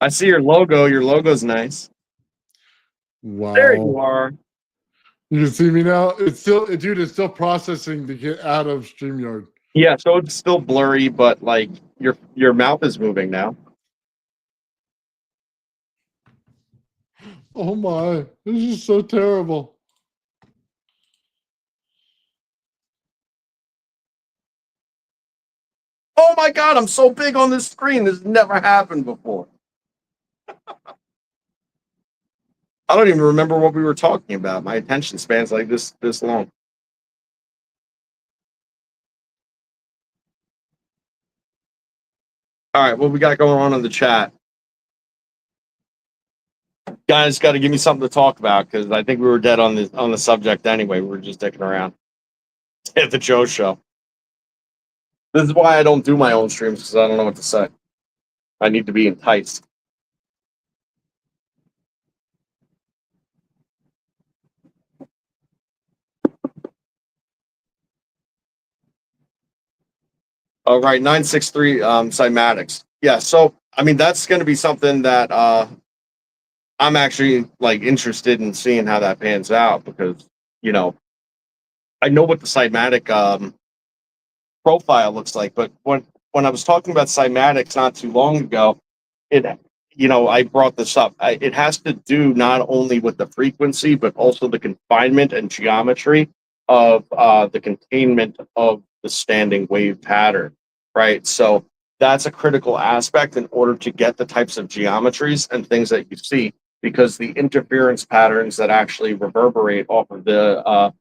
I see your logo. Your logo's nice. Wow. There you are. You can see me now. It's still, dude. It's still processing to get out of StreamYard. Yeah, so it's still blurry, but like your mouth is moving now. Oh my! This is so terrible. Oh my god, I'm so big on this screen. This never happened before. I don't even remember what we were talking about. My attention span's like this long. All right, what we got going on in the chat? Guys, got to give me something to talk about because I think we were dead on the subject anyway. We were just dicking around at the Joe show. This is why I don't do my own streams because I don't know what to say. I need to be enticed. All right, 963 cymatics. Yeah, so I mean that's going to be something that I'm actually like interested in seeing how that pans out because you know I know what the cymatic profile looks like, but when I was talking about cymatics not too long ago, it I brought this up. It has to do not only with the frequency but also the confinement and geometry of the containment of the standing wave pattern, right? So that's a critical aspect in order to get the types of geometries and things that you see, because the interference patterns that actually reverberate off of the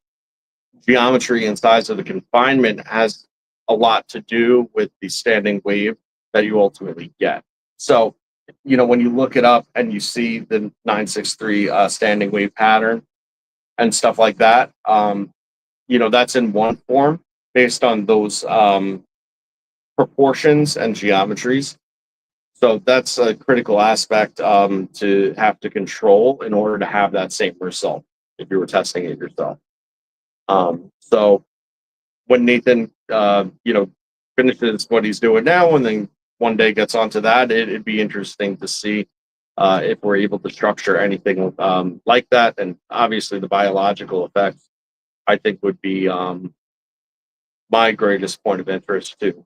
geometry and size of the confinement has a lot to do with the standing wave that you ultimately get. So, when you look it up and you see the 963 standing wave pattern and stuff like that, that's in one form based on those proportions and geometries. So that's a critical aspect to have to control in order to have that same result if you were testing it yourself. So when Nathan, finishes what he's doing now, and then one day gets onto that, it'd be interesting to see if we're able to structure anything like that. And obviously, the biological effects, I think, would be my greatest point of interest too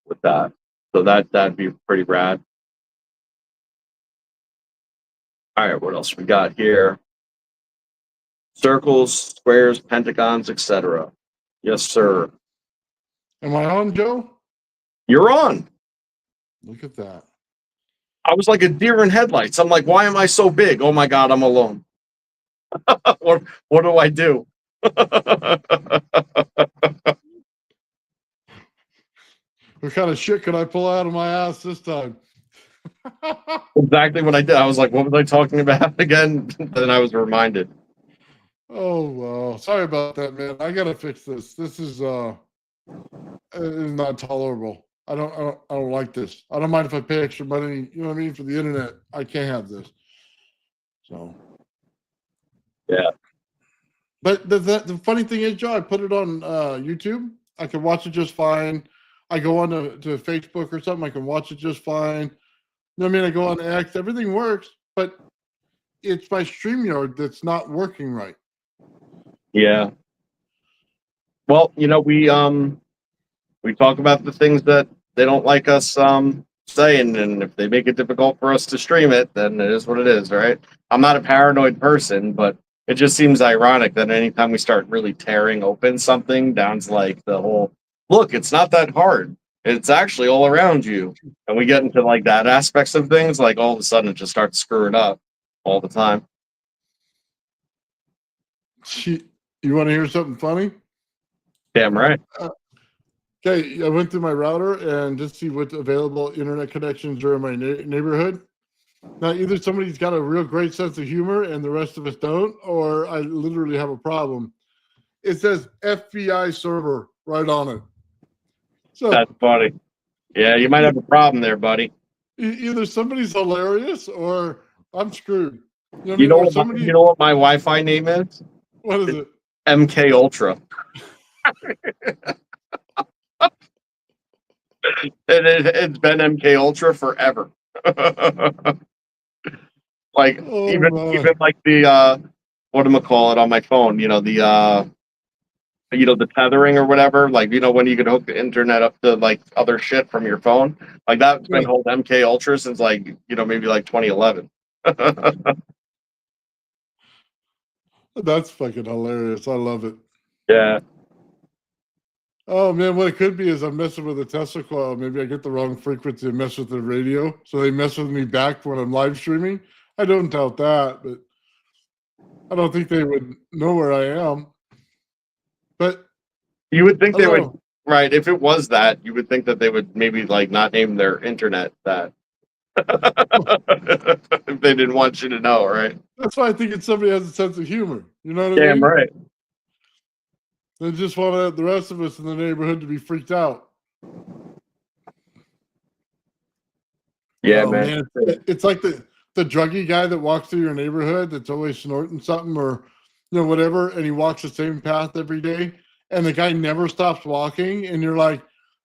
with that. So that'd be pretty rad. All right, what else we got here? Circles, squares, pentagons, etc. Yes, sir. Am I on, Joe? You're on. Look at that. I was like a deer in headlights. I'm like, why am I so big? Oh my God, I'm alone. what do I do? What kind of shit could I pull out of my ass this time? Exactly what I did. I was like, what was I talking about again? Then I was reminded. Oh wow. Sorry about that, man. I gotta fix this. This is not tolerable. I don't like this. I don't mind if I pay extra money, you know what I mean, for the internet. I can't have this. So Yeah. but the funny thing is, Joe, I put it on YouTube. I can watch it just fine. I go on to Facebook or something, I can watch it just fine. You know what I mean? I go on X, everything works, but it's my StreamYard that's not working right. Yeah. Well, we talk about the things that they don't like us saying, and if they make it difficult for us to stream it, then it is what it is, right? I'm not a paranoid person, but it just seems ironic that anytime we start really tearing open something down to like the whole look, it's not that hard. It's actually all around you. And we get into like that aspects of things, like all of a sudden it just starts screwing up all the time. You want to hear something funny? Damn right. Okay, I went through my router and just see what available internet connections are in my neighborhood. Now, either somebody's got a real great sense of humor and the rest of us don't, or I literally have a problem. It says FBI server right on it. So That's funny. Yeah, you might have a problem there, buddy. Either somebody's hilarious or I'm screwed. You know what I You mean? know Or what somebody, you know what my Wi-Fi name is? what is it? MK Ultra. It's been MK Ultra forever. Like Oh even my. like the what am I call it on my phone? The tethering or whatever. Like when you could hook the internet up to like other shit from your phone. Like that's been Yeah, called MK Ultra since like maybe like 2011. that's fucking hilarious. I love it. Yeah. Oh man, what it could be is I'm messing with a Tesla coil. Maybe I get the wrong frequency and mess with the radio. So they mess with me back when I'm live streaming. I don't doubt that, but I don't think they would know where I am. But You would think I they don't would, know. right? If it was that, you would think that they would maybe like not name their internet that if they didn't want you to know, right? That's why I think it's somebody has a sense of humor. You know what I Damn mean? right. They just want the rest of us in the neighborhood to be freaked out. Yeah, Oh man. man, it's like the druggy guy that walks through your neighborhood that's always snorting something or whatever, and he walks the same path every day, and the guy never stops walking, and you're like,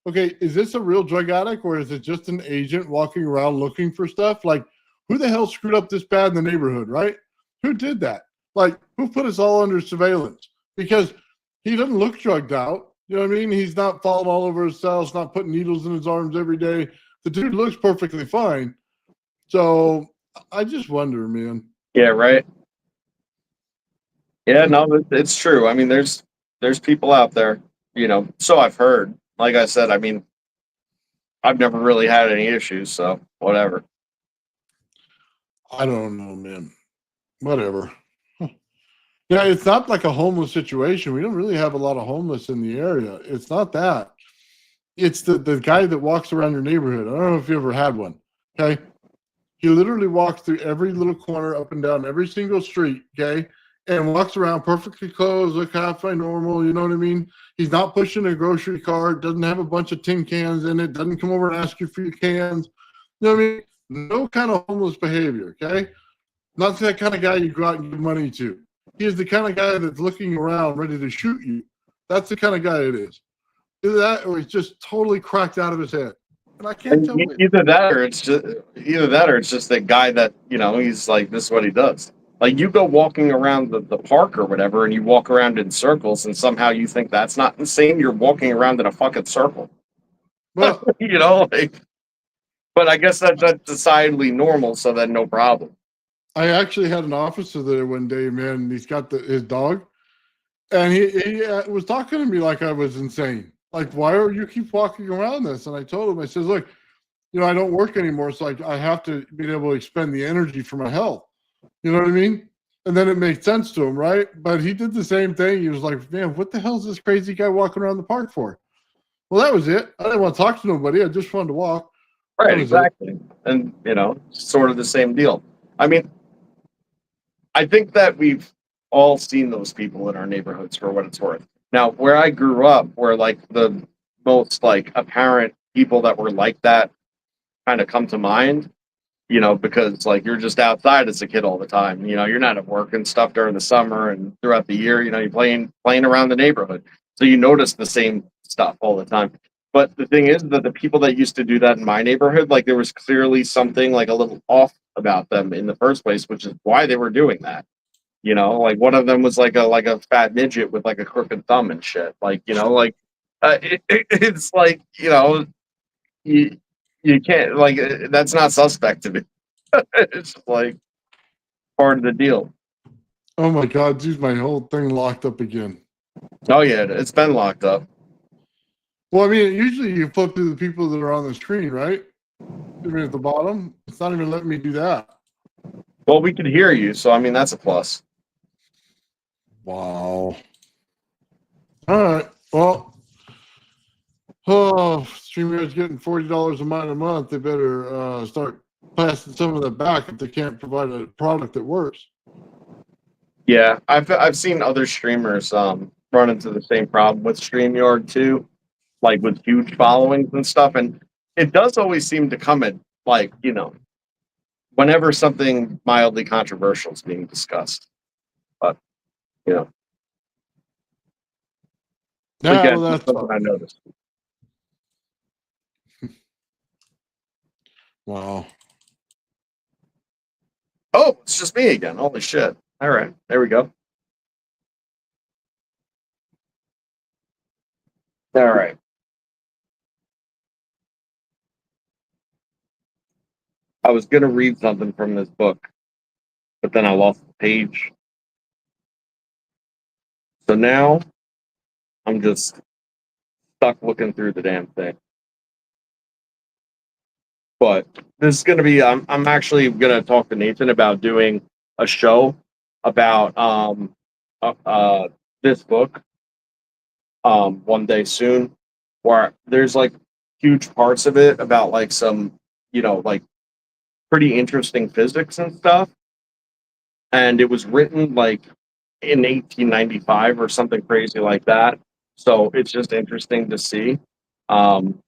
okay, is this a real drug addict or is it just an agent walking around looking for stuff? Like, who the hell screwed up this bad in the neighborhood, right? Who did that? Like, who put us all under surveillance? Because he doesn't look drugged out. You know what I mean? He's not falling all over his cells, not putting needles in his arms every day. The dude looks perfectly fine. So I just wonder, man. Yeah, right. Yeah, no, it's true. I mean, there's people out there, so I've heard. Like I said, I mean, I've never really had any issues, so whatever. I don't know, man. Whatever. Yeah, it's not like a homeless situation. We don't really have a lot of homeless in the area. It's not that. It's the guy that walks around your neighborhood. I don't know if you ever had one. Okay. He literally walks through every little corner, up and down every single street, okay, and walks around perfectly clothed, look halfway normal. You know what I mean? He's not pushing a grocery cart, doesn't have a bunch of tin cans in it, doesn't come over and ask you for your cans. You know what I mean? No kind of homeless behavior, okay? Not that kind of guy you go out and give money to. He is the kind of guy that's looking around ready to shoot you. That's the kind of guy it is. Either that or he's just totally cracked out of his head. And I can't tell which. Either that or it's just that guy that, he's like, this is what he does. Like you go walking around the park or whatever and you walk around in circles and somehow you think that's not insane. You're walking around in a fucking circle. Well, Like, but I guess that's societally normal, so then no problem. I actually had an officer there one day, man. And he's got his dog, and he was talking to me like I was insane. Like, why are you keep walking around this? And I told him, I says, look, I don't work anymore, so I have to be able to expend the energy for my health. You know what I mean? And then it made sense to him, right? But he did the same thing. He was like, man, what the hell is this crazy guy walking around the park for? Well, that was it. I didn't want to talk to nobody. I just wanted to walk. Right, exactly. And, sort of the same deal. I mean, I think that we've all seen those people in our neighborhoods for what it's worth. Now, where I grew up, where like the most like apparent people that were like that kind of come to mind, because like you're just outside as a kid all the time. You're not at work and stuff during the summer and throughout the year, you're playing around the neighborhood. So you notice the same stuff all the time. But the thing is that the people that used to do that in my neighborhood, like there was clearly something like a little off about them in the first place, which is why they were doing that. You know, like one of them was like a fat midget with like a crooked thumb and shit. Like, you know, like it's like, you know, you can't like that's not suspect to me. It's just like part of the deal. Oh my God, dude, my whole thing locked up again. Oh yeah, it's been locked up. Well, I mean, usually you flip through the people that are on the screen, right? I mean, at the bottom, it's not even letting me do that. Well, we can hear you, so I mean that's a plus. Wow. All right. Well, oh, StreamYard's getting $40 a month. They better start passing some of that back if they can't provide a product that works. Yeah, I've seen other streamers run into the same problem with StreamYard too, like with huge followings and stuff. And it does always seem to come at like, you know, whenever something mildly controversial is being discussed. But you know, Yeah, again, well, it's that's something I noticed. wow. Oh, it's just me again. Holy shit. All right, there we go. All right. I was gonna read something from this book, but then I lost the page. So now I'm just stuck looking through the damn thing. But this is gonna be I'm actually gonna talk to Nathan about doing a show about uh, uh this book one day soon, where there's like huge parts of it about like some, you know, like pretty interesting physics and stuff. And it was written like in 1895 or something crazy like that. So it's just interesting to see, um,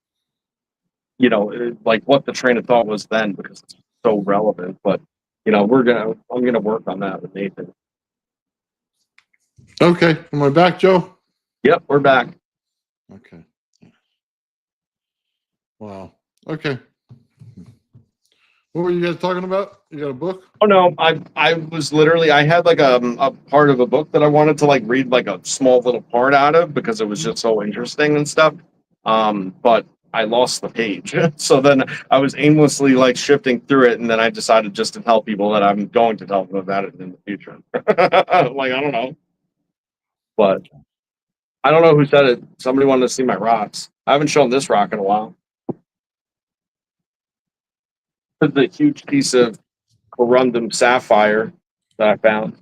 you know, like what the train of thought was then because it's so relevant. But you know, I'm gonna work on that with Nathan. Okay. Am I back, Joe? Yep, we're back. Okay. Wow. Okay. What were you guys talking about? You got a book? Oh no, I was literally I had like a part of a book that I wanted to like read like a small little part out of because it was just so interesting and stuff. But I lost the page. So then I was aimlessly like shifting through it and then I decided just to tell people that I'm going to tell them about it in the future. Like I don't know. But I don't know who said it. Somebody wanted to see my rocks. I haven't shown this rock in a while. It's a huge piece of corundum sapphire that I found.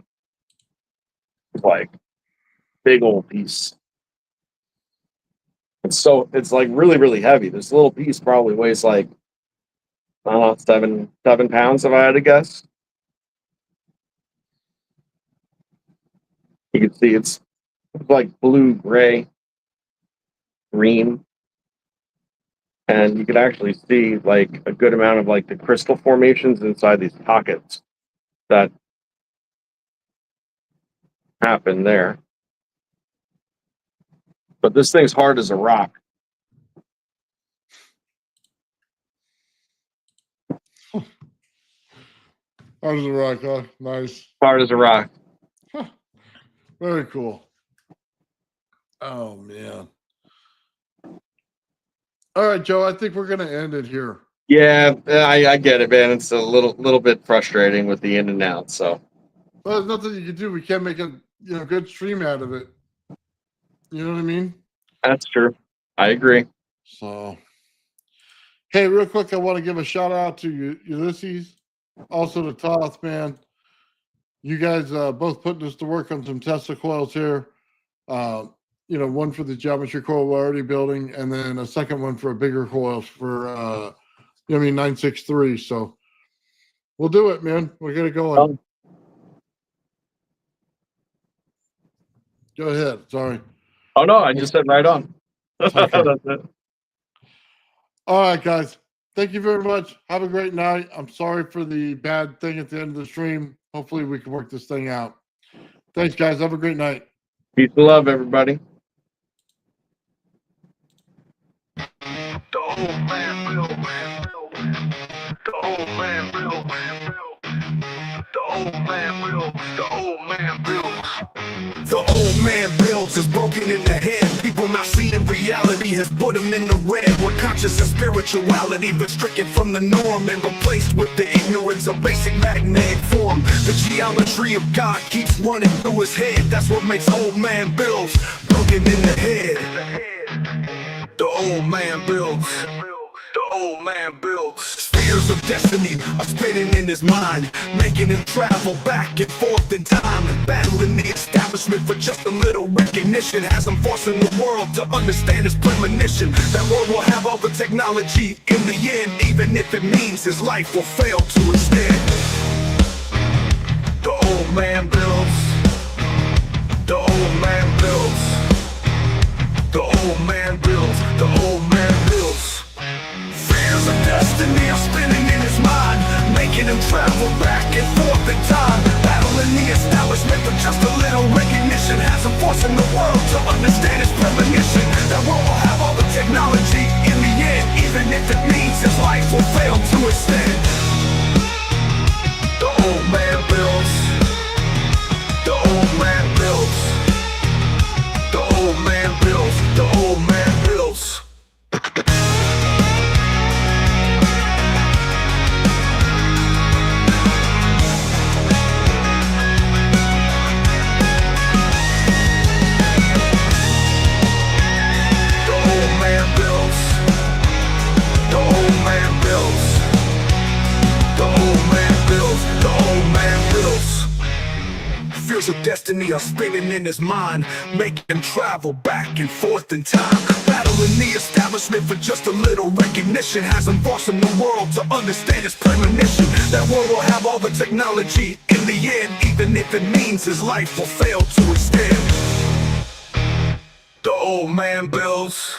It's like big old piece. It's like really, really heavy. This little piece probably weighs like I don't know, 7 pounds if I had to guess. You can see it's like blue, gray, green. And you can actually see like a good amount of like the crystal formations inside these pockets that happen there. But this thing's hard as a rock. Hard as a rock, huh? Nice. Hard as a rock. Huh. Very cool. Oh man. All right, Joe. I think we're gonna end it here. Yeah, I get it, man. It's a little bit frustrating with the in and out. So Well, there's nothing you can do. We can't make a good stream out of it. You know what I mean? that's true. I agree. So, hey, real quick, I want to give a shout out to Ulysses, also to Toth, man. You guys both putting us to work on some Tesla coils here. One for the geometry coil we're already building, and then a second one for a bigger coil for 963. So we'll do it, man. We'll get it going. Go ahead. Sorry. Oh no, I just said right on. Okay. That's it. All right, guys. Thank you very much. Have a great night. I'm sorry for the bad thing at the end of the stream. Hopefully we can work this thing out. Thanks, guys. Have a great night. Peace and love, everybody. The old man, real man, the old man, real man, the old man builds, the old man builds. The old man builds is broken in the head. People not seeing reality has put them in the red. Where conscious and spirituality been stricken from the norm and replaced with the ignorance of basic magnetic form. The geometry of God keeps running through his head. That's what makes old man builds broken in the head. The old man builds. The old man builds. Spheres of destiny are spinning in his mind, making him travel back and forth in time, and battling the establishment for just a little recognition. Has him forcing the world to understand his premonition. That world will have all the technology in the end, even if it means his life will fail to extend. The old man builds. The old man builds. The old man builds. The old man builds. Fears of destiny are spinning in his mind, making him travel back and forth in time, battling the establishment for just a little recognition. Has him forcing the world to understand his premonition. That world will have all the technology in the end, even if it means his life will fail to extend. The old man builds. The old man builds. The old man builds. The old man builds. Fears of destiny are spinning in his mind, making him travel back and forth in time, battling the establishment for just a little recognition. Has him forcing the world to understand his premonition. That world will have all the technology in the end, even if it means his life will fail to extend. The old man builds.